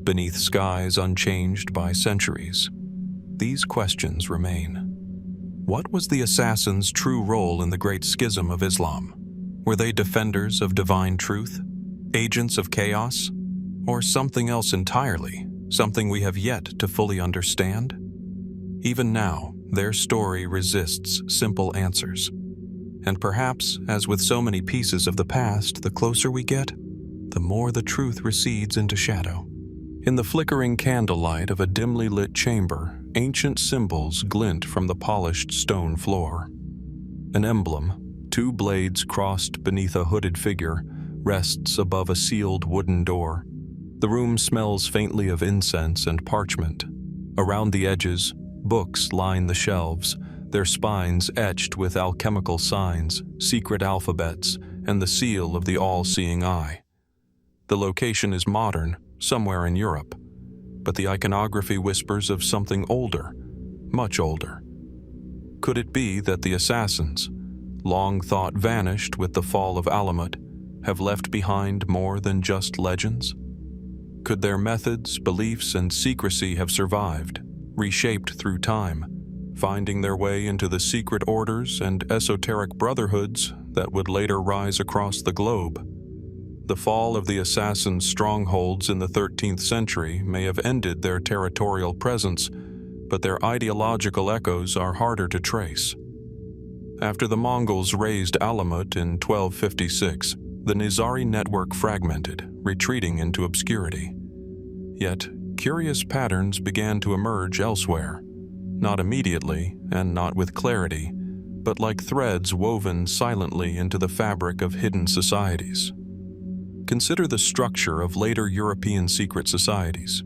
beneath skies unchanged by centuries, these questions remain. What was the assassins' true role in the Great Schism of Islam? Were they defenders of divine truth, agents of chaos, or something else entirely, something we have yet to fully understand? Even now, their story resists simple answers. And perhaps, as with so many pieces of the past, the closer we get, the more the truth recedes into shadow. In the flickering candlelight of a dimly lit chamber, ancient symbols glint from the polished stone floor. An emblem, two blades crossed beneath a hooded figure, rests above a sealed wooden door. The room smells faintly of incense and parchment. Around the edges, books line the shelves, their spines etched with alchemical signs, secret alphabets, and the seal of the all-seeing eye. The location is modern, somewhere in Europe, but the iconography whispers of something older, much older. Could it be that the assassins, long thought vanished with the fall of Alamut, have left behind more than just legends? Could their methods, beliefs, and secrecy have survived, reshaped through time, finding their way into the secret orders and esoteric brotherhoods that would later rise across the globe? The fall of the assassins' strongholds in the 13th century may have ended their territorial presence, but their ideological echoes are harder to trace. After the Mongols razed Alamut in 1256, the Nizari network fragmented, retreating into obscurity. Yet, curious patterns began to emerge elsewhere, not immediately and not with clarity, but like threads woven silently into the fabric of hidden societies. Consider the structure of later European secret societies.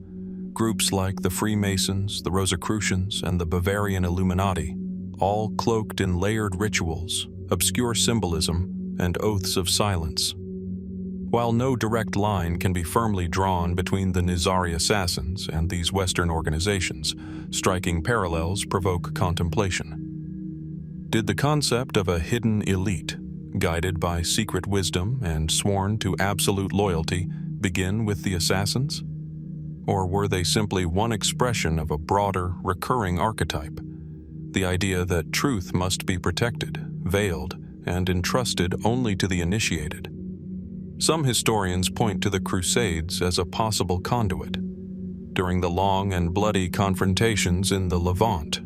Groups like the Freemasons, the Rosicrucians, and the Bavarian Illuminati, all cloaked in layered rituals, obscure symbolism, and oaths of silence. While no direct line can be firmly drawn between the Nizari assassins and these Western organizations, striking parallels provoke contemplation. Did the concept of a hidden elite, guided by secret wisdom and sworn to absolute loyalty, begin with the assassins? Or were they simply one expression of a broader, recurring archetype? The idea that truth must be protected, veiled, and entrusted only to the initiated. Some historians point to the Crusades as a possible conduit. During the long and bloody confrontations in the Levant,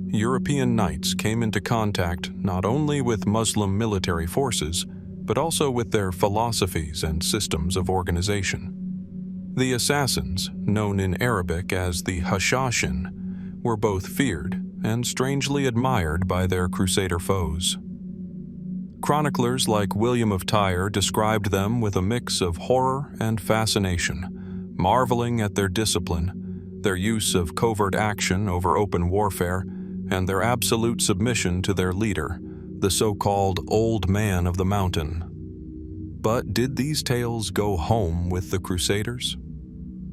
European knights came into contact not only with Muslim military forces, but also with their philosophies and systems of organization. The assassins, known in Arabic as the Hashshashin, were both feared and strangely admired by their Crusader foes. Chroniclers like William of Tyre described them with a mix of horror and fascination, marveling at their discipline, their use of covert action over open warfare, and their absolute submission to their leader, the so-called Old Man of the Mountain. But did these tales go home with the Crusaders?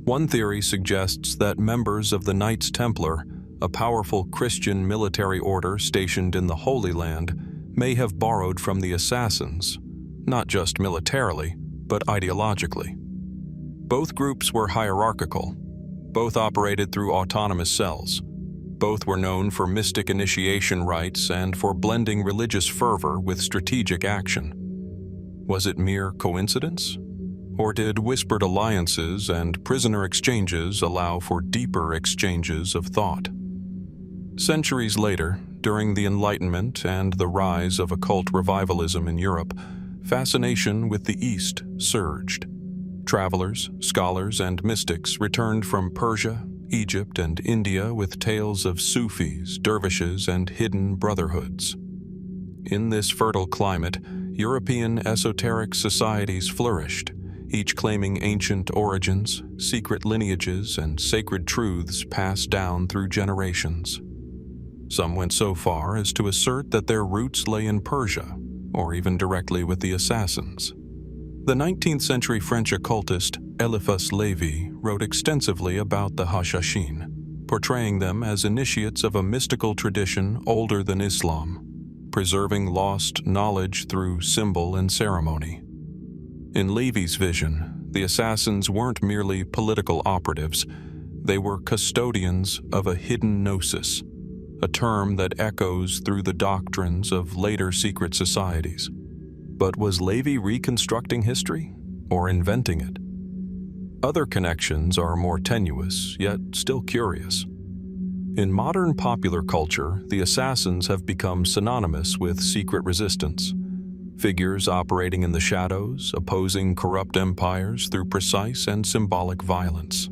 One theory suggests that members of the Knights Templar, a powerful Christian military order stationed in the Holy Land, may have borrowed from the assassins, not just militarily, but ideologically. Both groups were hierarchical. Both operated through autonomous cells. Both were known for mystic initiation rites and for blending religious fervor with strategic action. Was it mere coincidence? Or did whispered alliances and prisoner exchanges allow for deeper exchanges of thought? Centuries later, during the Enlightenment and the rise of occult revivalism in Europe, fascination with the East surged. Travelers, scholars, and mystics returned from Persia, Egypt, and India with tales of Sufis, dervishes, and hidden brotherhoods. In this fertile climate, European esoteric societies flourished, each claiming ancient origins, secret lineages, and sacred truths passed down through generations. Some went so far as to assert that their roots lay in Persia, or even directly with the Assassins. The 19th century French occultist Eliphas Lévy wrote extensively about the Hashshashin, portraying them as initiates of a mystical tradition older than Islam, preserving lost knowledge through symbol and ceremony. In Lévy's vision, the assassins weren't merely political operatives, they were custodians of a hidden gnosis, a term that echoes through the doctrines of later secret societies. But was Lévy reconstructing history, or inventing it? Other connections are more tenuous, yet still curious. In modern popular culture, the assassins have become synonymous with secret resistance, figures operating in the shadows, opposing corrupt empires through precise and symbolic violence.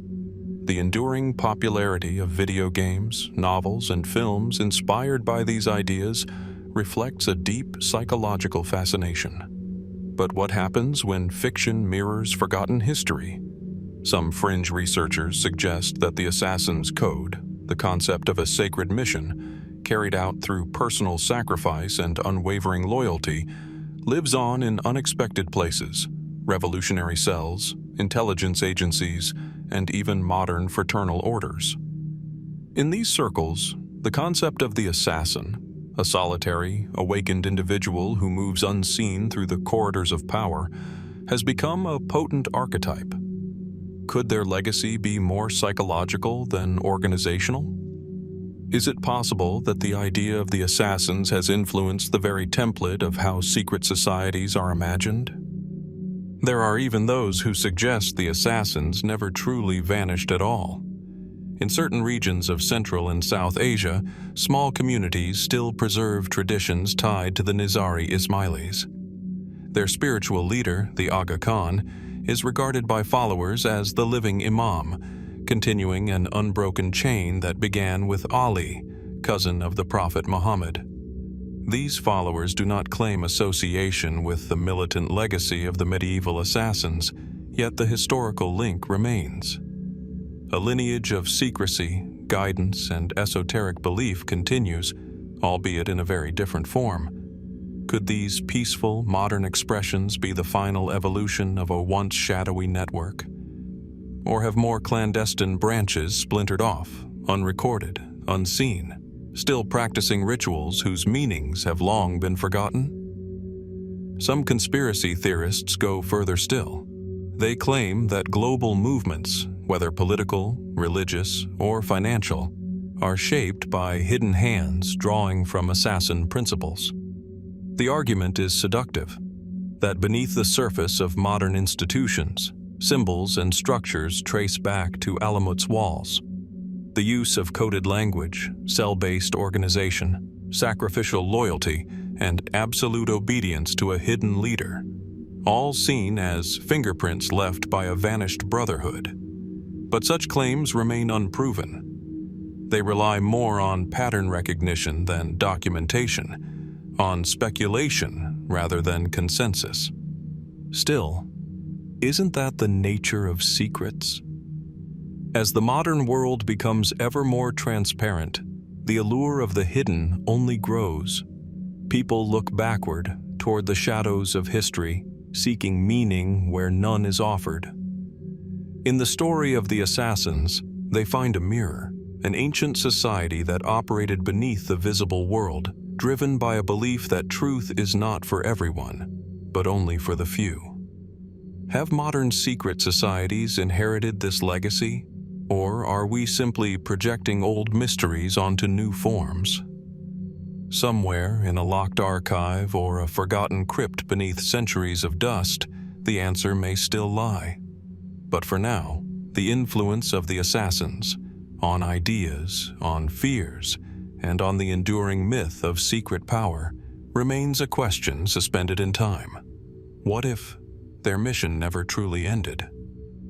The enduring popularity of video games, novels, and films inspired by these ideas reflects a deep psychological fascination. But what happens when fiction mirrors forgotten history? Some fringe researchers suggest that the Assassin's Code, the concept of a sacred mission, carried out through personal sacrifice and unwavering loyalty, lives on in unexpected places, revolutionary cells, intelligence agencies, and even modern fraternal orders. In these circles, the concept of the assassin, a solitary, awakened individual who moves unseen through the corridors of power, has become a potent archetype. Could their legacy be more psychological than organizational? Is it possible that the idea of the assassins has influenced the very template of how secret societies are imagined? There are even those who suggest the assassins never truly vanished at all. In certain regions of Central and South Asia, small communities still preserve traditions tied to the Nizari Ismailis. Their spiritual leader, the Aga Khan, is regarded by followers as the living imam, continuing an unbroken chain that began with Ali, cousin of the Prophet Muhammad. These followers do not claim association with the militant legacy of the medieval assassins, yet the historical link remains. A lineage of secrecy, guidance, and esoteric belief continues, albeit in a very different form. Could these peaceful, modern expressions be the final evolution of a once shadowy network? Or have more clandestine branches splintered off, unrecorded, unseen, still practicing rituals whose meanings have long been forgotten? Some conspiracy theorists go further still. They claim that global movements, whether political, religious, or financial, are shaped by hidden hands drawing from assassin principles. The argument is seductive, that beneath the surface of modern institutions, symbols and structures trace back to Alamut's walls. The use of coded language, cell-based organization, sacrificial loyalty, and absolute obedience to a hidden leader, all seen as fingerprints left by a vanished brotherhood. But such claims remain unproven. They rely more on pattern recognition than documentation, on speculation rather than consensus. Still, isn't that the nature of secrets? As the modern world becomes ever more transparent, the allure of the hidden only grows. People look backward toward the shadows of history, seeking meaning where none is offered. In the story of the assassins, they find a mirror, an ancient society that operated beneath the visible world, driven by a belief that truth is not for everyone, but only for the few. Have modern secret societies inherited this legacy, or are we simply projecting old mysteries onto new forms? Somewhere in a locked archive or a forgotten crypt beneath centuries of dust, the answer may still lie. But for now, the influence of the assassins, on ideas, on fears, and on the enduring myth of secret power, remains a question suspended in time. What if their mission never truly ended?